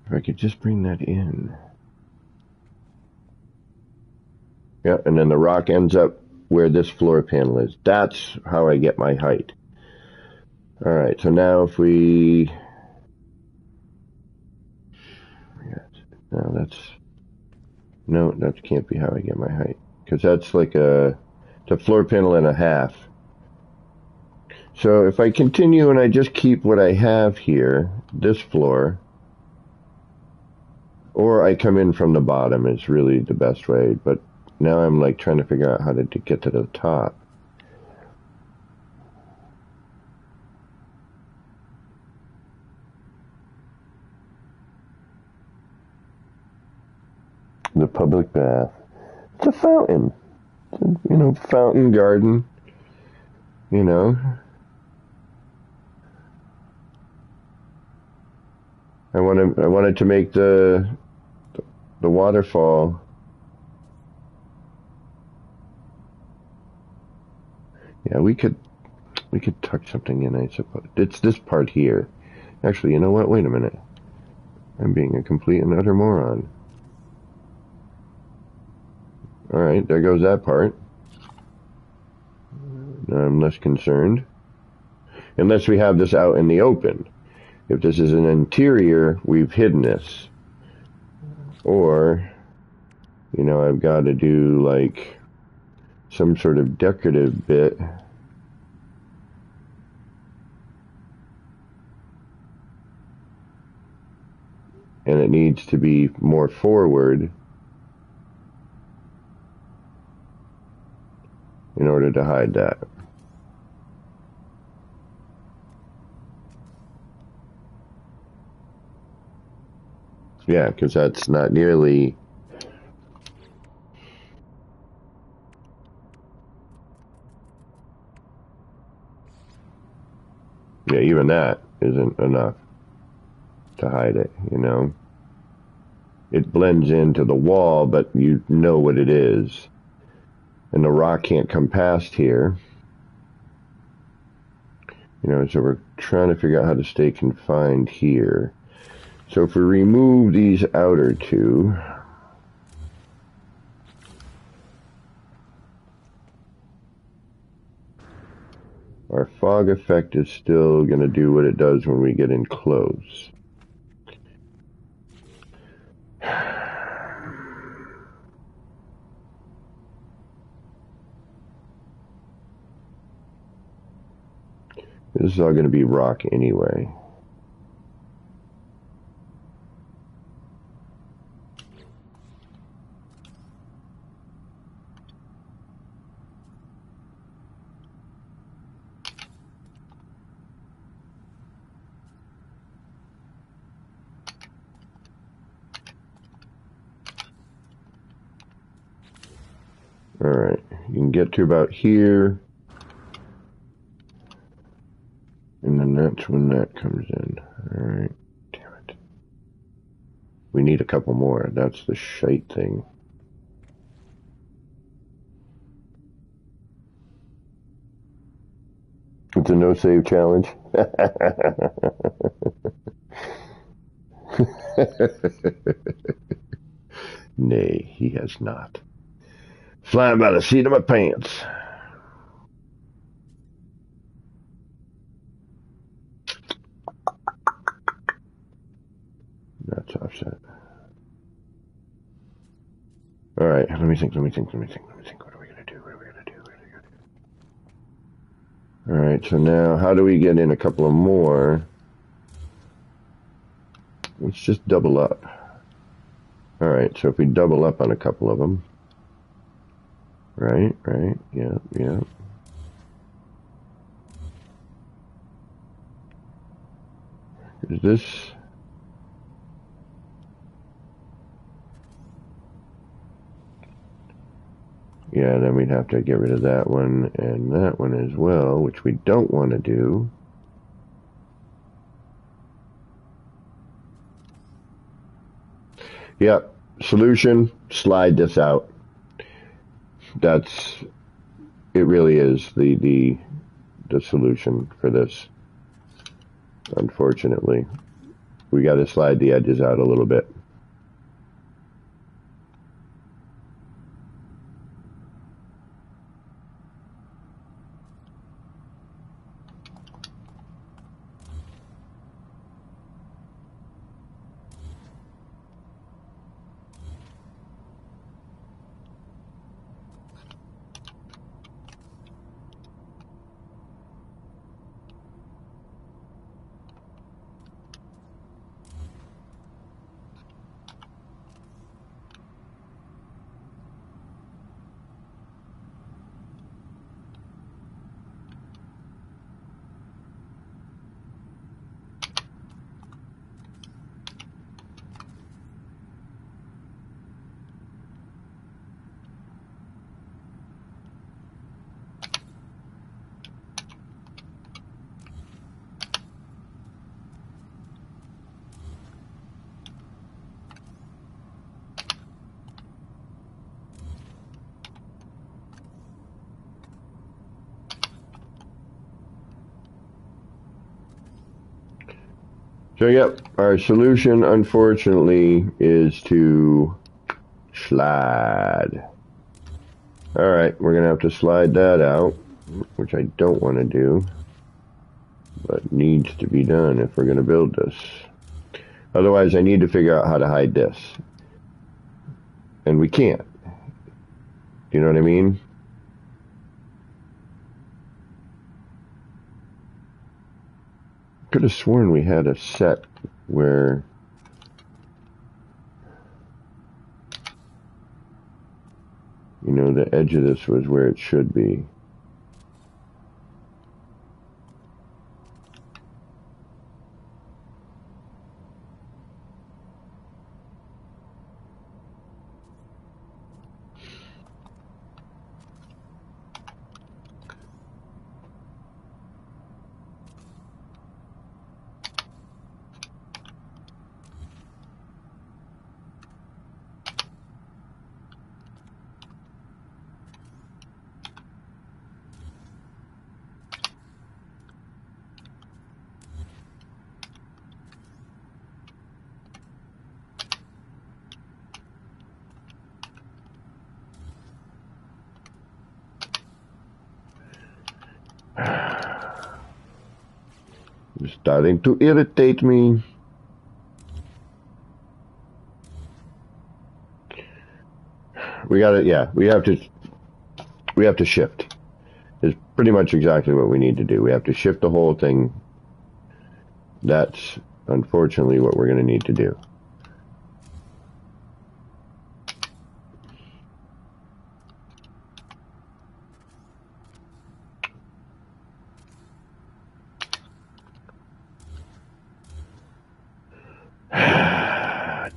if I could just bring that in. Yeah, and then the rock ends up where this floor panel is. That's how I get my height. All right, so now if we... No, that can't be how I get my height. Because that's like it's a floor panel and a half. So if I continue and I just keep what I have here, this floor, or I come in from the bottom is really the best way, but now I'm like trying to figure out how to get to the top. The public bath. It's a fountain. It's a, fountain garden. I wanted to make the waterfall. Yeah, we could tuck something in, I suppose. It's this part here. Actually, you know what? Wait a minute. I'm being a complete and utter moron. Alright, there goes that part. Now I'm less concerned. Unless we have this out in the open. If this is an interior, we've hidden this. Or, I've got to do like some sort of decorative bit. And it needs to be more forward in order to hide that. Yeah, because that's not nearly... Yeah, even that isn't enough to hide it, It blends into the wall, but you know what it is. And the rock can't come past here. So we're trying to figure out how to stay confined here. So if we remove these outer two, our fog effect is still going to do what it does when we get in close. This is all going to be rock anyway. Alright, you can get to about here. And then that's when that comes in. Alright, damn it. We need a couple more. That's the shite thing. It's a no-save challenge. Nay, he has not. Flying by the seat of my pants. That's offset. All right, let me think. What are we gonna do? All right, so now how do we get in a couple of more? Let's just double up. All right, so if we double up on a couple of them. Right, yeah. Is this... Yeah, then we'd have to get rid of that one and that one as well, which we don't want to do. Yep, solution, slide this out. It really is the solution for this. Unfortunately, we got to slide the edges out a little bit. So, yep, our solution, unfortunately, is to slide. Alright, we're going to have to slide that out, which I don't want to do, but needs to be done if we're going to build this. Otherwise, I need to figure out how to hide this. And we can't. Do you know what I mean? Could have sworn we had a set where the edge of this was where it should be. It's starting to irritate me. We gotta, yeah, we have to shift. Is pretty much exactly what we need to do. We have to shift the whole thing. That's unfortunately what we're going to need to do.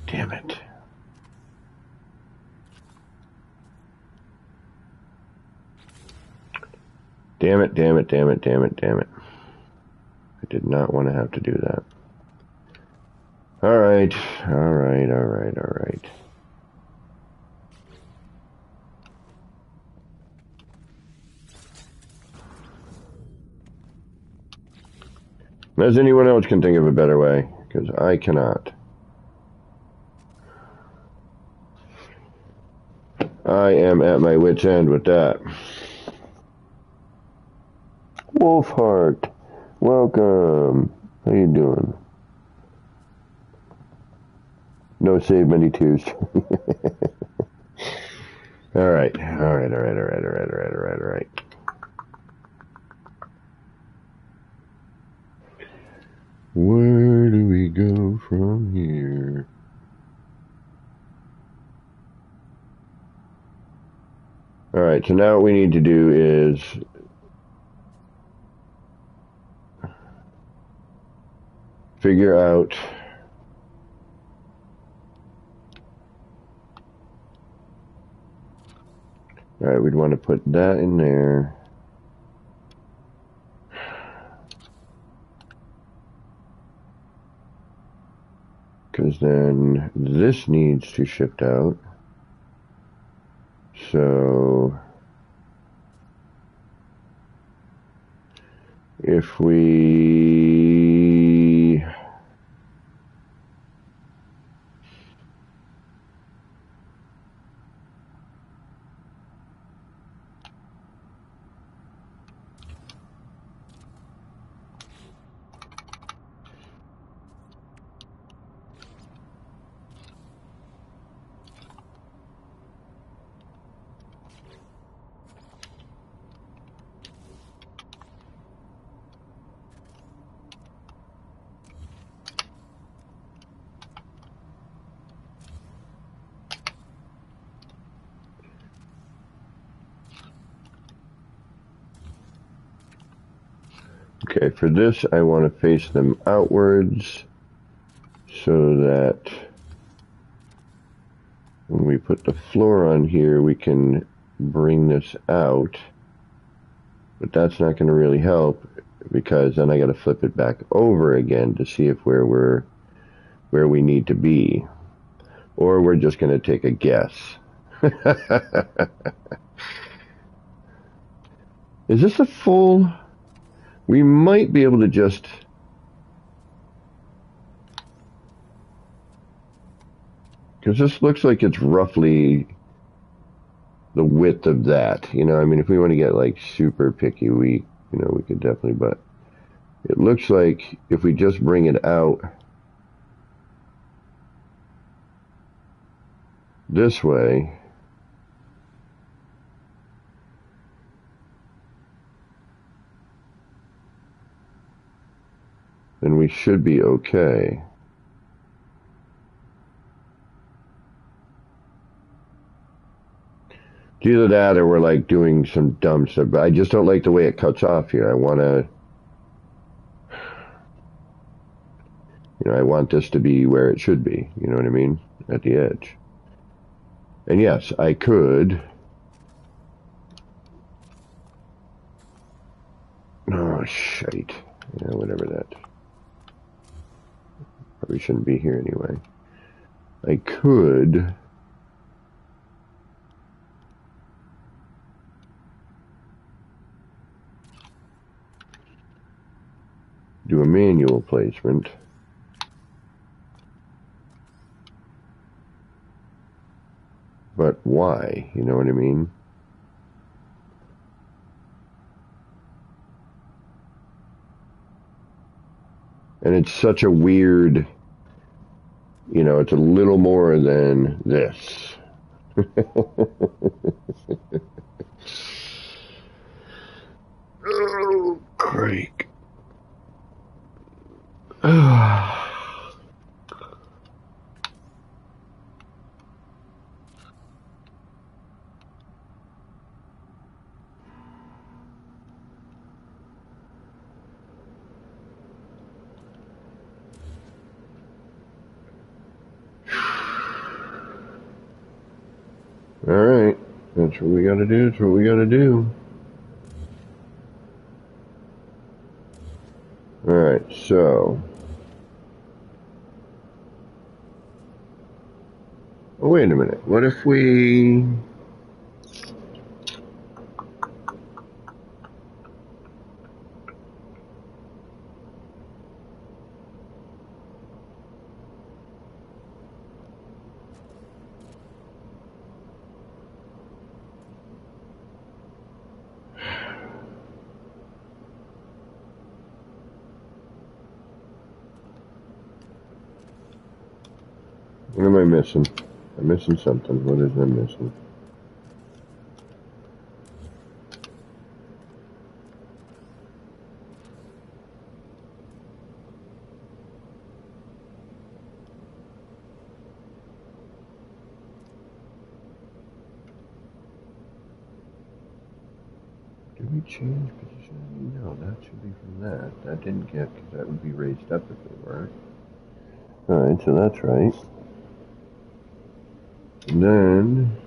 Damn it. Damn it, damn it, damn it, damn it, damn it. I did not want to have to do that. Alright, alright, alright, alright. Unless anyone else can think of a better way, because I cannot. I am at my wit's end with that. Wolfheart, welcome. How you doing? No save many tears. All right. Where do we go from here? All right, so now what we need to do is figure out all right, we'd want to put that in there. Because then this needs to shift out. So if we okay, for this I want to face them outwards so that when we put the floor on here we can bring this out, but that's not going to really help because then I got to flip it back over again to see if where we need to be, or we're just going to take a guess. Is this a full? We might be able to just because this looks like it's roughly the width of that, you know. I mean, if we want to get like super picky, we could definitely, but it looks like if we just bring it out this way, then we should be okay. It's either that or we're like doing some dumb stuff, but I just don't like the way it cuts off here. I want this to be where it should be, you know what I mean? At the edge. And yes, I could. Oh, shite. Yeah, whatever that. Probably shouldn't be here anyway. I could do a manual placement. But why? You know what I mean? And it's such a weird, it's a little more than this. Oh, Craig. Alright, that's what we gotta do, that's what we gotta do. Alright, so. Oh, wait a minute. What if we. What am I missing? I'm missing something. What is I missing? Did we change position? No, that should be from that. That didn't get, because that would be raised up if they were. Alright, so that's right. And then...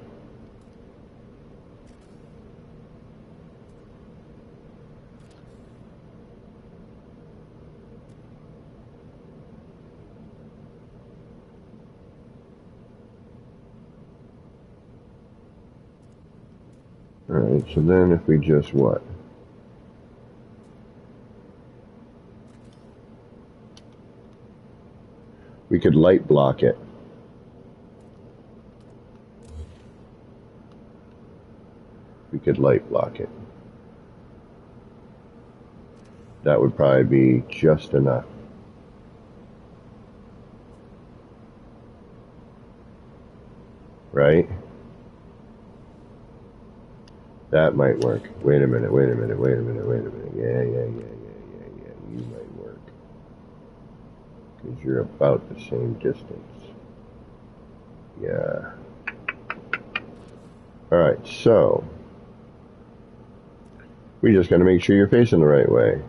Alright, so then if we just what? We could light block it. We could light block it. That would probably be just enough. Right? That might work. Wait a minute. Yeah. You might work. Because you're about the same distance. Yeah. Alright, so... we just gotta make sure you're facing the right way.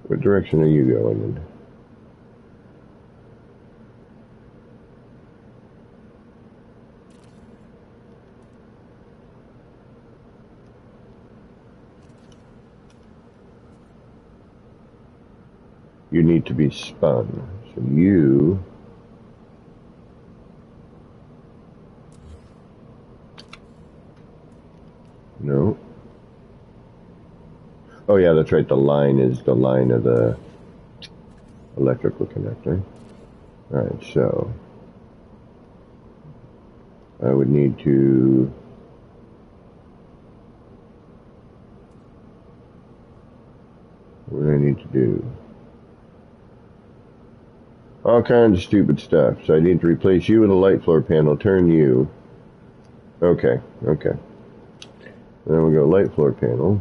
What direction are you going in? You need to be spun. So you... No. Oh yeah, that's right. The line is the line of the electrical connector. Alright, so... I would need to... what do I need to do? All kinds of stupid stuff. So I need to replace you with a light floor panel. Turn you. Okay. Then we'll go light floor panel.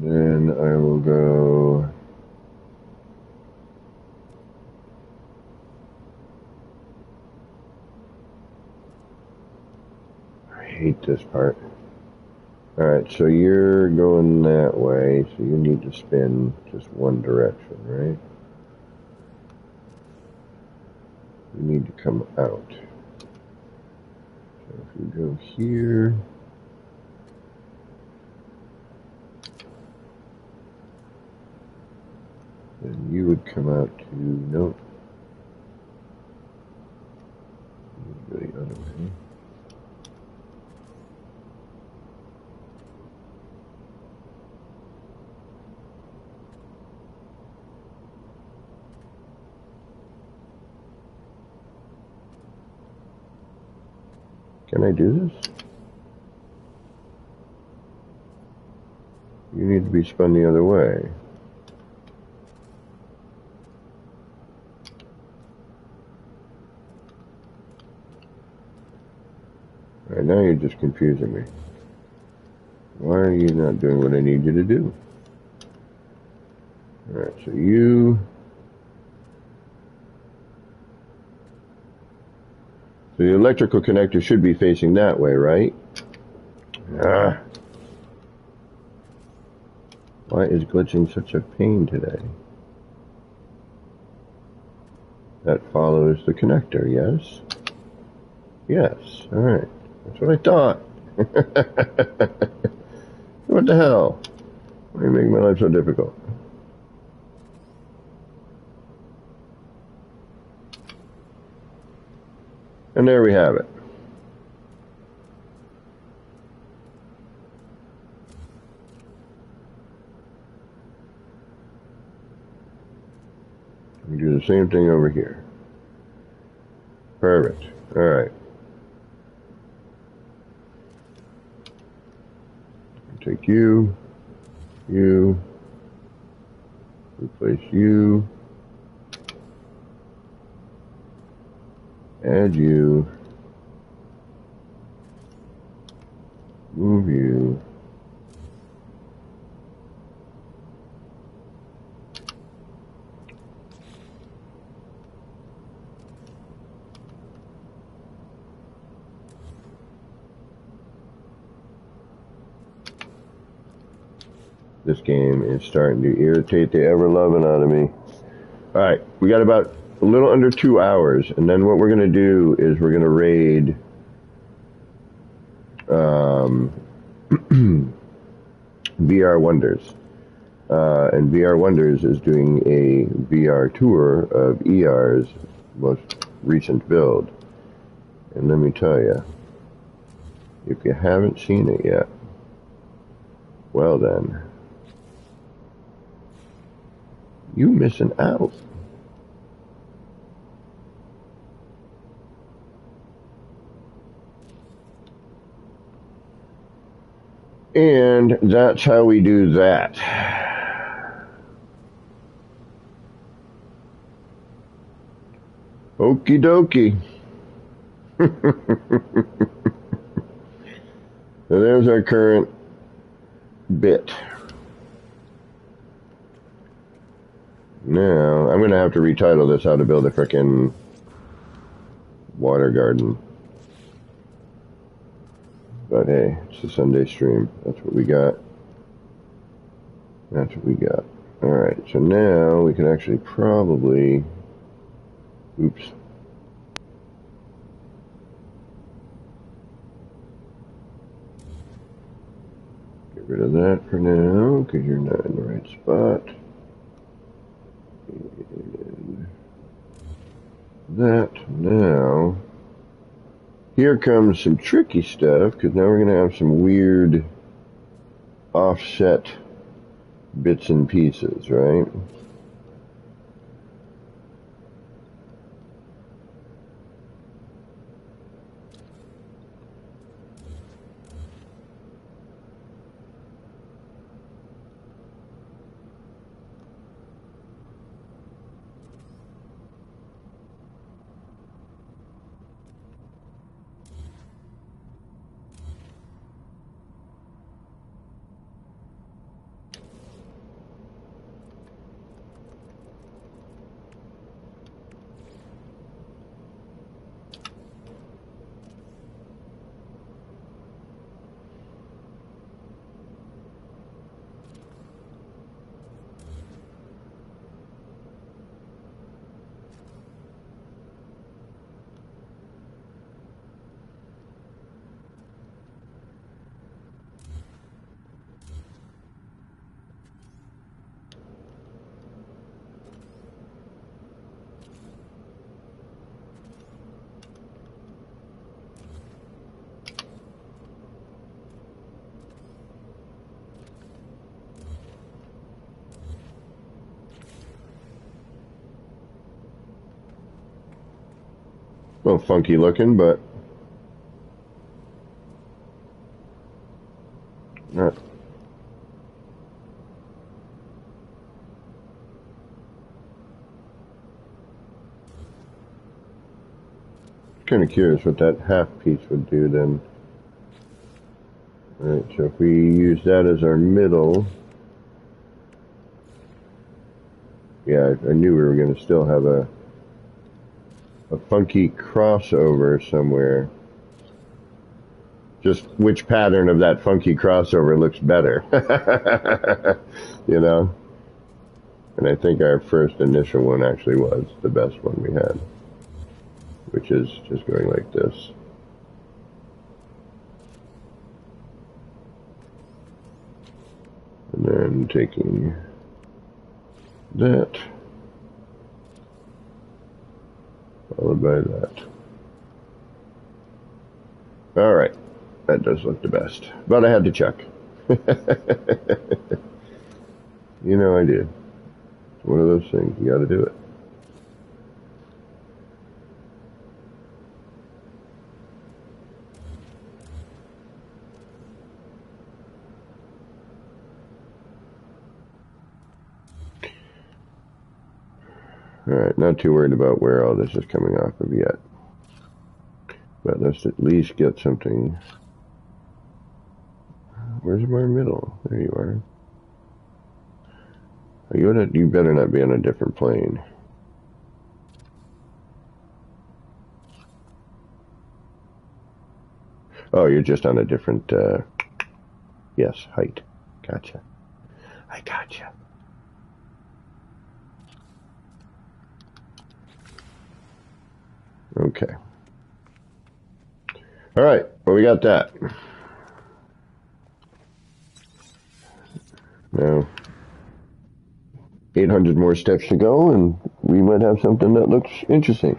Then I will go... I hate this part. Alright, so you're going that way, so you need to spin just one direction, right? You need to come out. So if you go here... then you would come out to... nope. You go the other way. Can I do this? You need to be spun the other way. Alright, now you're just confusing me. Why are you not doing what I need you to do? Alright, so you... so the electrical connector should be facing that way, right? Ah. Why is glitching such a pain today? That follows the connector, yes? Yes, alright. That's what I thought. What the hell? Why are you making my life so difficult? And there we have it. We do the same thing over here. Perfect. All right. Take you, replace you, add you, move you, this game is starting to irritate the ever-loving out of me. Alright, we got about a little under 2 hours, and then what we're going to do is we're going to raid VR Wonders. And VR Wonders is doing a VR tour of ER's most recent build. And let me tell you, if you haven't seen it yet, well then, you missing out. And that's how we do that. Okie dokie. So there's our current bit. Now, I'm going to have to retitle this How to Build a Frickin' Water Garden. But hey, it's a Sunday stream. That's what we got. That's what we got. Alright, so now we can actually probably... Oops. Get rid of that for now, because you're not in the right spot. And that now. Here comes some tricky stuff, because now we're going to have some weird offset bits and pieces, right? Well, funky looking, but not. Kind of curious what that half piece would do then. Alright, so if we use that as our middle, yeah, I knew we were going to still have a funky crossover somewhere. Just which pattern of that funky crossover looks better, you know? And I think our first initial one actually was the best one we had, which is just going like this. And then taking that, followed by that. Alright, that does look the best. But I had to check. You know I did. It's one of those things, you gotta do it. Alright, not too worried about where all this is coming off of yet. But let's at least get something. Where's my middle? There you are. Are you you better not be on a different plane. Oh, you're just on a different, yes, height. Gotcha. I gotcha. Okay. All right, well, we got that. Now, 800 more steps to go, and we might have something that looks interesting.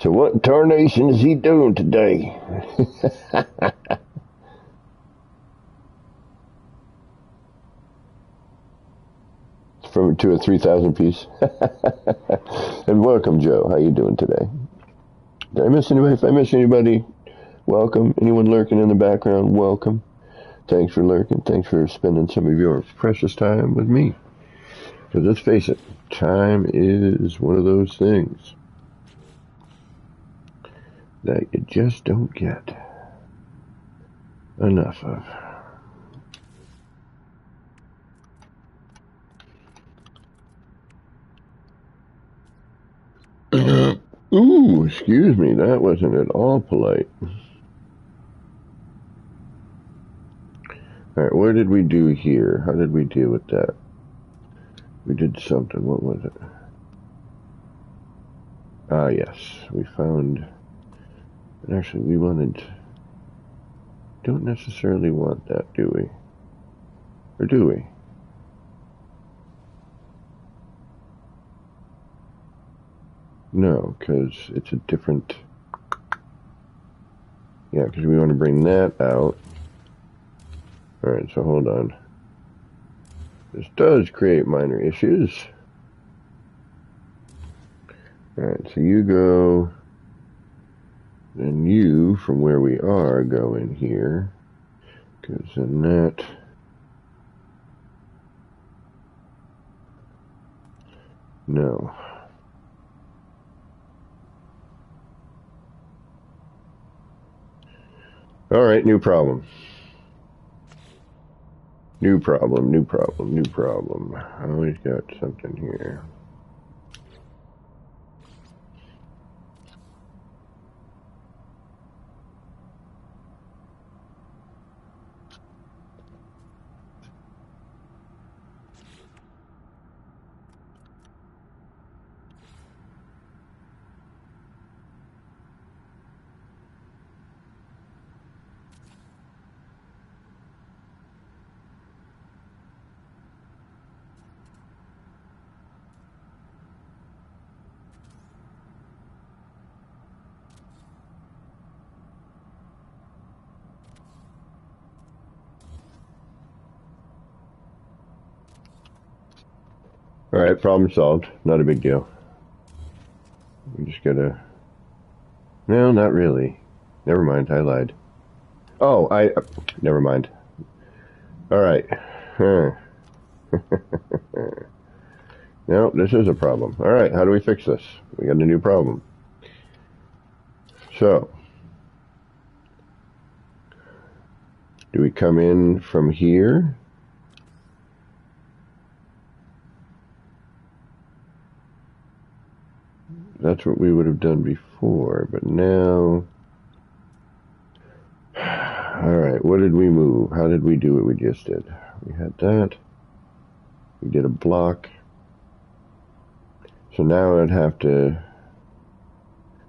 So what tarnation is he doing today? From to a 3,000 piece. And welcome, Joe. How you doing today? Did I miss anybody? If I miss anybody, welcome. Anyone lurking in the background, welcome. Thanks for lurking. Thanks for spending some of your precious time with me. Because let's face it, time is one of those things that you just don't get enough of. Ooh, excuse me, that wasn't at all polite. Alright, what did we do here? How did we deal with that? We did something. What was it? Ah, yes. We found... And actually, we wanted... Don't necessarily want that, do we? Or do we? No, because it's a different... Yeah, because we want to bring that out. Alright, so hold on. This does create minor issues. Alright, so you go... Then you, from where we are, go in here. Because then that... No. Alright, new problem. New problem, new problem, new problem. I always got something here. Alright, problem solved. Not a big deal. We just gotta... No, not really. Never mind, I lied. Oh, never mind. Alright. Huh. No, this is a problem. Alright, how do we fix this? We got a new problem. So... Do we come in from here? That's what we would have done before, but now... Alright, what did we move? How did we do what we just did? We had that. We did a block. So now I'd have to...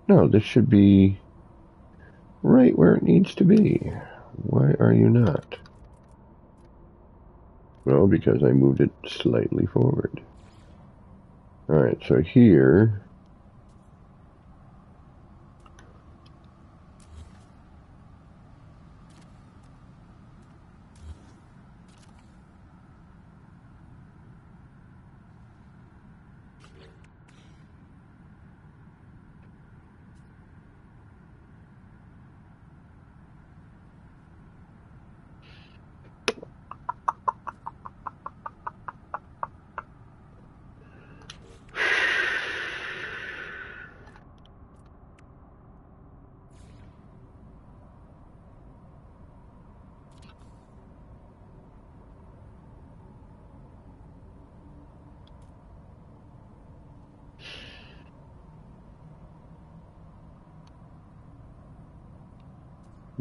No, this should be right where it needs to be. Why are you not? Well, because I moved it slightly forward. Alright, so here...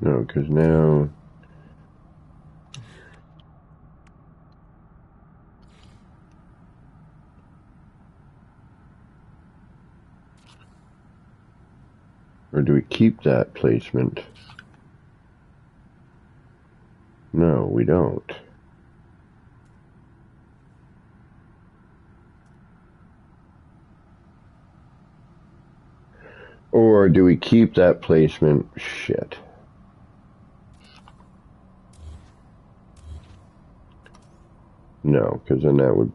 No, because now... Or do we keep that placement? No, we don't. Or do we keep that placement? Shit. No, because then that would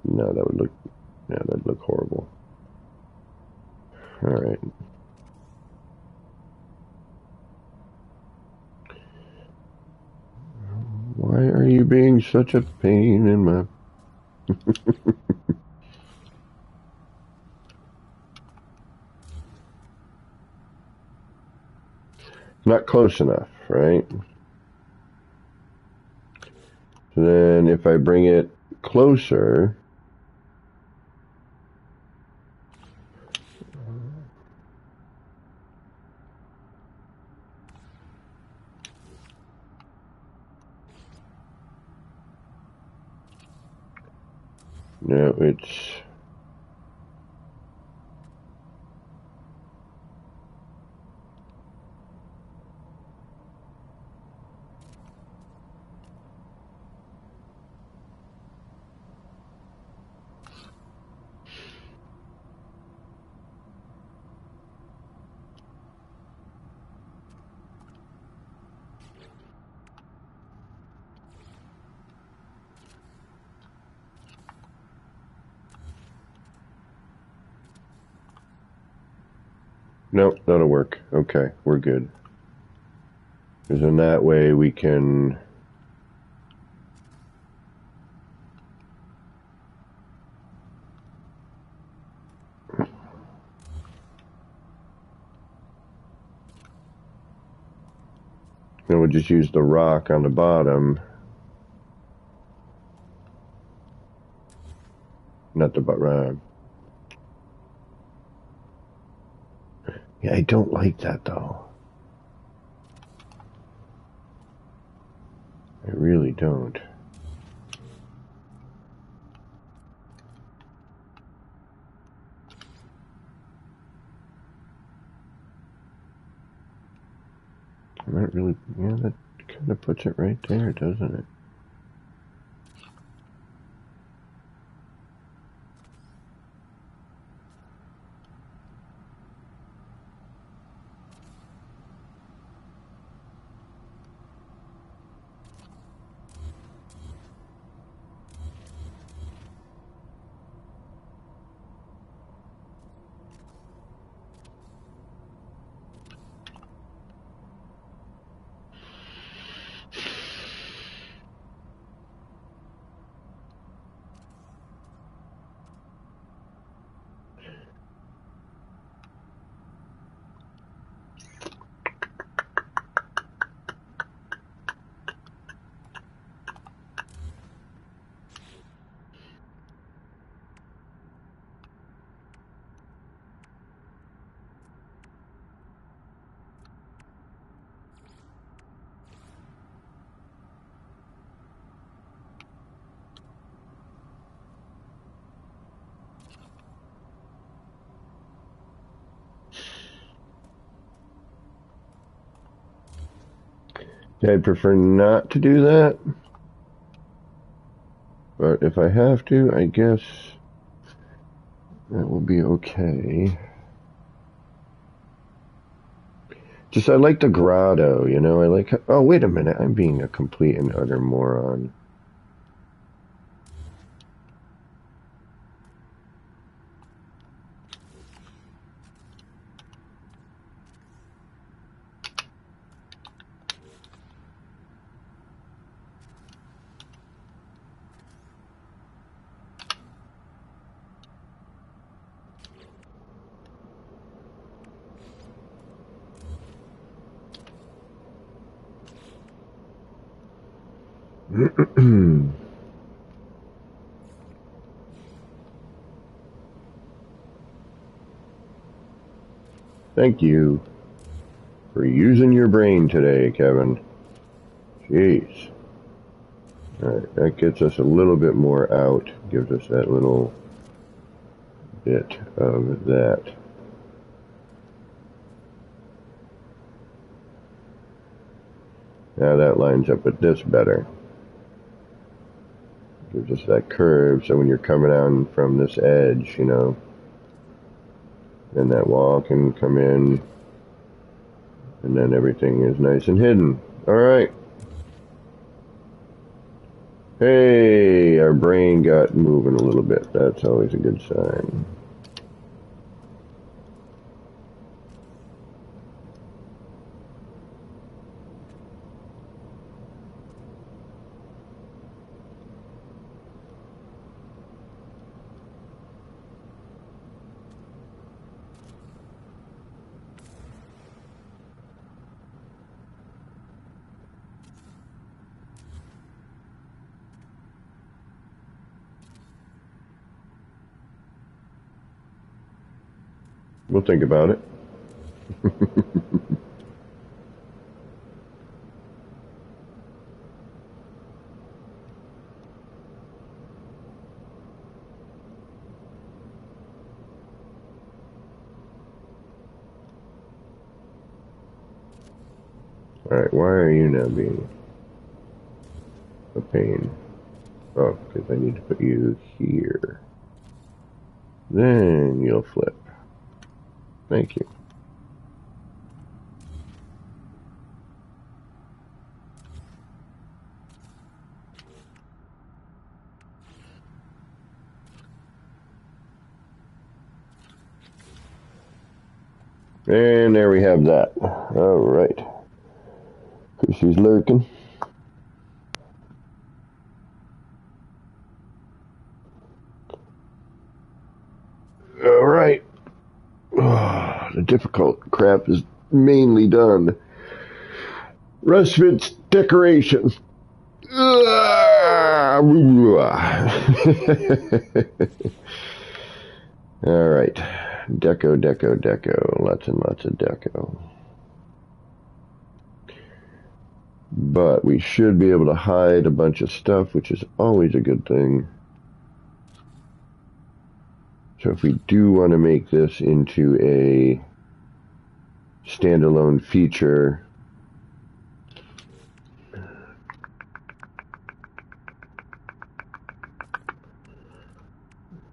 look horrible. All right. Why are you being such a pain in my... Not close enough, right? So then if I bring it closer... No, it's... Nope, that'll work. Okay, we're good. Because in that way we can... Then we'll just use the rock on the bottom. Not the bottom. Yeah, I don't like that though. I really don't. That really, yeah, that kind of puts it right there, doesn't it? I'd prefer not to do that. But if I have to, I guess that will be okay. Just, I like the grotto, you know? I like... Oh, wait a minute. I'm being a complete and utter moron. Thank you. for using your brain today, Kevin. Jeez. Alright, that gets us a little bit more out. Gives us that little bit of that. Now that lines up with this better. Gives us that curve, so when you're coming down from this edge, you know, then that wall can come in, and then everything is nice and hidden. Alright. Hey, our brain got moving a little bit. That's always a good sign. We'll think about it. Alright, why are you now being a pain? Oh, because I need to put you here. Then you'll flip. Thank you. And there we have that. All right. She's lurking. All right. Oh, the difficult crap is mainly done. Rest of it's decoration. All right. Deco, deco, deco. Lots and lots of deco. But we should be able to hide a bunch of stuff, which is always a good thing. So if we do want to make this into a standalone feature,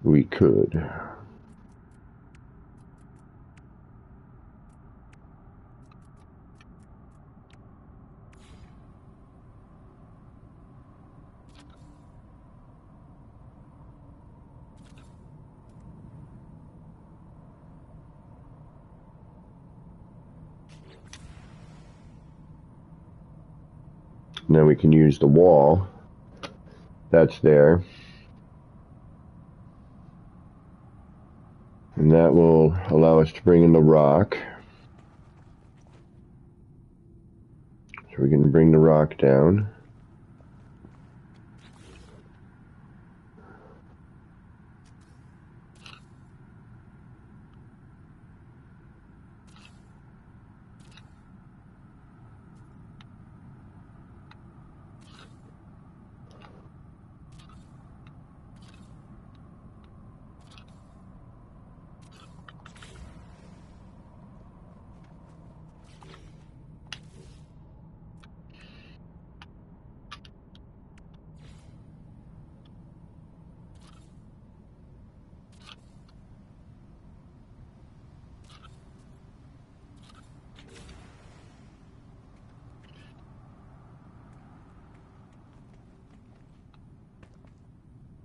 we could. Now we can use the wall that's there, and that will allow us to bring in the rock. So we can bring the rock down.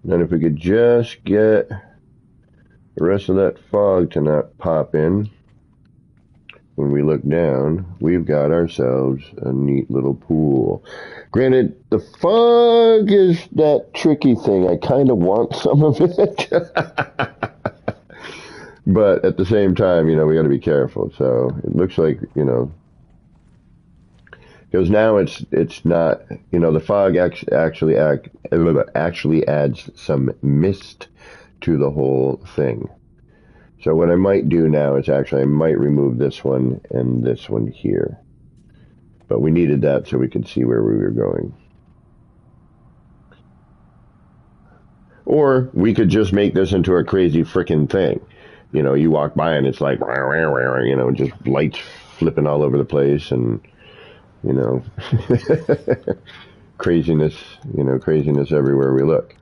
And if we could just get the rest of that fog to not pop in when we look down, we've got ourselves a neat little pool. Granted, the fog is that tricky thing. I kind of want some of it. But at the same time, you know, we got to be careful. So it looks like, you know, because now it's not, you know, the fog actually adds some mist to the whole thing. So what I might do now is actually I might remove this one and this one here. But we needed that so we could see where we were going. Or we could just make this into a crazy freaking thing. You know, you walk by and it's like, you know, just lights flipping all over the place and, you know, craziness, you know, craziness everywhere we look.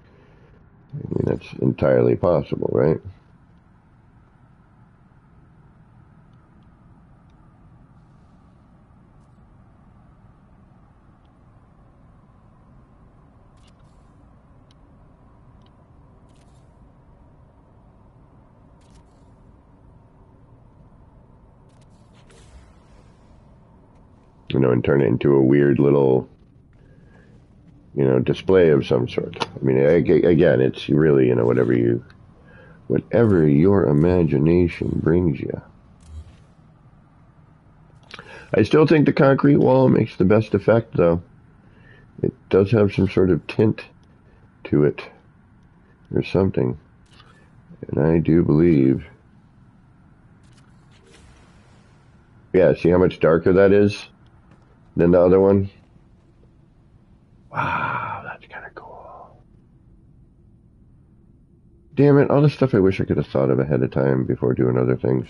I mean, that's entirely possible, right? You know, and turn it into a weird little, you know, display of some sort. I mean, again, it's really, you know, whatever your imagination brings you. I still think the concrete wall makes the best effect, though. It does have some sort of tint to it or something. And I do believe... Yeah, see how much darker that is than the other one? Wow, that's kind of cool. Damn it, all the stuff I wish I could have thought of ahead of time before doing other things.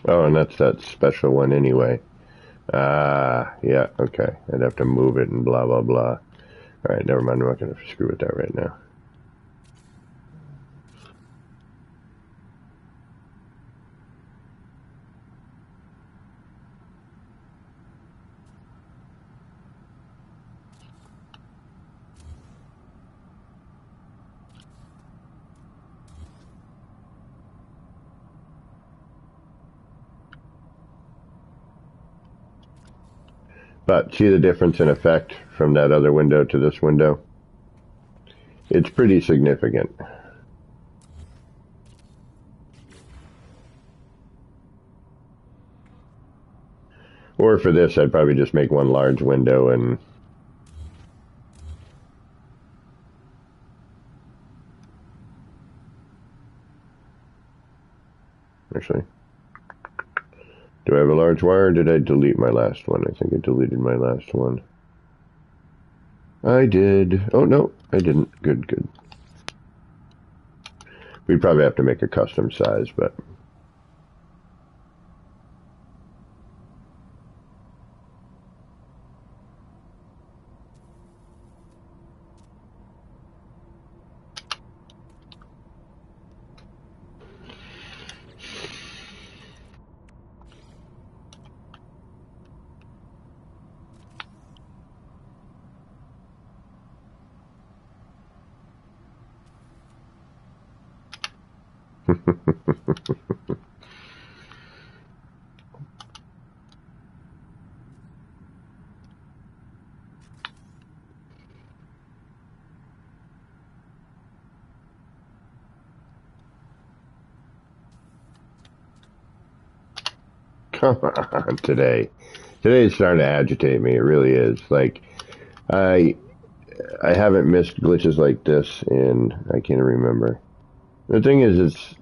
Oh, and that's that special one anyway. Ah, yeah, okay. I'd have to move it and blah, blah, blah. Alright, never mind. I'm not going to screw with that right now. But see the difference in effect from that other window to this window? It's pretty significant. Or for this, I'd probably just make one large window and... Actually, do I have a large wire or did I delete my last one? I think I deleted my last one. I did. Oh, no, I didn't. Good, good. We'd probably have to make a custom size, but... Come on, today. Today's starting to agitate me. It really is. Like, I haven't missed glitches like this in, I can't remember. The thing is,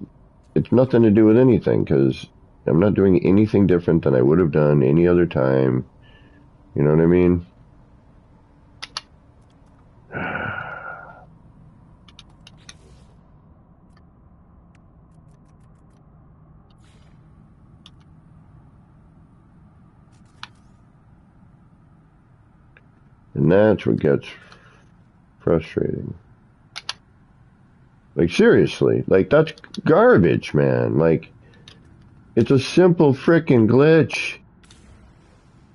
it's nothing to do with anything, because I'm not doing anything different than I would have done any other time. You know what I mean? And that's what gets frustrating. Like, seriously, like, that's garbage, man. Like, it's a simple frickin' glitch.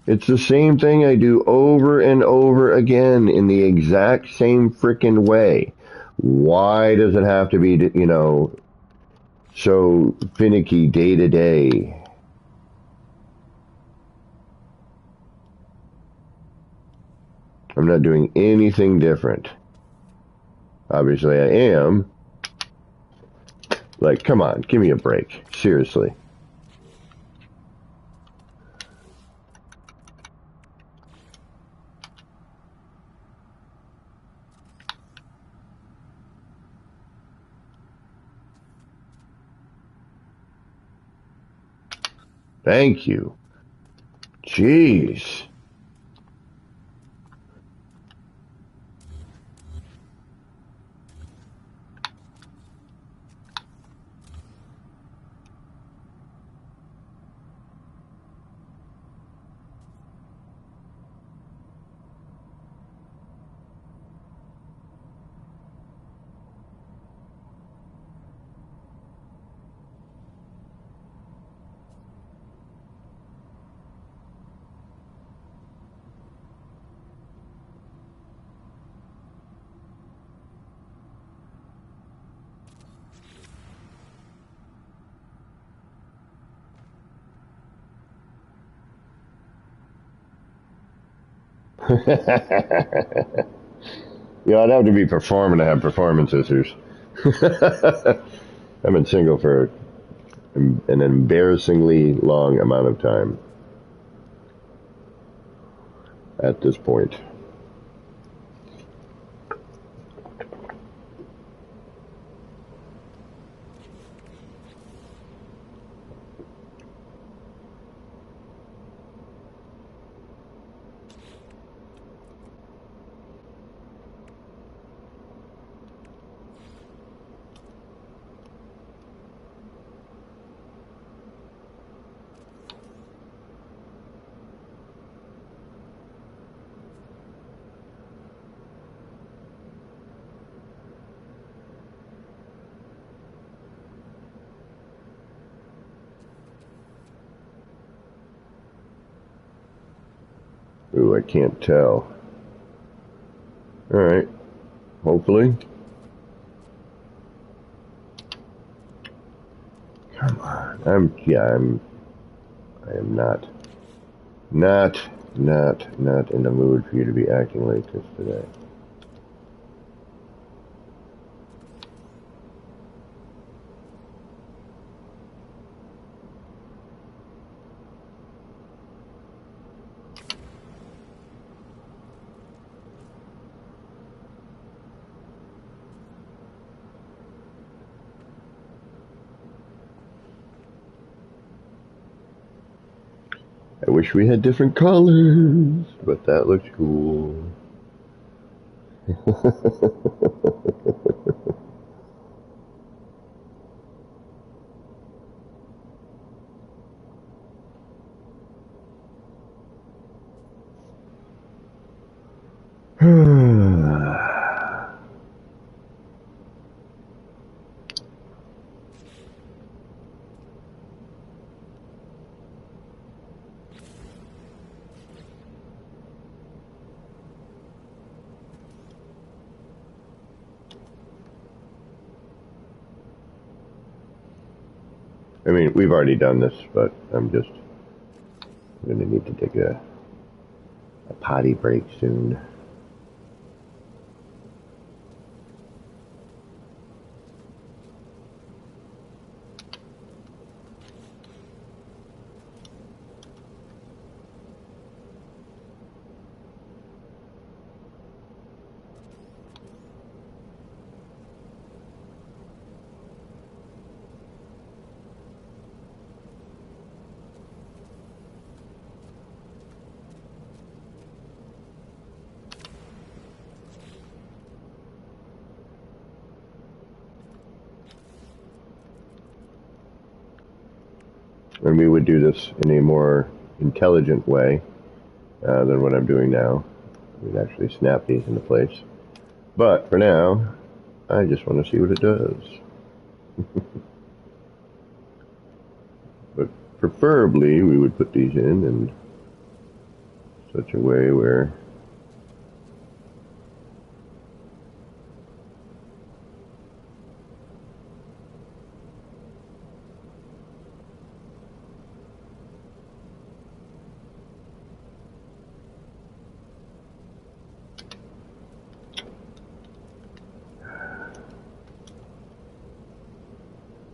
It's the same thing I do over and over again in the exact same frickin' way. Why does it have to be, you know, so finicky day to day? I'm not doing anything different. Obviously I am. Like, come on, give me a break. Seriously. Thank you. Jeez. Yeah, I'd have to be performing to have performance issues. I've been single for an embarrassingly long amount of time at this point. Ooh, I can't tell. Alright, hopefully. Come on. I am not in the mood for you to be acting like this today. I wish we had different colors, but that looks cool. I mean, we've already done this, but I'm going to need to take a potty break soon. And we would do this in a more intelligent way than what I'm doing now. We'd actually snap these into place. But for now, I just want to see what it does. But preferably, we would put these in such a way where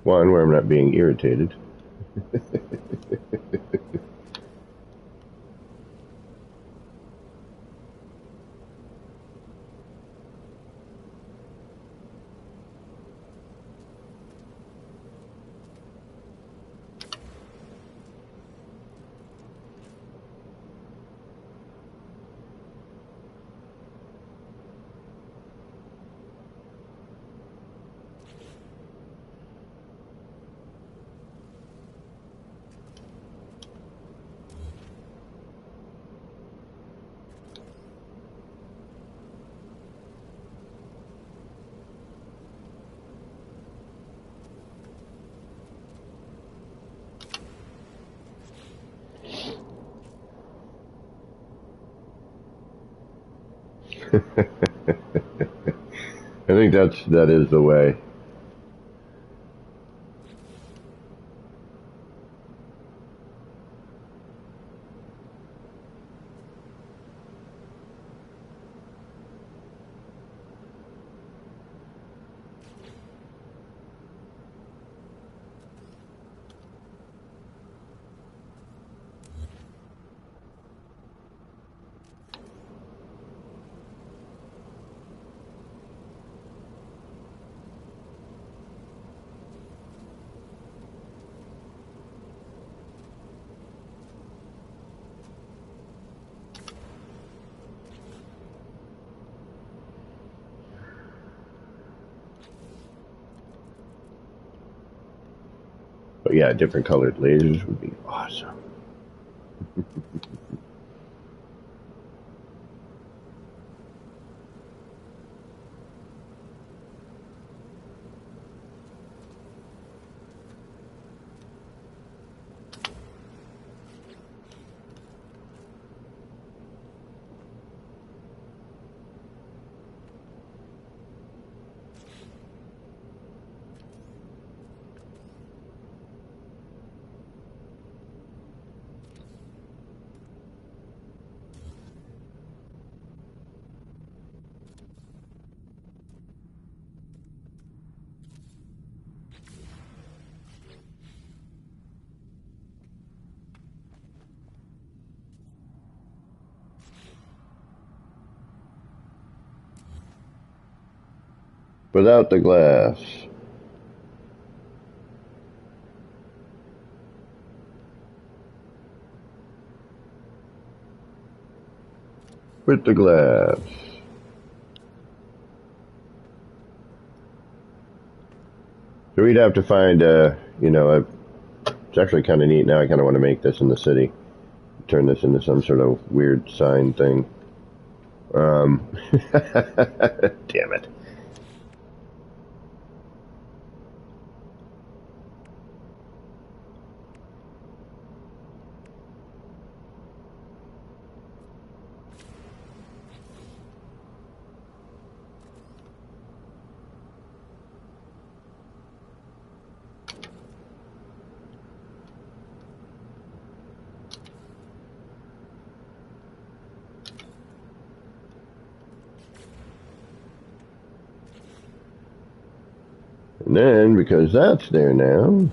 one, where I'm not being irritated. I think that is the way. But yeah, different colored lasers would be awesome. Without the glass. With the glass. So we'd have to find, it's actually kind of neat now. I kind of want to make this in the city. Turn this into some sort of weird sign thing. Damn it. And then, because that's there now,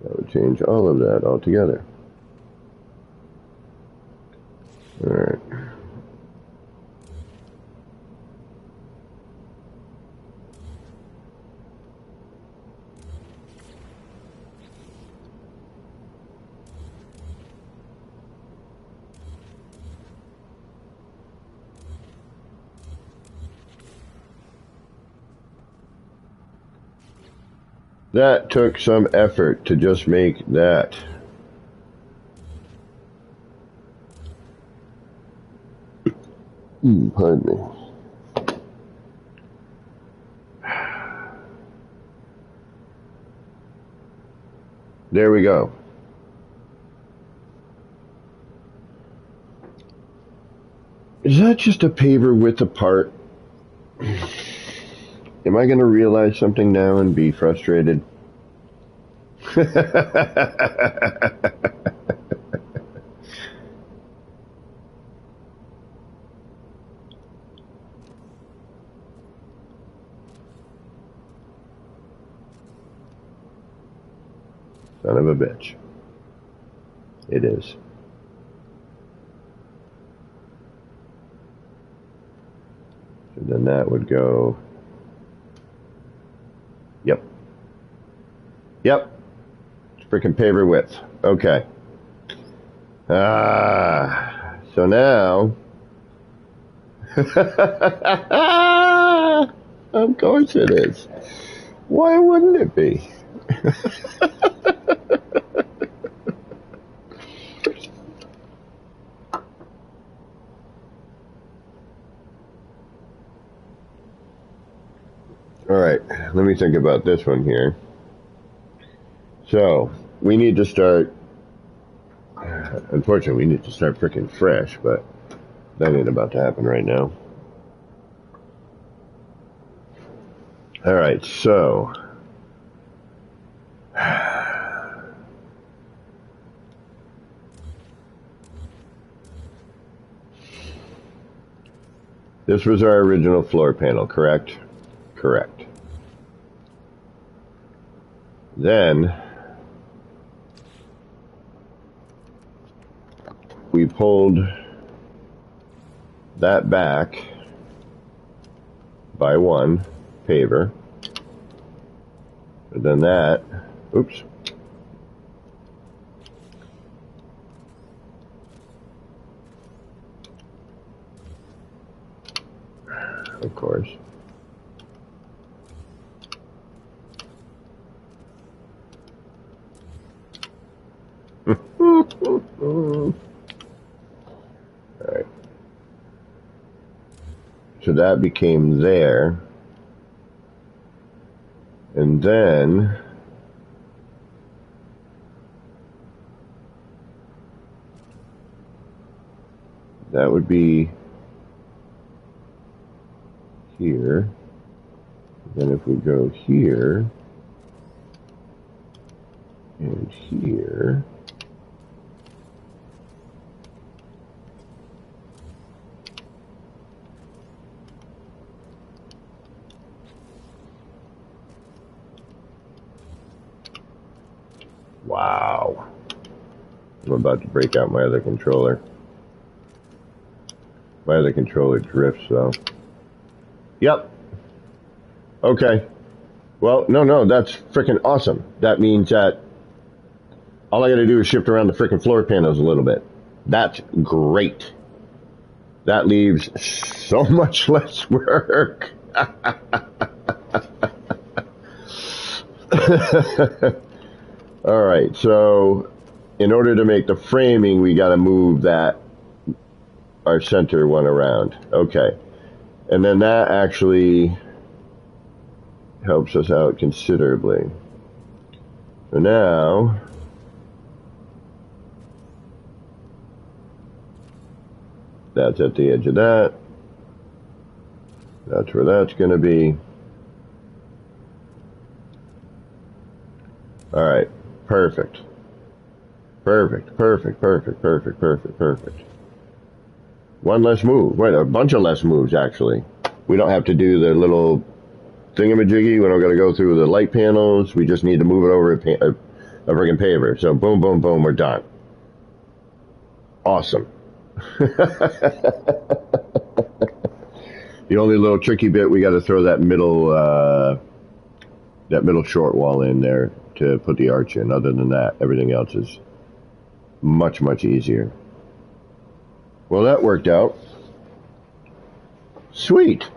that would change all of that altogether. Alright. That took some effort to just make that. Pardon me. There we go. Is that just a paver width apart? Am I going to realize something now and be frustrated? Son of a bitch. It is. So then that would go. Yep. Yep. It's freaking paver width. Okay. So now. Of course it is. Why wouldn't it be? All right, let me think about this one here. So, we need to start, unfortunately, we need to start freaking fresh, but that ain't about to happen right now. All right, so, this was our original floor panel, correct? Correct. Then we pulled that back by one paver, and then that, oops, of course. All right. So that became there. And then that would be here. Then if we go here and here, wow. I'm about to break out my other controller. My other controller drifts, though. Yep. Okay. Well, no, that's freaking awesome. That means that all I gotta do is shift around the freaking floor panels a little bit. That's great. That leaves so much less work. All right, so in order to make the framing, we got to move that, our center one around. Okay, and then that actually helps us out considerably. So now, that's at the edge of that. That's where that's going to be. All right. Perfect. Perfect. One less move. Wait, a bunch of less moves, actually. We don't have to do the little thingamajiggy. We don't got to go through the light panels. We just need to move it over a friggin' paver. So boom, boom, boom, we're done. Awesome. The only little tricky bit, we got to throw that middle short wall in there to put the arch in. Other than that, everything else is much, much easier. Well, that worked out. Sweet.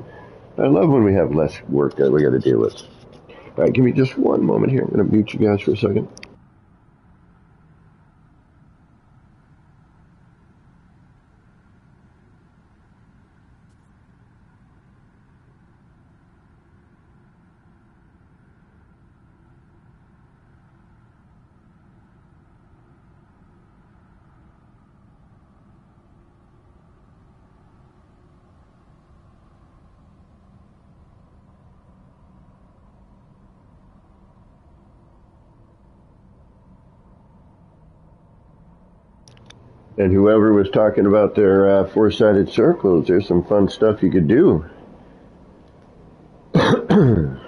I love when we have less work that we got to deal with. All right, give me just one moment here. I'm going to mute you guys for a second. And whoever was talking about their four-sided circles, there's some fun stuff you could do. I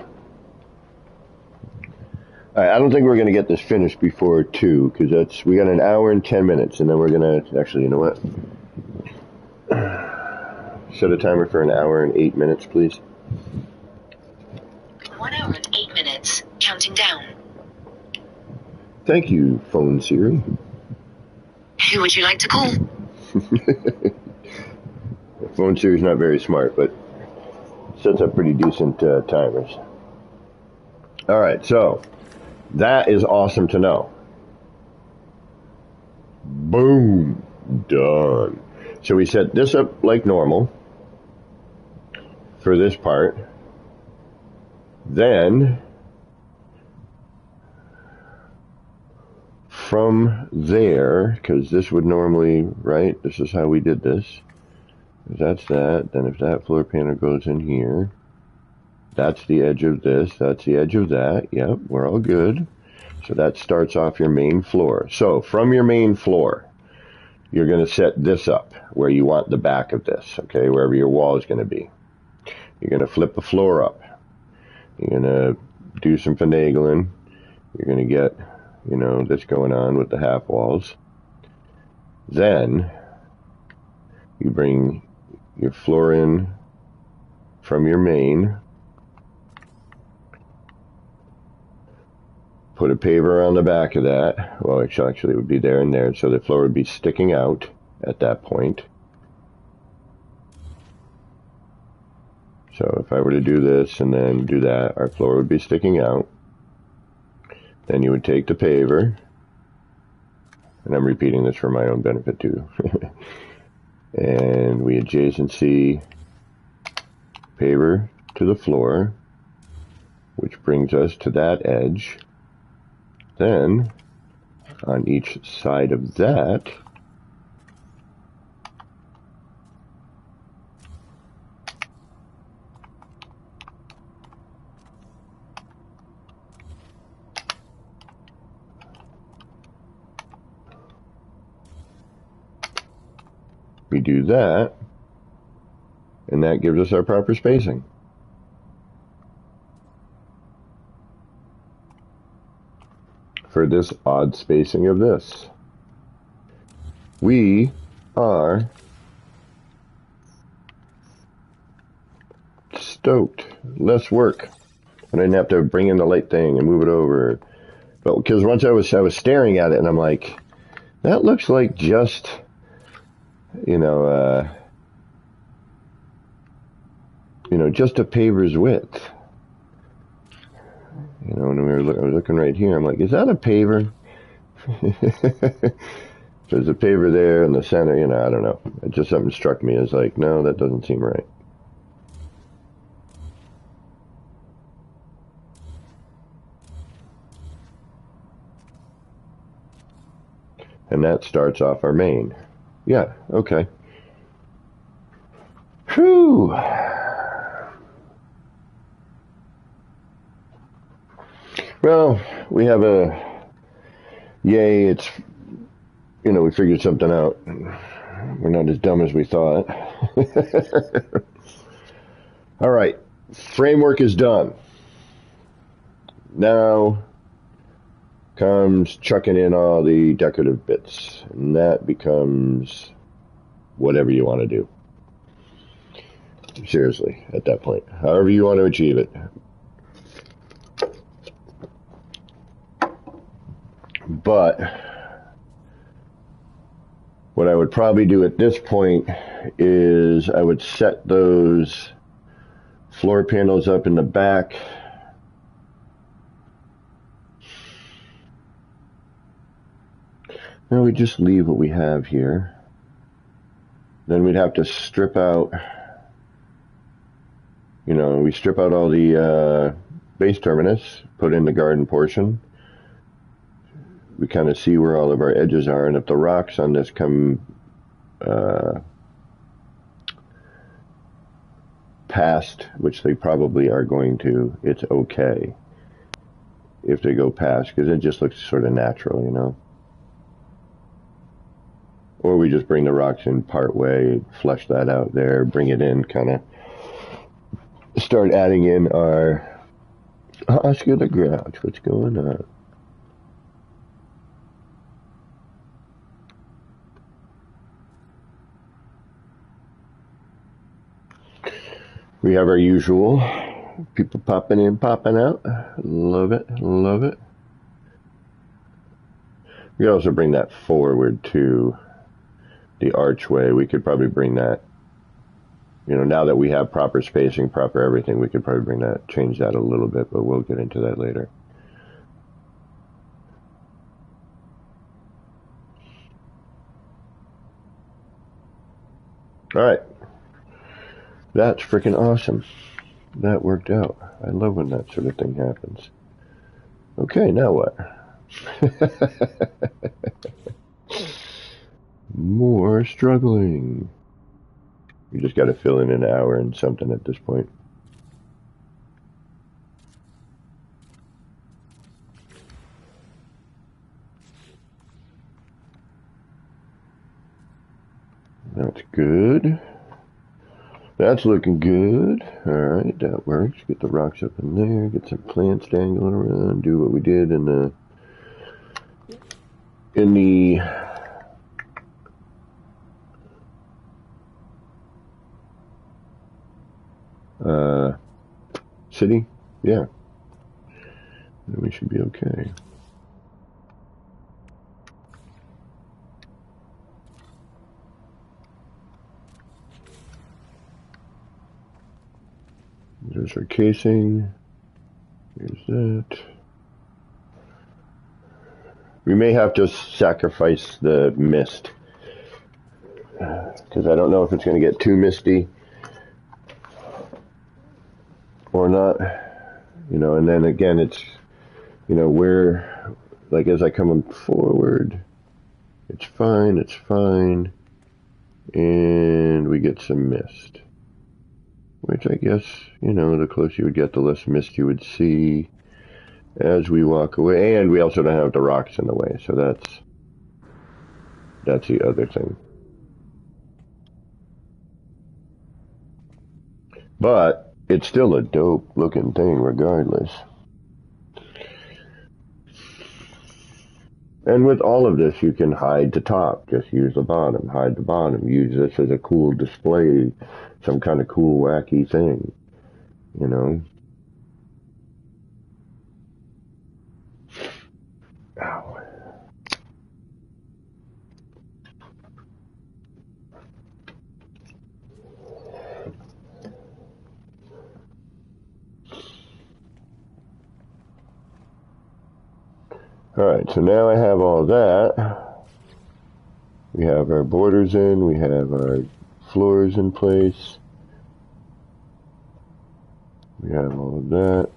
don't think we're going to get this finished before 2, because we got an hour and 10 minutes, and then we're going to, actually, you know what? Set a timer for an hour and 8 minutes, please. 1 hour and 8 minutes, counting down. Thank you, phone Siri. Who would you like to call? Phone Siri's not very smart, but sets up pretty decent timers. All right, so that is awesome to know. Boom, done. So we set this up like normal for this part. Then from there, because this would normally, right, this is how we did this. That's that. Then if that floor panel goes in here, that's the edge of this, that's the edge of that. Yep, we're all good. So that starts off your main floor. So from your main floor, you're going to set this up where you want the back of this, okay, wherever your wall is going to be. You're going to flip the floor up. You're going to do some finagling. You're going to get, you know, this going on with the half walls. Then you bring your floor in from your main. Put a paver on the back of that. Well, actually it would be there and there, so the floor would be sticking out at that point. So if I were to do this and then do that, our floor would be sticking out. Then you would take the paver, and I'm repeating this for my own benefit too. And we adjacency paver to the floor, which brings us to that edge. Then, on each side of that, we do that, and that gives us our proper spacing. For this odd spacing of this. We are stoked. Less work. I didn't have to bring in the light thing and move it over. But because once I was staring at it and I'm like, that looks like just, just a paver's width. When I was looking right here, I'm like, is that a paver? There's a paver there in the center, I don't know. It just something struck me as like, no, that doesn't seem right. And that starts off our main. Yeah, okay. Whew. Well, we have yay, we figured something out. We're not as dumb as we thought. All right, framework is done. Now comes chucking in all the decorative bits, and that becomes whatever you want to do. Seriously, at that point, however you want to achieve it. But what I would probably do at this point is I would set those floor panels up in the back Now we just leave what we have here. Then we'd have to strip out, we strip out all the base terminus, put in the garden portion. We kind of see where all of our edges are, and if the rocks on this come past, which they probably are going to, it's okay if they go past, because it just looks sort of natural, Or we just bring the rocks in part way, flush that out there, bring it in, kind of start adding in our Oscar the Grouch. What's going on? We have our usual people popping in, popping out. Love it, love it. We could also bring that forward to the archway. We could probably bring that, now that we have proper spacing, proper everything, we could probably bring that, change that a little bit, but we'll get into that later. All right. That's freaking awesome. That worked out. I love when that sort of thing happens. Okay, now what? More struggling. You just got to fill in an hour and something at this point. That's good. That's looking good. Alright, that works. Get the rocks up in there, get some plants dangling around, do what we did in the city. Yeah. Then we should be okay. There's our casing. Here's that. We may have to sacrifice the mist, because I don't know if it's going to get too misty or not. And then again, it's, where, like, as I come forward, it's fine, and we get some mist. Which I guess, the closer you would get, the less mist you would see as we walk away. And we also don't have the rocks in the way, so that's the other thing. But it's still a dope looking thing regardless. And with all of this, you can hide the top. Just use the bottom. Hide the bottom. Use this as a cool display. Some kind of cool, wacky thing. Ow. Alright, so now I have all that. We have our borders in, we have our floors in place. We have all of that.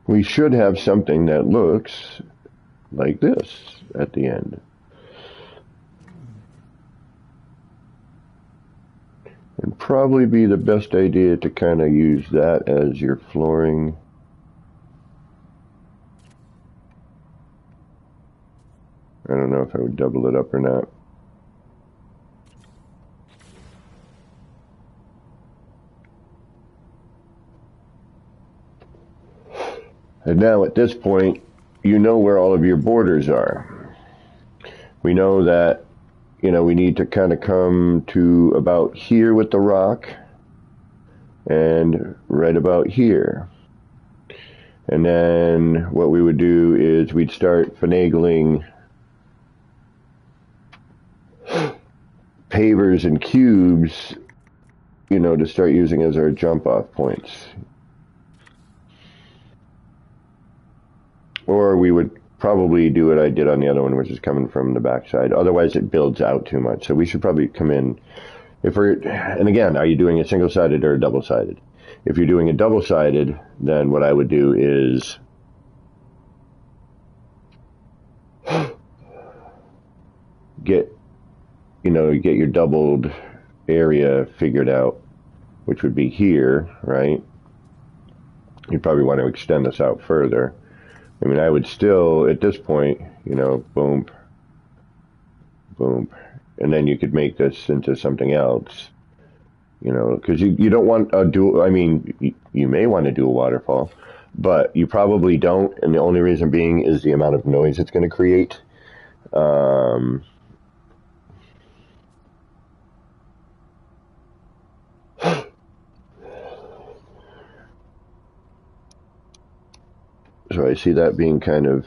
We should have something that looks like this at the end. And probably be the best idea to kind of use that as your flooring. I don't know if I would double it up or not. And now at this point, you know where all of your borders are. We know that, we need to kind of come to about here with the rock and right about here. And then what we would do is we'd start finagling pavers and cubes, you know, to start using as our jump off points. Or we would probably do what I did on the other one, which is coming from the backside. Otherwise it builds out too much. So we should probably come in, if we're, and again, are you doing a single-sided or a double-sided? If you're doing a double-sided, then what I would do is get your doubled area figured out, which would be here, right? You'd probably want to extend this out further. I mean, I would still, at this point, you know, boom, boom, and then you could make this into something else, you know, because you don't want a dual, I mean, you may want to do a waterfall, but you probably don't, and the only reason being is the amount of noise it's going to create. So I see that being kind of,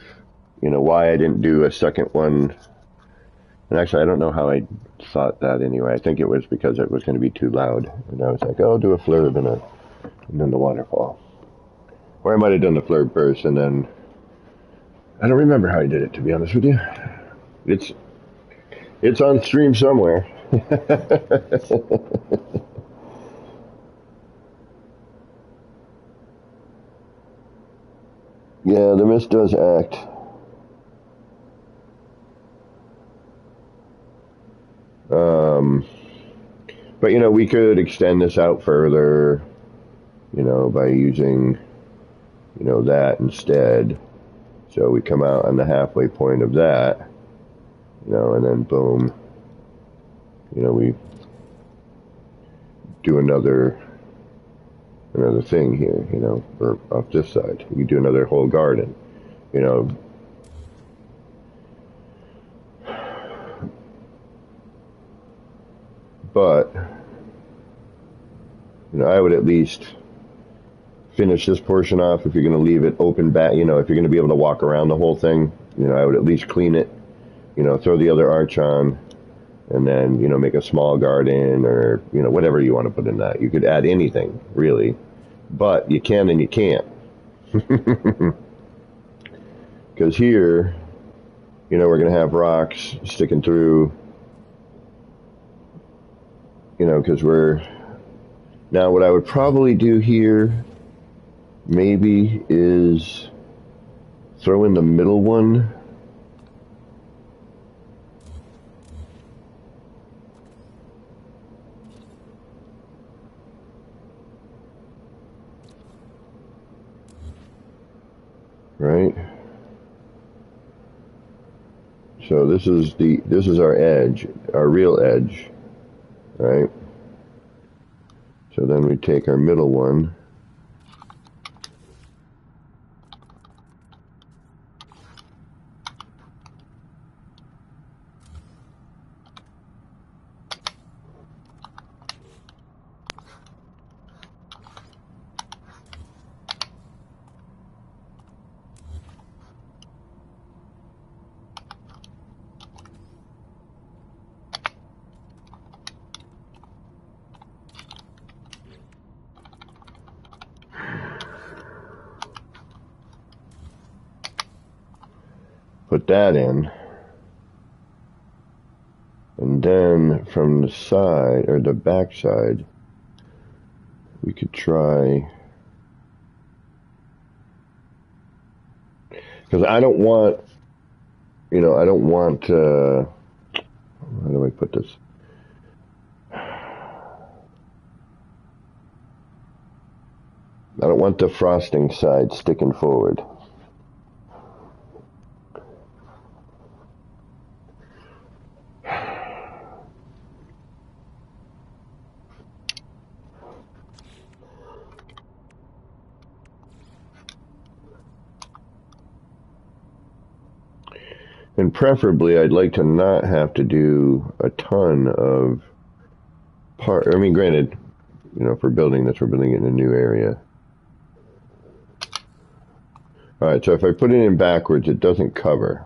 you know, why I didn't do a second one. And actually, I don't know how I thought that anyway. I think it was because it was going to be too loud. And I was like, oh, I'll do a flurb and then the waterfall. Or I might have done the flurb first and then... I don't remember how I did it, to be honest with you. It's on stream somewhere. Yeah, the mist does act. But, you know, we could extend this out further, you know, by using, you know, that instead. So we come out on the halfway point of that, you know, and then boom, you know, we do another thing here, you know, or off this side. You can do another whole garden, you know. But, you know, I would at least finish this portion off if you're going to leave it open back, you know, if you're going to be able to walk around the whole thing, you know, I would at least clean it, you know, throw the other arch on, and then, you know, make a small garden or, you know, whatever you want to put in that. You could add anything, really, but you can and you can't. Because here, you know, we're going to have rocks sticking through, you know, because now what I would probably do here maybe is throw in the middle one. Right? So this is our edge, our real edge, right? So then we take our middle one, put that in, and then from the side, or the back side, we could try, because I don't want, you know, I don't want, how do I put this? I don't want the frosting side sticking forward. And preferably, I'd like to not have to do a ton of I mean, granted, you know, for building this, we're building it in a new area. Alright, so if I put it in backwards, it doesn't cover.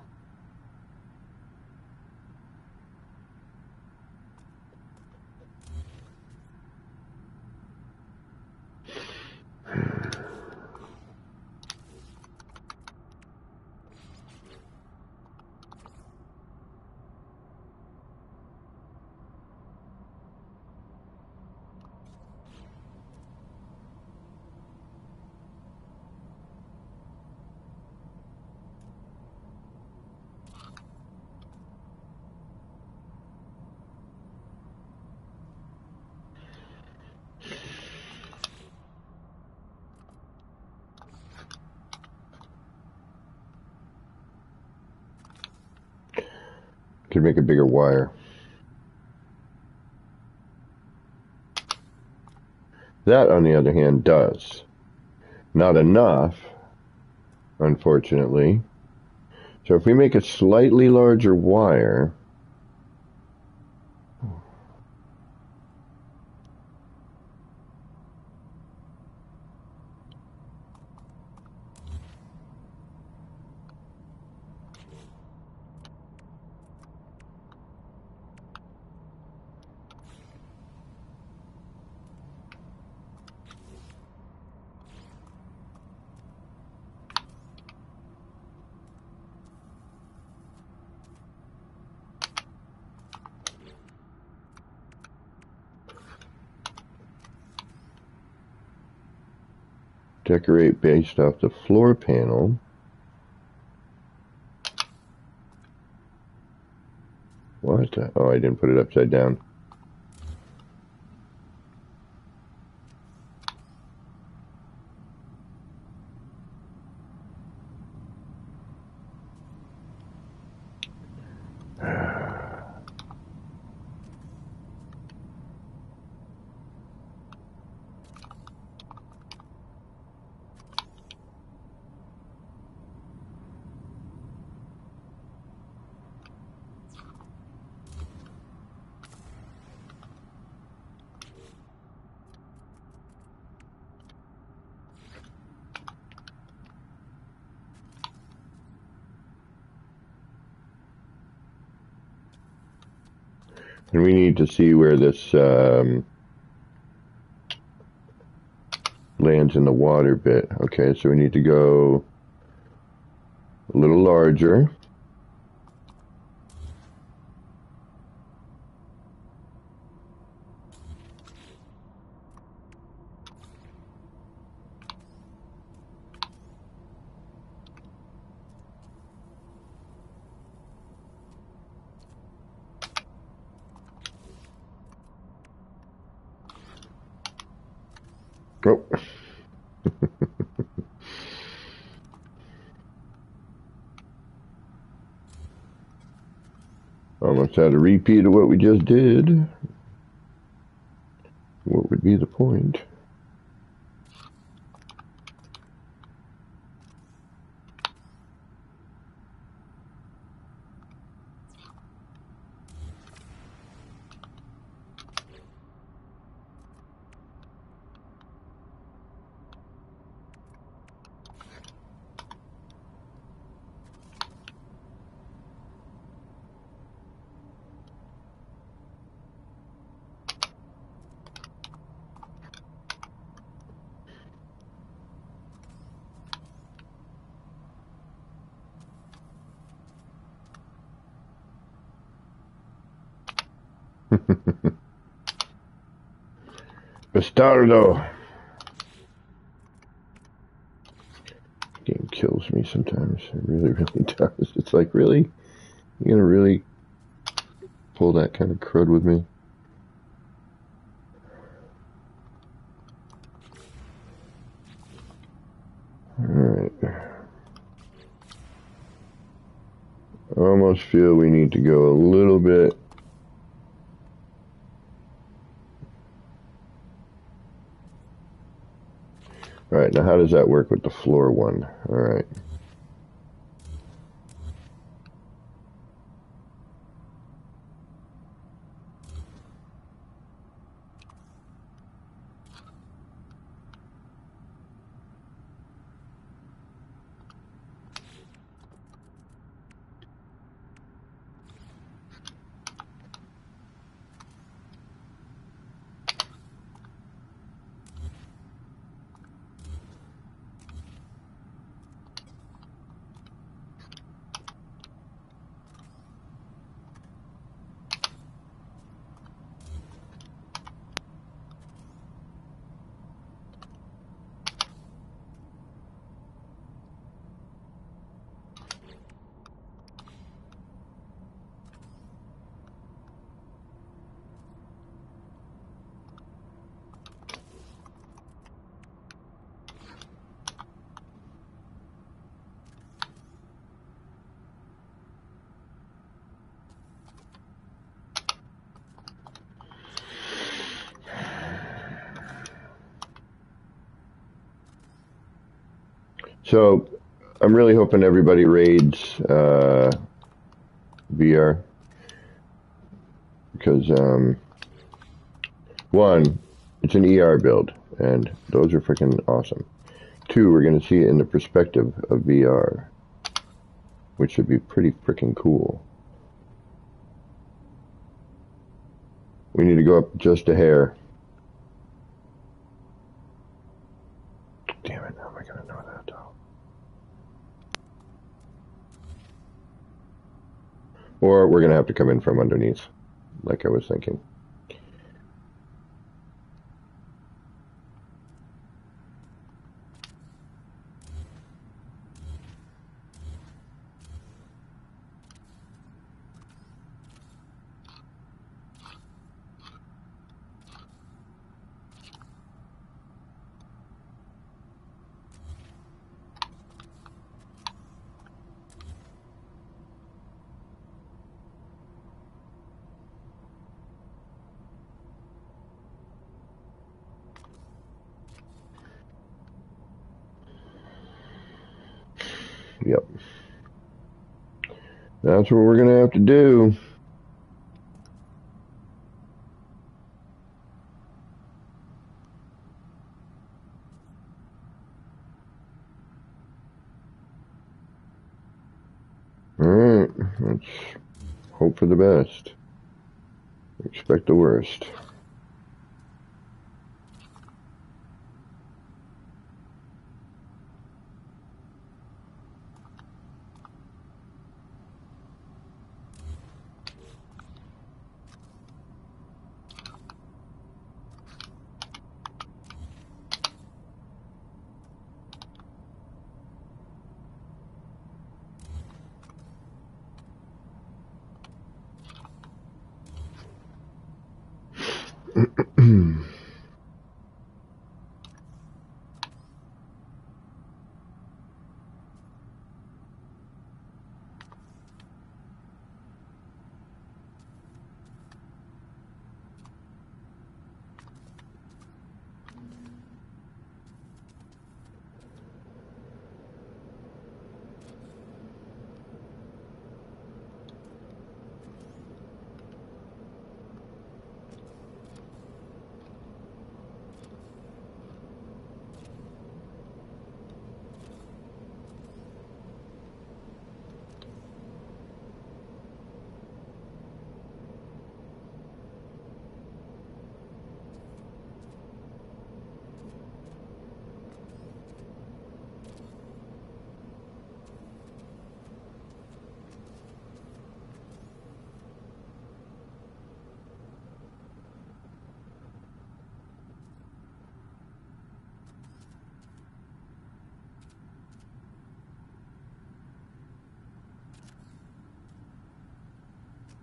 Could make a bigger wire. That, on the other hand, does. Not enough, unfortunately. So if we make a slightly larger wire, decorate based off the floor panel. What? Oh, I didn't put it upside down. And we need to see where this lands in the water bit. Okay, so we need to go a little larger. Oh. Almost had a repeat of what we just did. What would be the point? Bastardo! Game kills me sometimes. It really, really does. It's like, really? You're gonna really pull that kind of crud with me? Alright. I almost feel we need to go a little bit. Alright, now how does that work with the floor one? Alright. So I'm really hoping everybody raids VR because one, it's an ER build, and those are freaking awesome. Two, we're going to see it in the perspective of VR, which should be pretty freaking cool. We need to go up just a hair. Damn it, how am I going to know that though? Or we're going to have to come in from underneath, like I was thinking. Yep. That's what we're going to have to do. Alright, let's hope for the best. Expect the worst.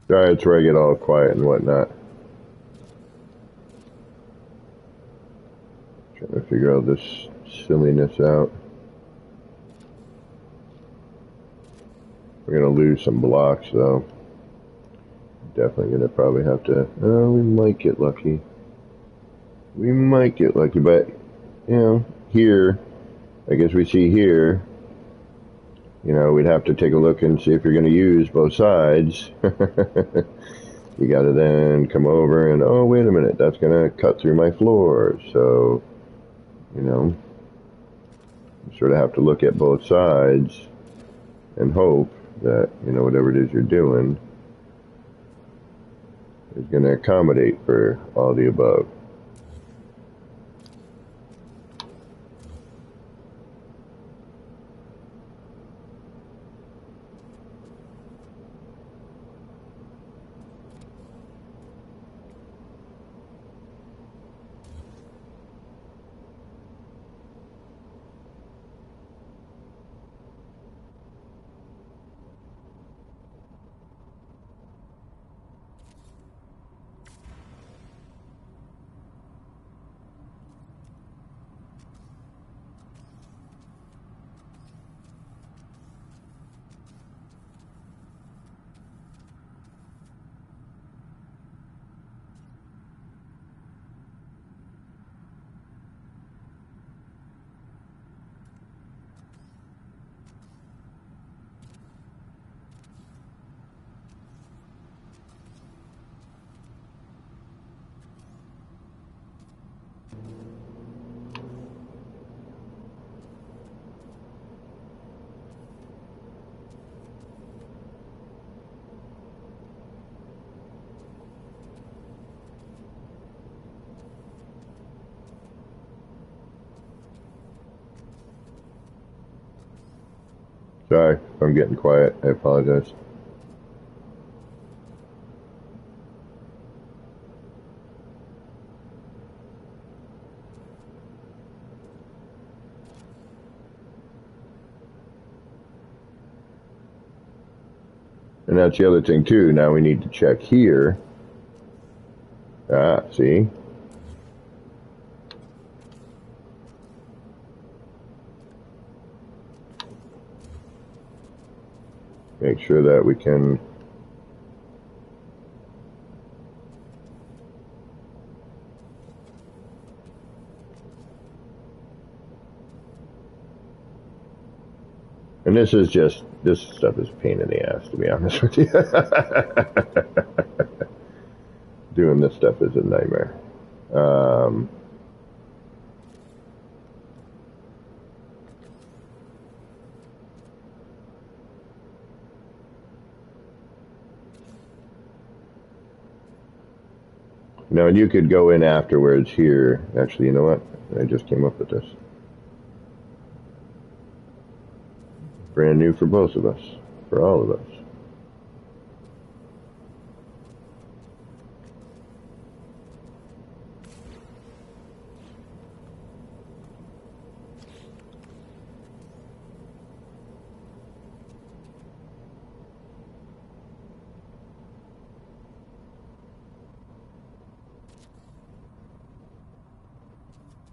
Sorry, that's where I get all quiet and whatnot. Trying to figure all this silliness out. We're going to lose some blocks, though. Definitely going to probably have to... Oh, we might get lucky. We might get lucky, but, you know, here, I guess we see here, you know, we'd have to take a look and see if you're going to use both sides. You got to then come over and, oh, wait a minute, that's going to cut through my floor. So, you know, you sort of have to look at both sides and hope that, you know, whatever it is you're doing is going to accommodate for all the above. Sorry if I'm getting quiet. I apologize. And that's the other thing too. Now we need to check here. Ah, see? Make sure that we can and this stuff is a pain in the ass, to be honest with you. Doing this stuff is a nightmare. Now, and you could go in afterwards here. Actually, you know what? I just came up with this. Brand new for both of us. For all of us.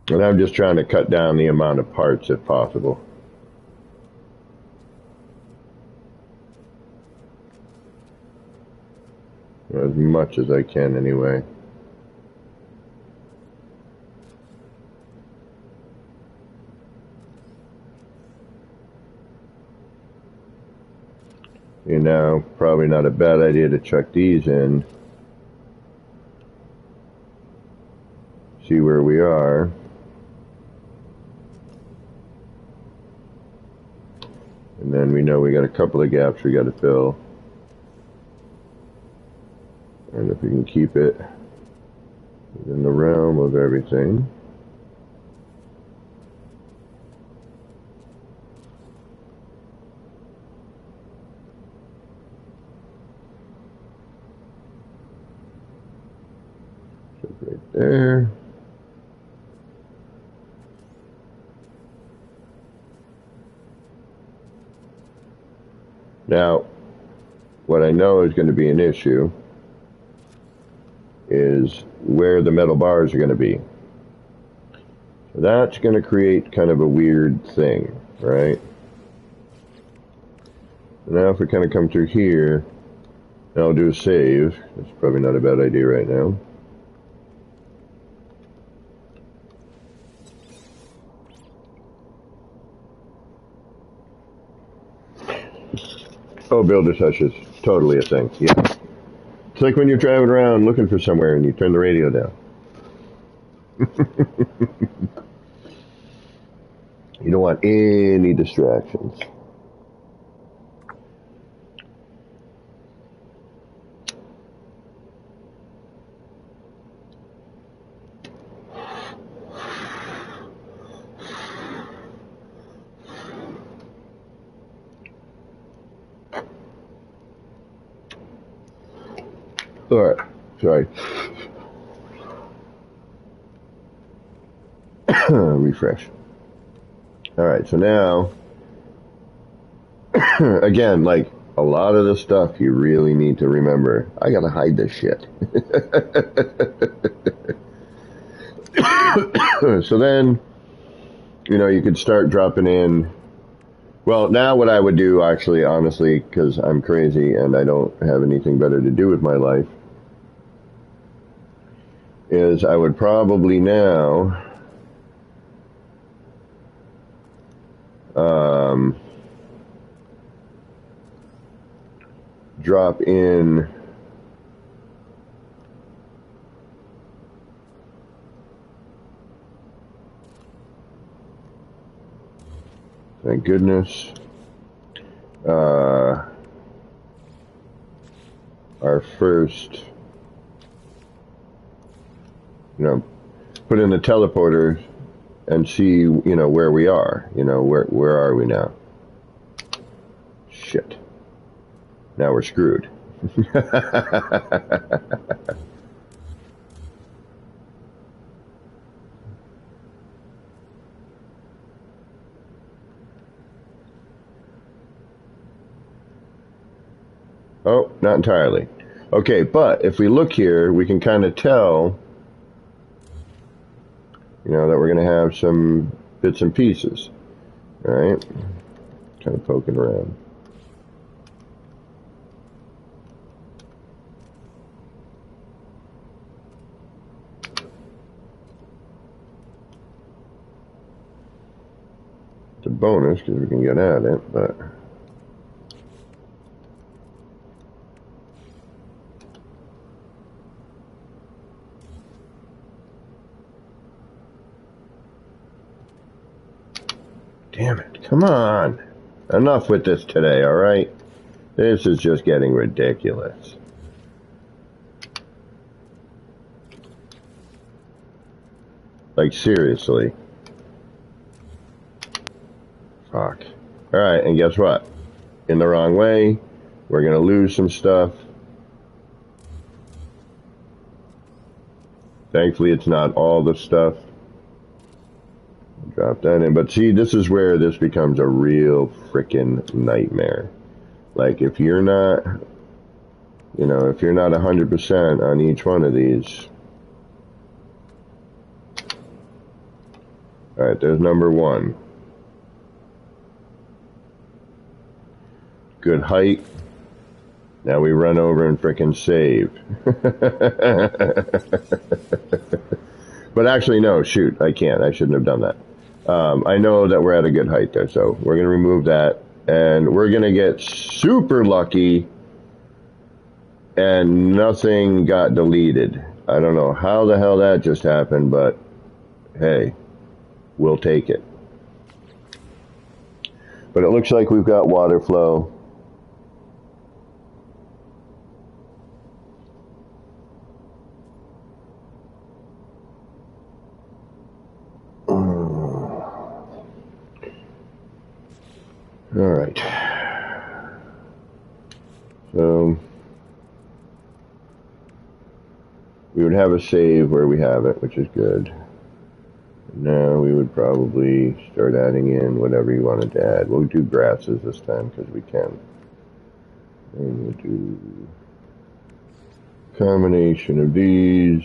And I'm just trying to cut down the amount of parts if possible. As much as I can anyway. You know, probably not a bad idea to chuck these in. See where we are. And then we know we got a couple of gaps we got to fill. And if we can keep it within the realm of everything. So right there. Now, what I know is going to be an issue is where the metal bars are going to be. So that's going to create kind of a weird thing, right? Now if we kind of come through here, and I'll do a save. That's probably not a bad idea right now. Oh, builder touch is totally a thing, yeah. It's like when you're driving around looking for somewhere and you turn the radio down. You don't want any distractions. All right, sorry. Refresh. All right, so now, again, like a lot of the stuff you really need to remember. I gotta hide this shit. So then, you know, you could start dropping in. Well, now what I would do, actually, honestly, because I'm crazy and I don't have anything better to do with my life, is I would probably now drop in thank goodness our first, you know, put in the teleporter and see, you know, where we are. You know, where are we now? Now we're screwed. Oh, not entirely. Okay, but if we look here, we can kind of tell, that we're going to have some bits and pieces. All right? Kind of poking around. It's a bonus because we can get at it, but... Damn it, come on. Enough with this today, alright? This is just getting ridiculous. Like, seriously. Fuck. Alright, and guess what? In the wrong way, we're gonna lose some stuff. Thankfully, it's not all the stuff. Drop that in. But see, this is where this becomes a real frickin' nightmare. Like, if you're not, if you're not 100% on each one of these. Alright, there's number one. Good height. Now we run over and frickin' save. But actually, no, shoot, I can't. I shouldn't have done that. I know that we're at a good height there, so we're going to remove that. And we're going to get super lucky and nothing got deleted. I don't know how the hell that just happened, but hey, we'll take it. But it looks like we've got water flow. All right. So we would have a save where we have it, which is good. Now we would probably start adding in whatever you wanted to add. We'll do grasses this time because we can. And we'll do a combination of these.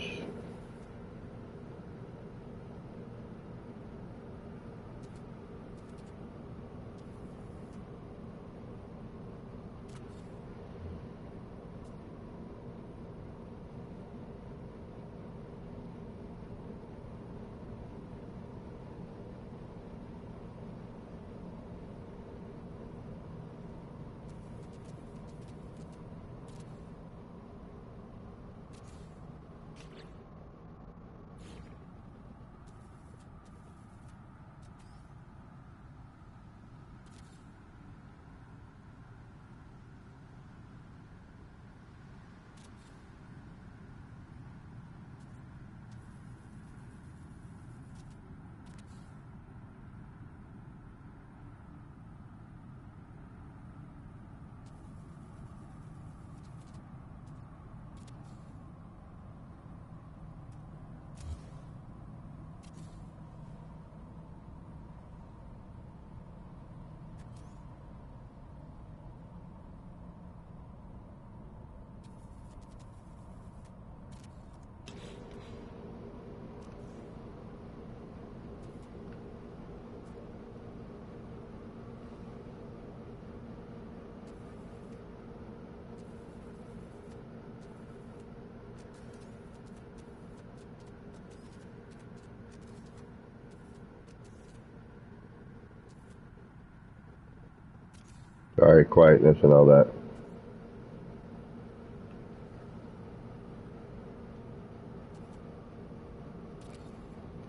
Sorry, quietness and all that.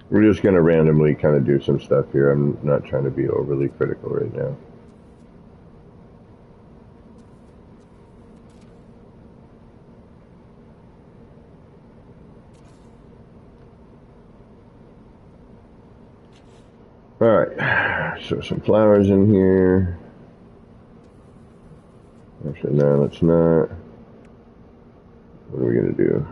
We're just going to randomly kind of do some stuff here. I'm not trying to be overly critical right now. Alright, so some flowers in here. Actually, no, let's not. What are we going to do?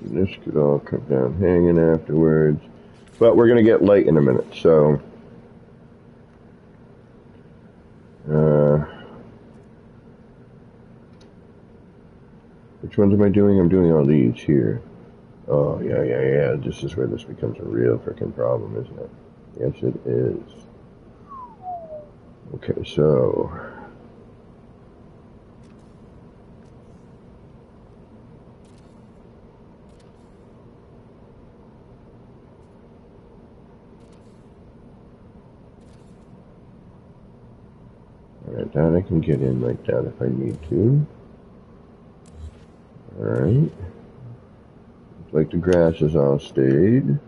This could all come down hanging afterwards. But we're going to get light in a minute, so... which ones am I doing? I'm doing all these here. Oh, yeah. This is where this becomes a real freaking problem, isn't it? Yes, it is. Okay, so... Alright, that I can get in like that if I need to. Alright. Looks like the grass has all stayed.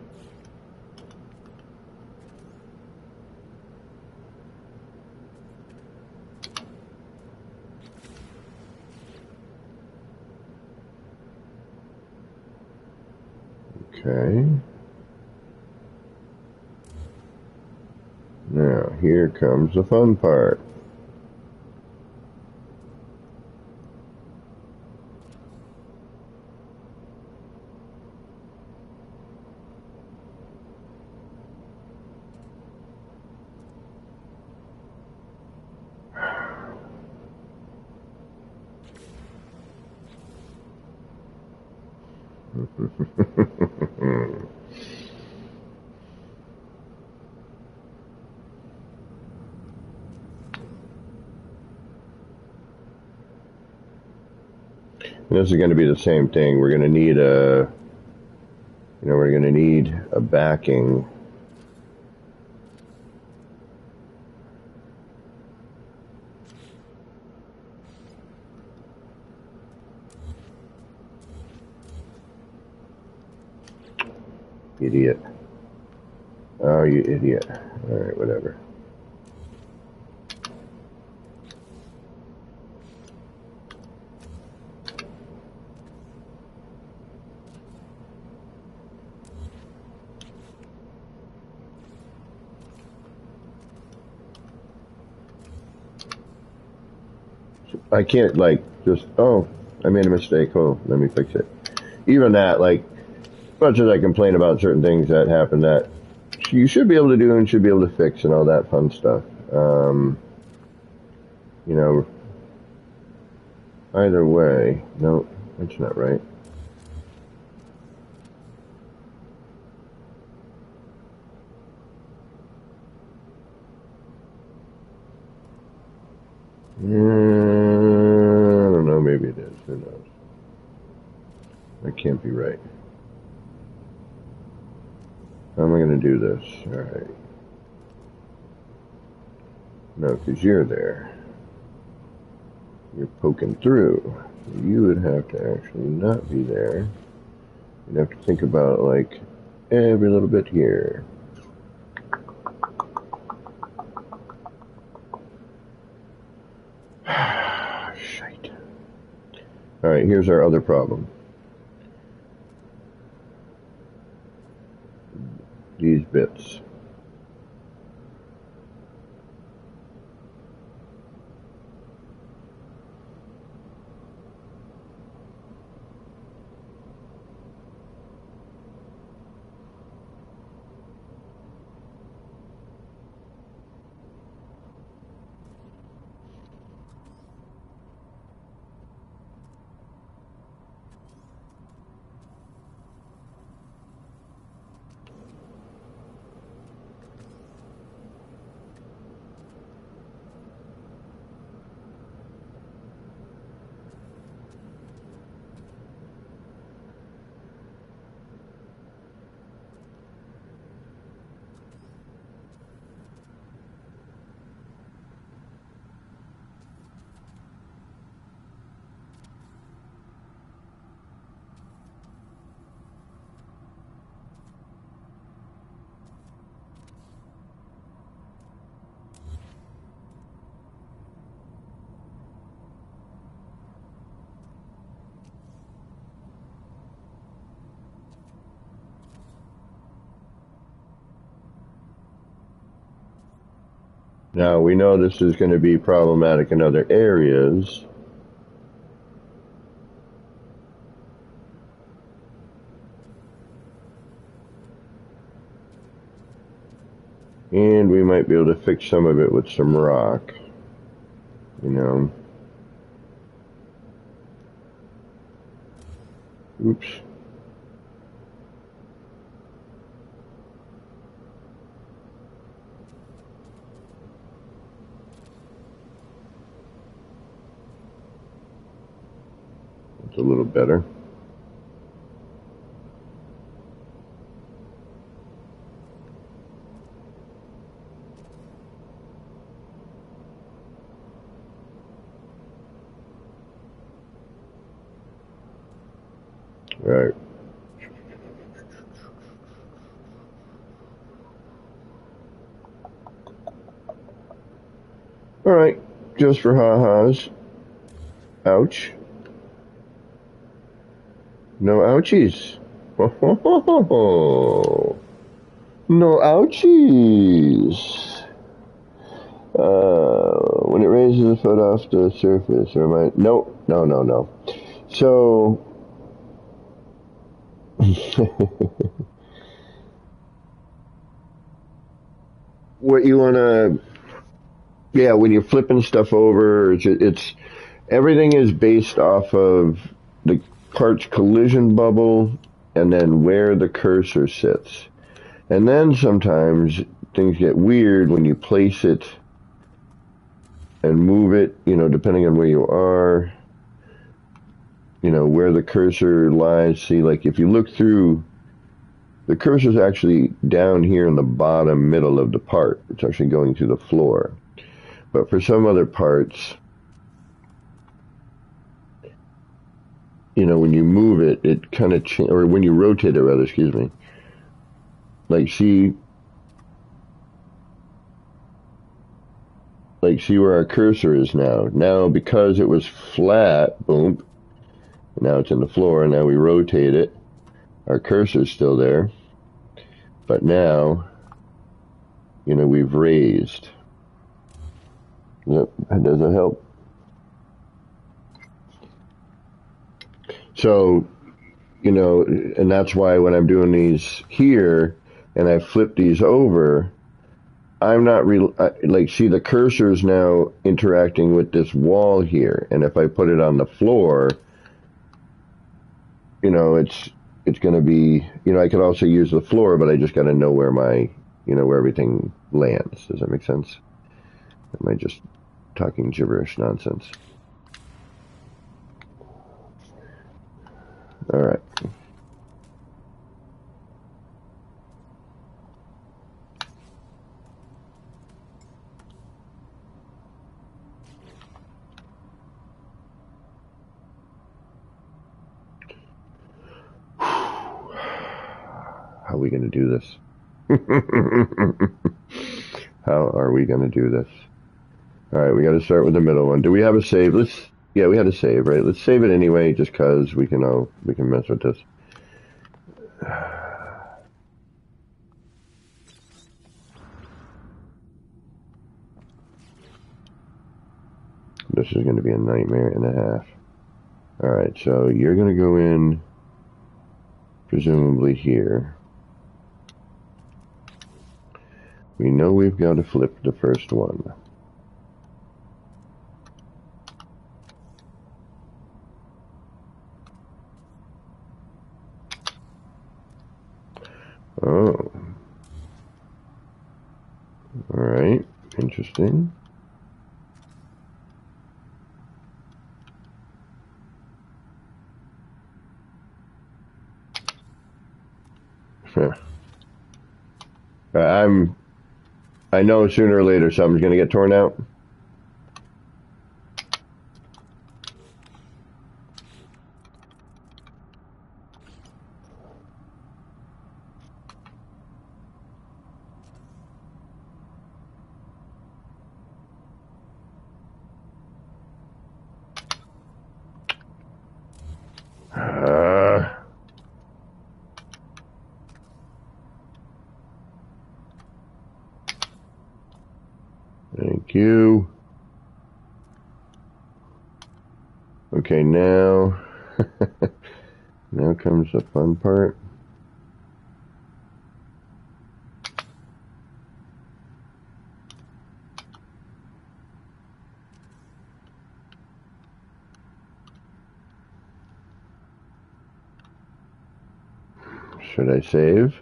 Okay. Now, here comes the fun part. This is going to be the same thing. We're going to need a backing. Idiot. Oh, you idiot. Alright, whatever. I can't, like, just, oh, I made a mistake. Oh, let me fix it. Even that, like, as much as I complain about certain things that happen that you should be able to do and should be able to fix and all that fun stuff. You know, either way, no, that's not right. I don't know, maybe it is, who knows. That can't be right. How am I going to do this? Alright. No, because you're there. You're poking through. You would have to actually not be there. You'd have to think about, like, every little bit here. Shite. Alright, here's our other problem. These bits. Now, we know this is going to be problematic in other areas. And we might be able to fix some of it with some rock, you know. Oops. It's a little better. All right. All right, just for ha-has. Ouch. No ouchies. No ouchies. When it raises a foot off the surface, or am I? No. So, what you want to, yeah, when you're flipping stuff over, it's everything is based off of the part's collision bubble and then where the cursor sits. And then sometimes things get weird when you place it and move it, you know, depending on where you are, you know, where the cursor lies. See, like if you look through, the cursor's actually down here in the bottom middle of the part. It's actually going through the floor. But for some other parts, you know, when you move it, it kind of or when you rotate it, rather, excuse me. Like see where our cursor is now. Now, because it was flat, boom, now it's in the floor, and now we rotate it. Our cursor's still there. But now, you know, we've raised. Yep, does that help? So, you know, and that's why when I'm doing these here, and I flip these over, I'm not like, see, the cursor's now interacting with this wall here, and if I put it on the floor, you know, it's going to be, you know, I could also use the floor, but I just got to know where my, you know, where everything lands. Does that make sense? Am I just talking gibberish nonsense? All right. How are we going to do this? How are we going to do this? All right, we got to start with the middle one. Do we have a save? Yeah, we had a save, right? Let's save it anyway, just cause we can mess with this. This is going to be a nightmare and a half. All right, so you're going to go in, presumably here. We know we've got to flip the first one. Oh. All right, interesting. I know sooner or later something's going to get torn out. Okay, now now comes the fun part. Should I save?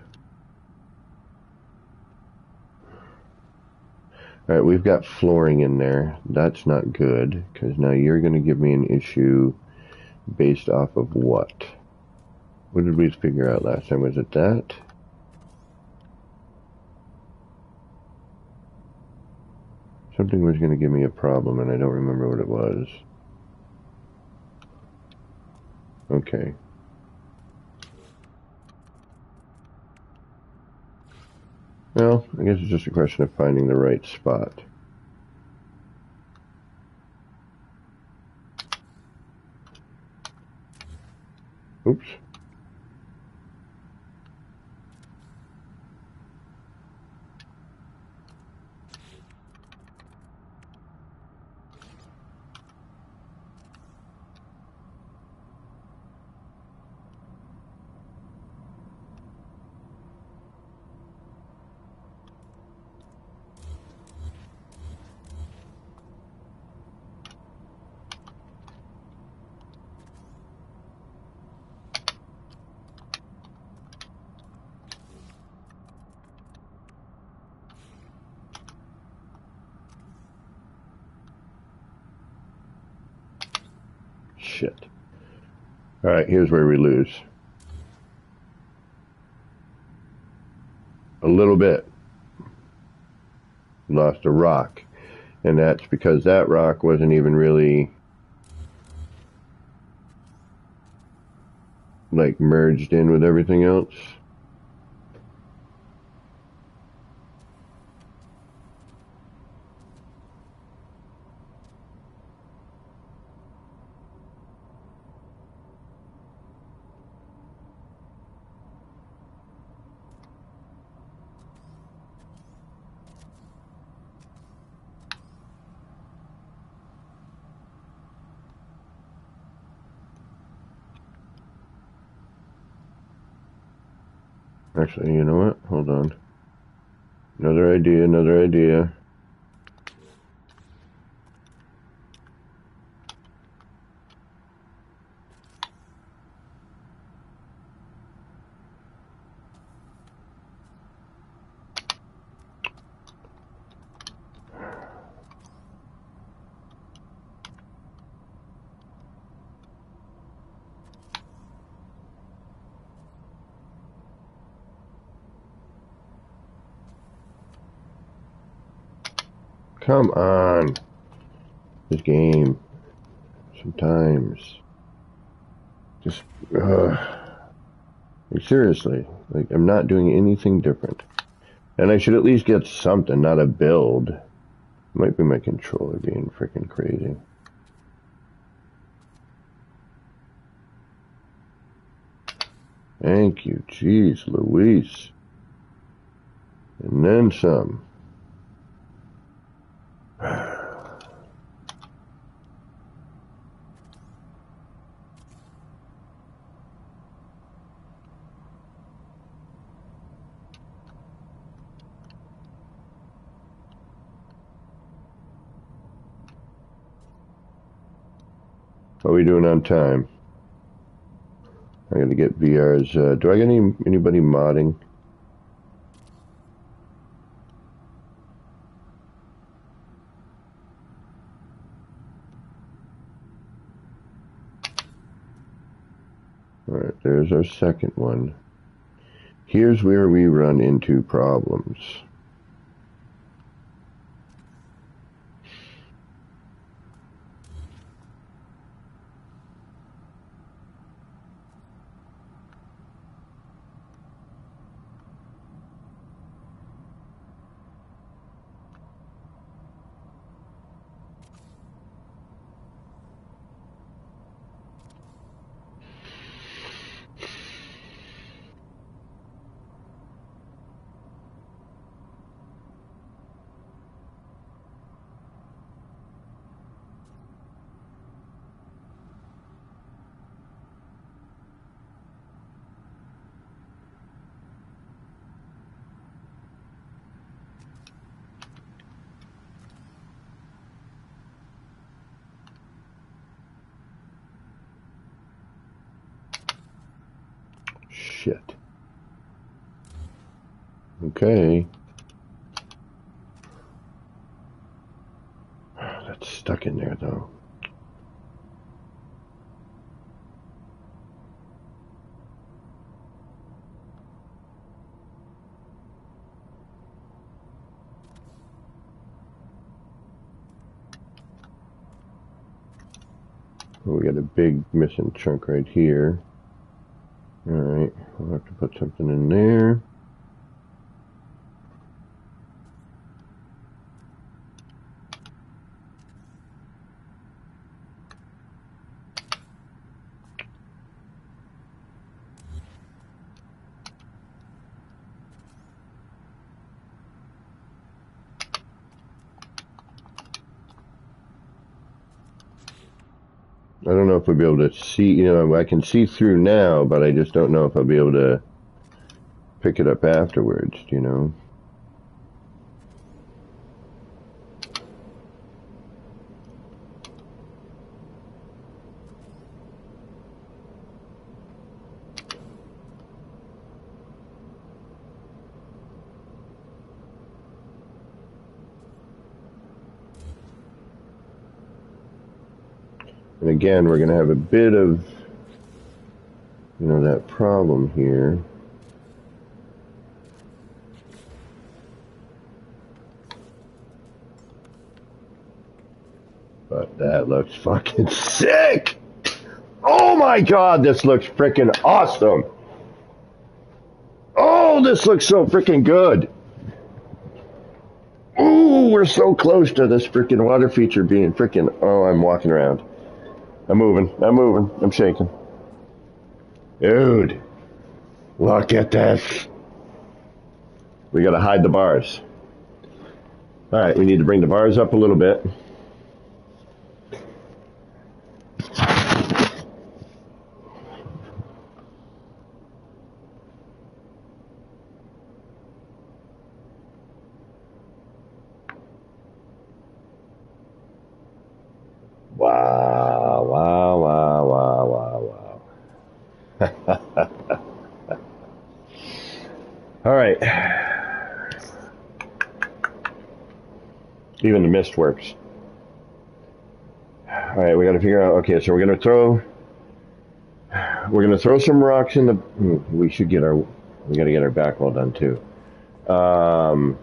Alright, we've got flooring in there. That's not good, because now you're going to give me an issue based off of what? What did we figure out last time? Was it that? Something was going to give me a problem, and I don't remember what it was. Okay. Well, I guess it's just a question of finding the right spot. Oops. Shit. Alright, here's where we lose. A little bit. Lost a rock. And that's because that rock wasn't even really like merged in with everything else. Actually, you know what? Hold on. Another idea, another idea. Come on. This game. Sometimes. Just, like, seriously. Like, I'm not doing anything different. And I should at least get something, not a build. Might be my controller being freaking crazy. Thank you. Jeez Louise. And then some. How are we doing on time? I gotta get VR's, do I get anybody modding? Alright, there's our second one. Here's where we run into problems. shit. Okay. That's stuck in there, though. We got a big missing chunk right here. Alright, we'll have to put something in there. I don't know if we'll be able to see, you know, I can see through now, but I just don't know if I'll be able to pick it up afterwards, you know. And again, we're going to have a bit of, you know, that problem here. But that looks fucking sick! Oh my god, this looks freaking awesome! Oh, this looks so freaking good! Ooh, we're so close to this freaking water feature being freaking... Oh, I'm walking around. I'm moving, I'm shaking. Dude, look at this. We gotta hide the bars. Alright, we need to bring the bars up a little bit. Wow, wow, wow, wow, wow, wow. Alright. Even the mist works. Alright, we gotta figure out, okay, so we're gonna throw some rocks in the, we gotta get our back wall done too. Okay,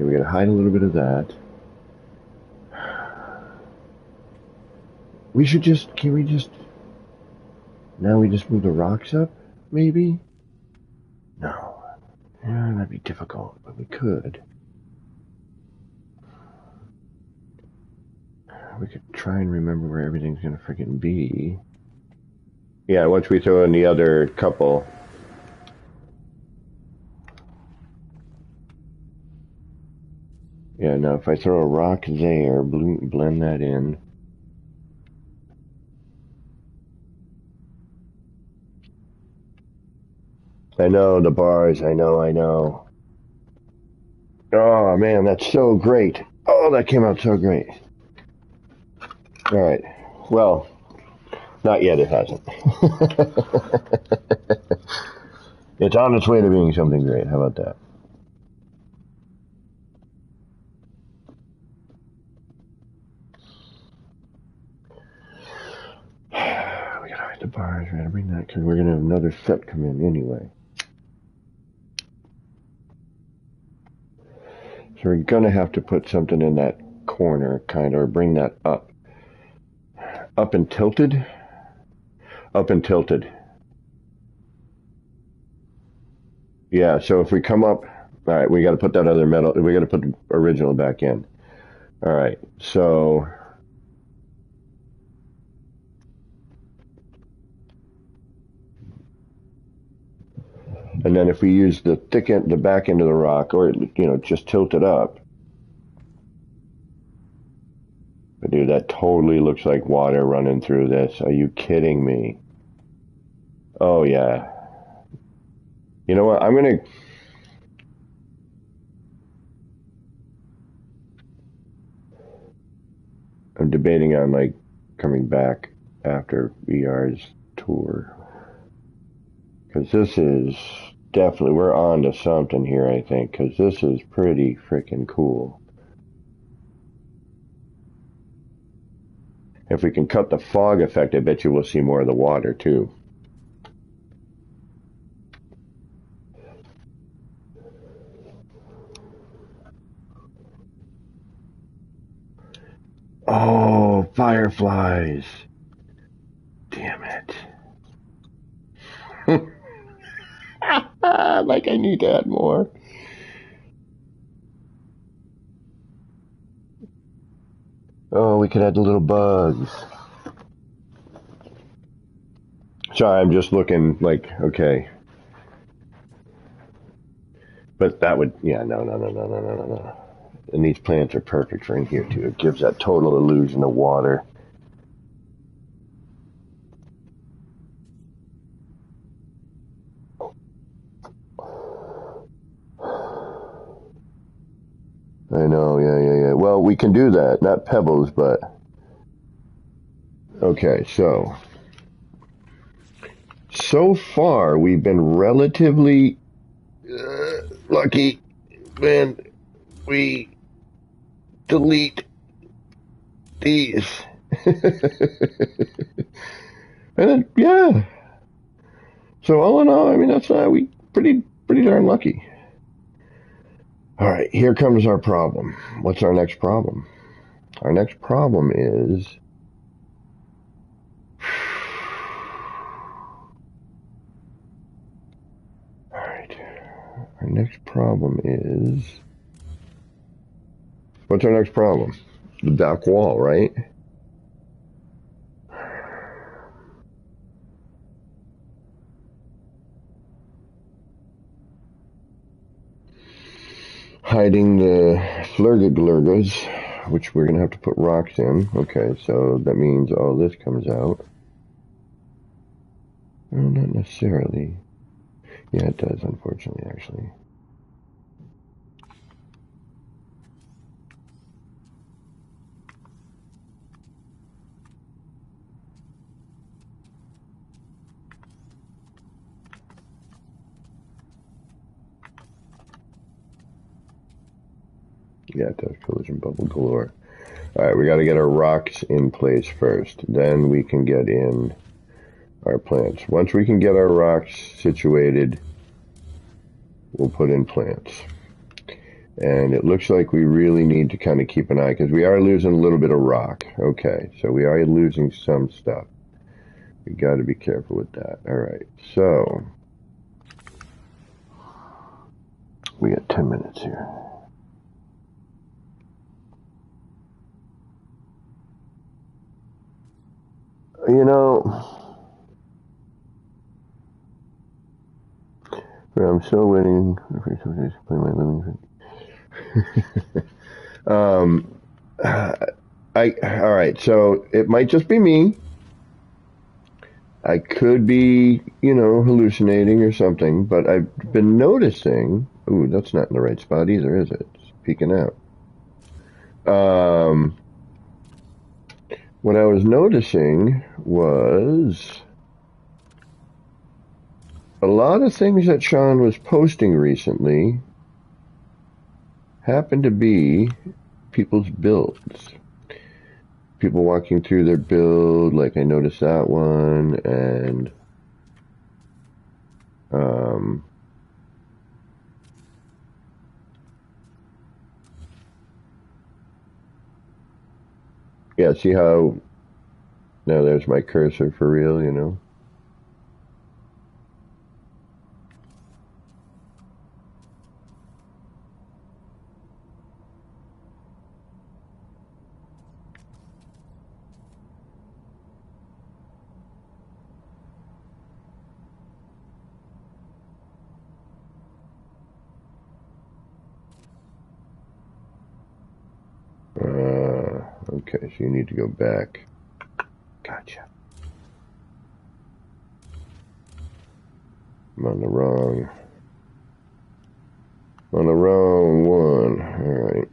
we gotta hide a little bit of that. Now we just move the rocks up, maybe? No. Yeah, that'd be difficult, but we could. We could try and remember where everything's gonna freaking be. Yeah, once we throw in the other couple. Yeah, now if I throw a rock there, blend that in. I know, the bars, I know. Oh man, that's so great. Oh, that came out so great. Alright, well, not yet, it hasn't. It's on its way to being something great, how about that? We gotta hide the bars, we gotta bring that, because we're gonna have another set come in anyway. So we're gonna have to put something in that corner, kind of, or bring that up. Up and tilted? Up and tilted. Yeah, so if we come up, alright, we gotta put that other metal, we gotta put the original back in. Alright, so... And then if we use the the back end of the rock, or, you know, just tilt it up. But dude, that totally looks like water running through this. Are you kidding me? Oh yeah. You know what, I'm debating on, like, coming back after VR's tour. Because this is definitely, we're on to something here, I think, because this is pretty freaking cool. If we can cut the fog effect, I bet you we'll see more of the water, too. Oh, fireflies. Damn it. Like I need to add more. Oh, we could add the little bugs. Sorry, I'm just looking like, okay. But that would, yeah, no. And these plants are perfect for in here, too. It gives that total illusion of water. I know, yeah. Well, we can do that. Not pebbles, but... Okay, so far, we've been relatively lucky when we delete these. And then, yeah. So all in all, I mean, that's we pretty darn lucky. All right, here comes our problem. What's our next problem? Our next problem is... All right. Our next problem is... What's our next problem? The back wall, right? Hiding the flurga-glurgas, which we're going to have to put rocks in. Okay, so that means all this comes out. Well, not necessarily. Yeah, it does, unfortunately, actually. Yeah, it does. Collision bubble galore. Alright, we got to get our rocks in place first. Then we can get in our plants. Once we can get our rocks situated, we'll put in plants. And it looks like we really need to kind of keep an eye, because we are losing a little bit of rock. Okay, so we are losing some stuff. We got to be careful with that. Alright, so we got 10 minutes here. You know, I'm still waiting for somebody to play my living. All right, so it might just be me. I could be, hallucinating or something, but I've been noticing, ooh, that's not in the right spot either, is it? It's peeking out. What I was noticing was a lot of things that Sean was posting recently happen to be people's builds. People walking through their build, like I noticed that one, and yeah, see how now there's my cursor for real, Okay, so you need to go back. Gotcha. I'm on the wrong one. All right.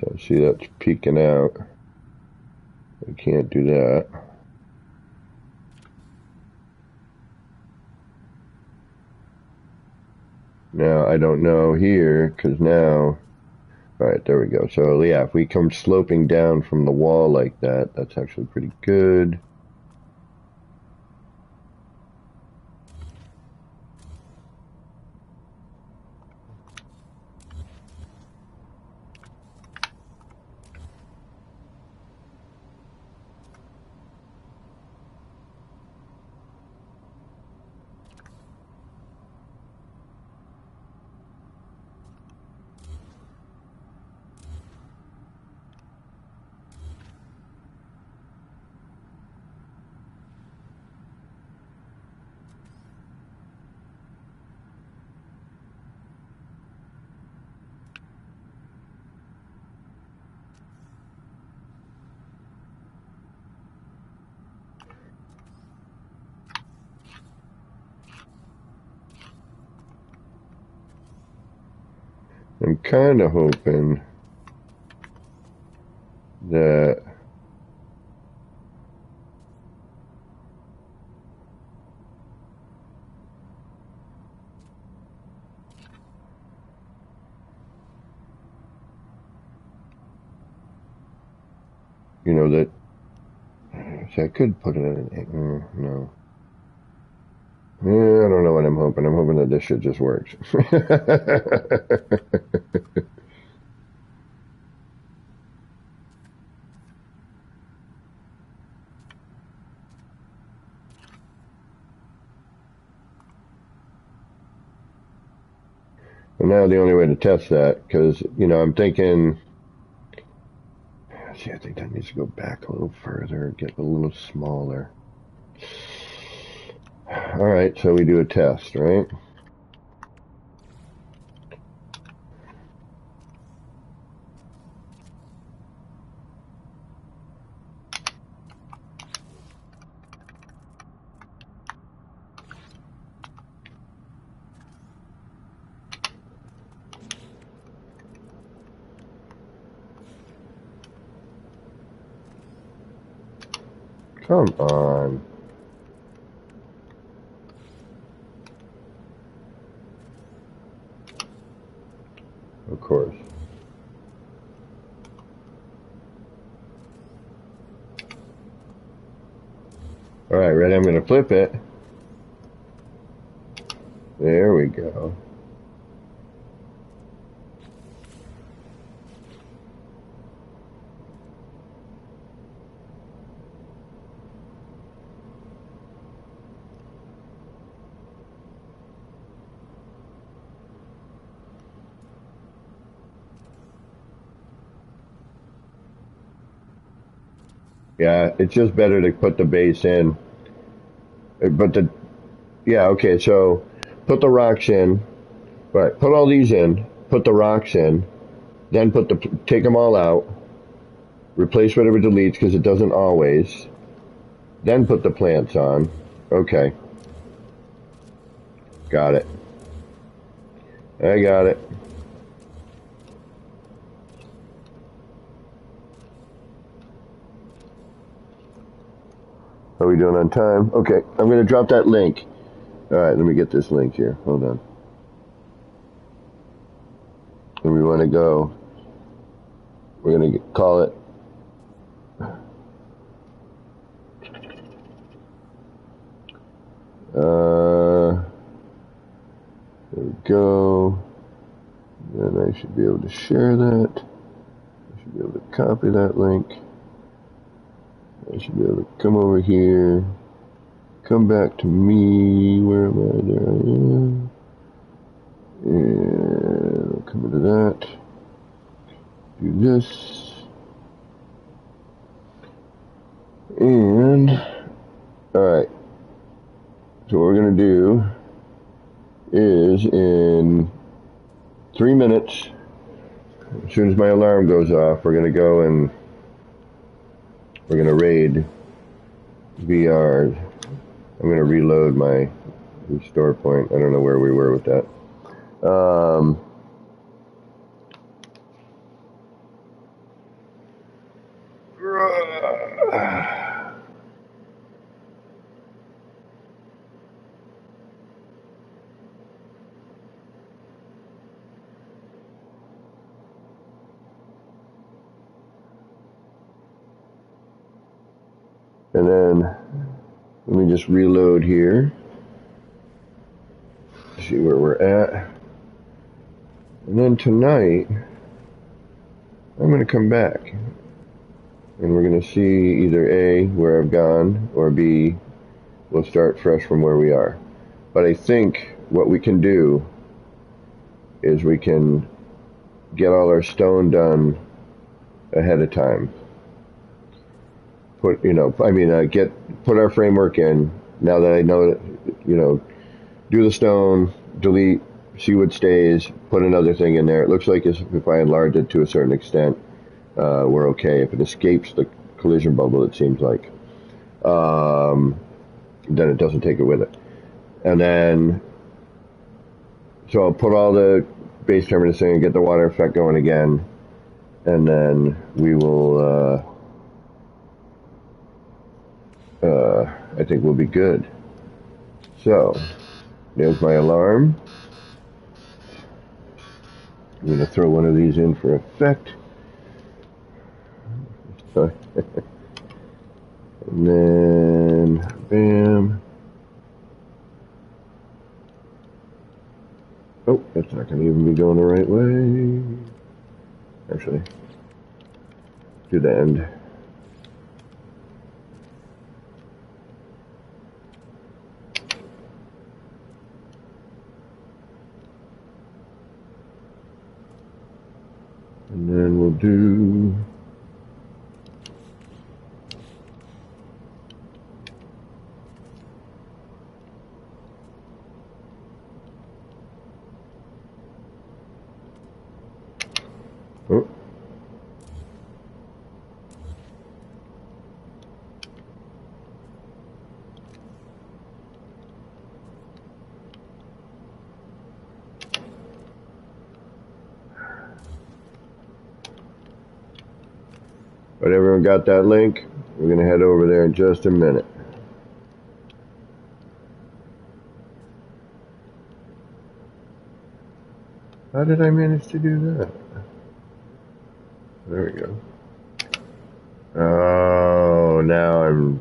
So see, that's peeking out. I can't do that. Now, I don't know here, because now, alright, there we go. So, yeah, if we come sloping down from the wall like that, that's actually pretty good. I'm kind of hoping that you know that see, I could put it in no. Yeah, I don't know what I'm hoping. I'm hoping that this shit just works. And now the only way to test that, because, you know, I'm thinking, see, I think that needs to go back a little further, get a little smaller. All right, so we do a test, right? Come on. Of course. All right, ready? I'm going to flip it. There we go. Yeah, it's just better to put the base in. But yeah, okay, so put the rocks in. Right, put all these in, put the rocks in, then take them all out, replace whatever deletes because it doesn't always, then put the plants on. Okay. Got it. I got it. How are we doing on time? Okay, I'm going to drop that link. All right, let me get this link here. Hold on. And we want to go, we're going to call it there we go. Then I should be able to share that. I should be able to copy that link. I should be able to come over here, come back to me. Where am I? There I am. And I'll come into that. Do this. And, alright. So what we're going to do is in 3 minutes, as soon as my alarm goes off, we're going to go and we're going to raid VR. I'm going to reload my restore point. I don't know where we were with that. And then let me just reload here. See where we're at. And then tonight, I'm going to come back. And we're going to see either A, where I've gone, or B, we'll start fresh from where we are. But I think what we can do is we can get all our stone done ahead of time. Put our framework in. Now that I know that, do the stone, delete, see what stays, put another thing in there. It looks like if I enlarge it to a certain extent, we're okay. If it escapes the collision bubble, it seems like, then it doesn't take it with it. And then, so I'll put all the base terminus in and get the water effect going again. And then we will, I think we'll be good. So, there's my alarm. I'm going to throw one of these in for effect. And then, bam. Oh, that's not going to even be going the right way. Actually, to the end. And then we'll do But everyone got that link? We're going to head over there in just a minute. How did I manage to do that? There we go. Oh, now I'm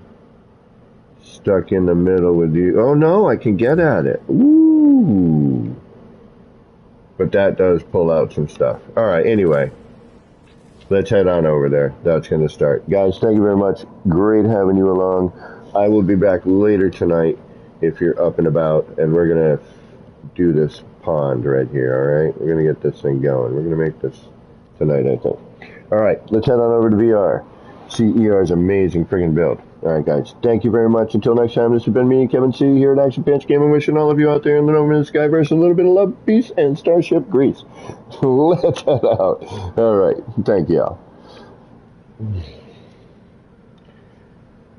stuck in the middle with you. Oh no, I can get at it. Ooh. But that does pull out some stuff. Alright, anyway. Let's head on over there. That's going to start. Guys, thank you very much. Great having you along. I will be back later tonight if you're up and about, and we're going to do this pond right here, all right? We're going to get this thing going. We're going to make this tonight, I think. All right, let's head on over to VR. CER's amazing friggin' build. All right, guys, thank you very much. Until next time, this has been me, Kevin C. here at Action Pants Gaming, wishing all of you out there in the No Man's Skyverse a little bit of love, peace, and Starship Grease. Let's head out. All right, thank y'all.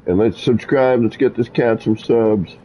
And let's subscribe. Let's get this cat some subs.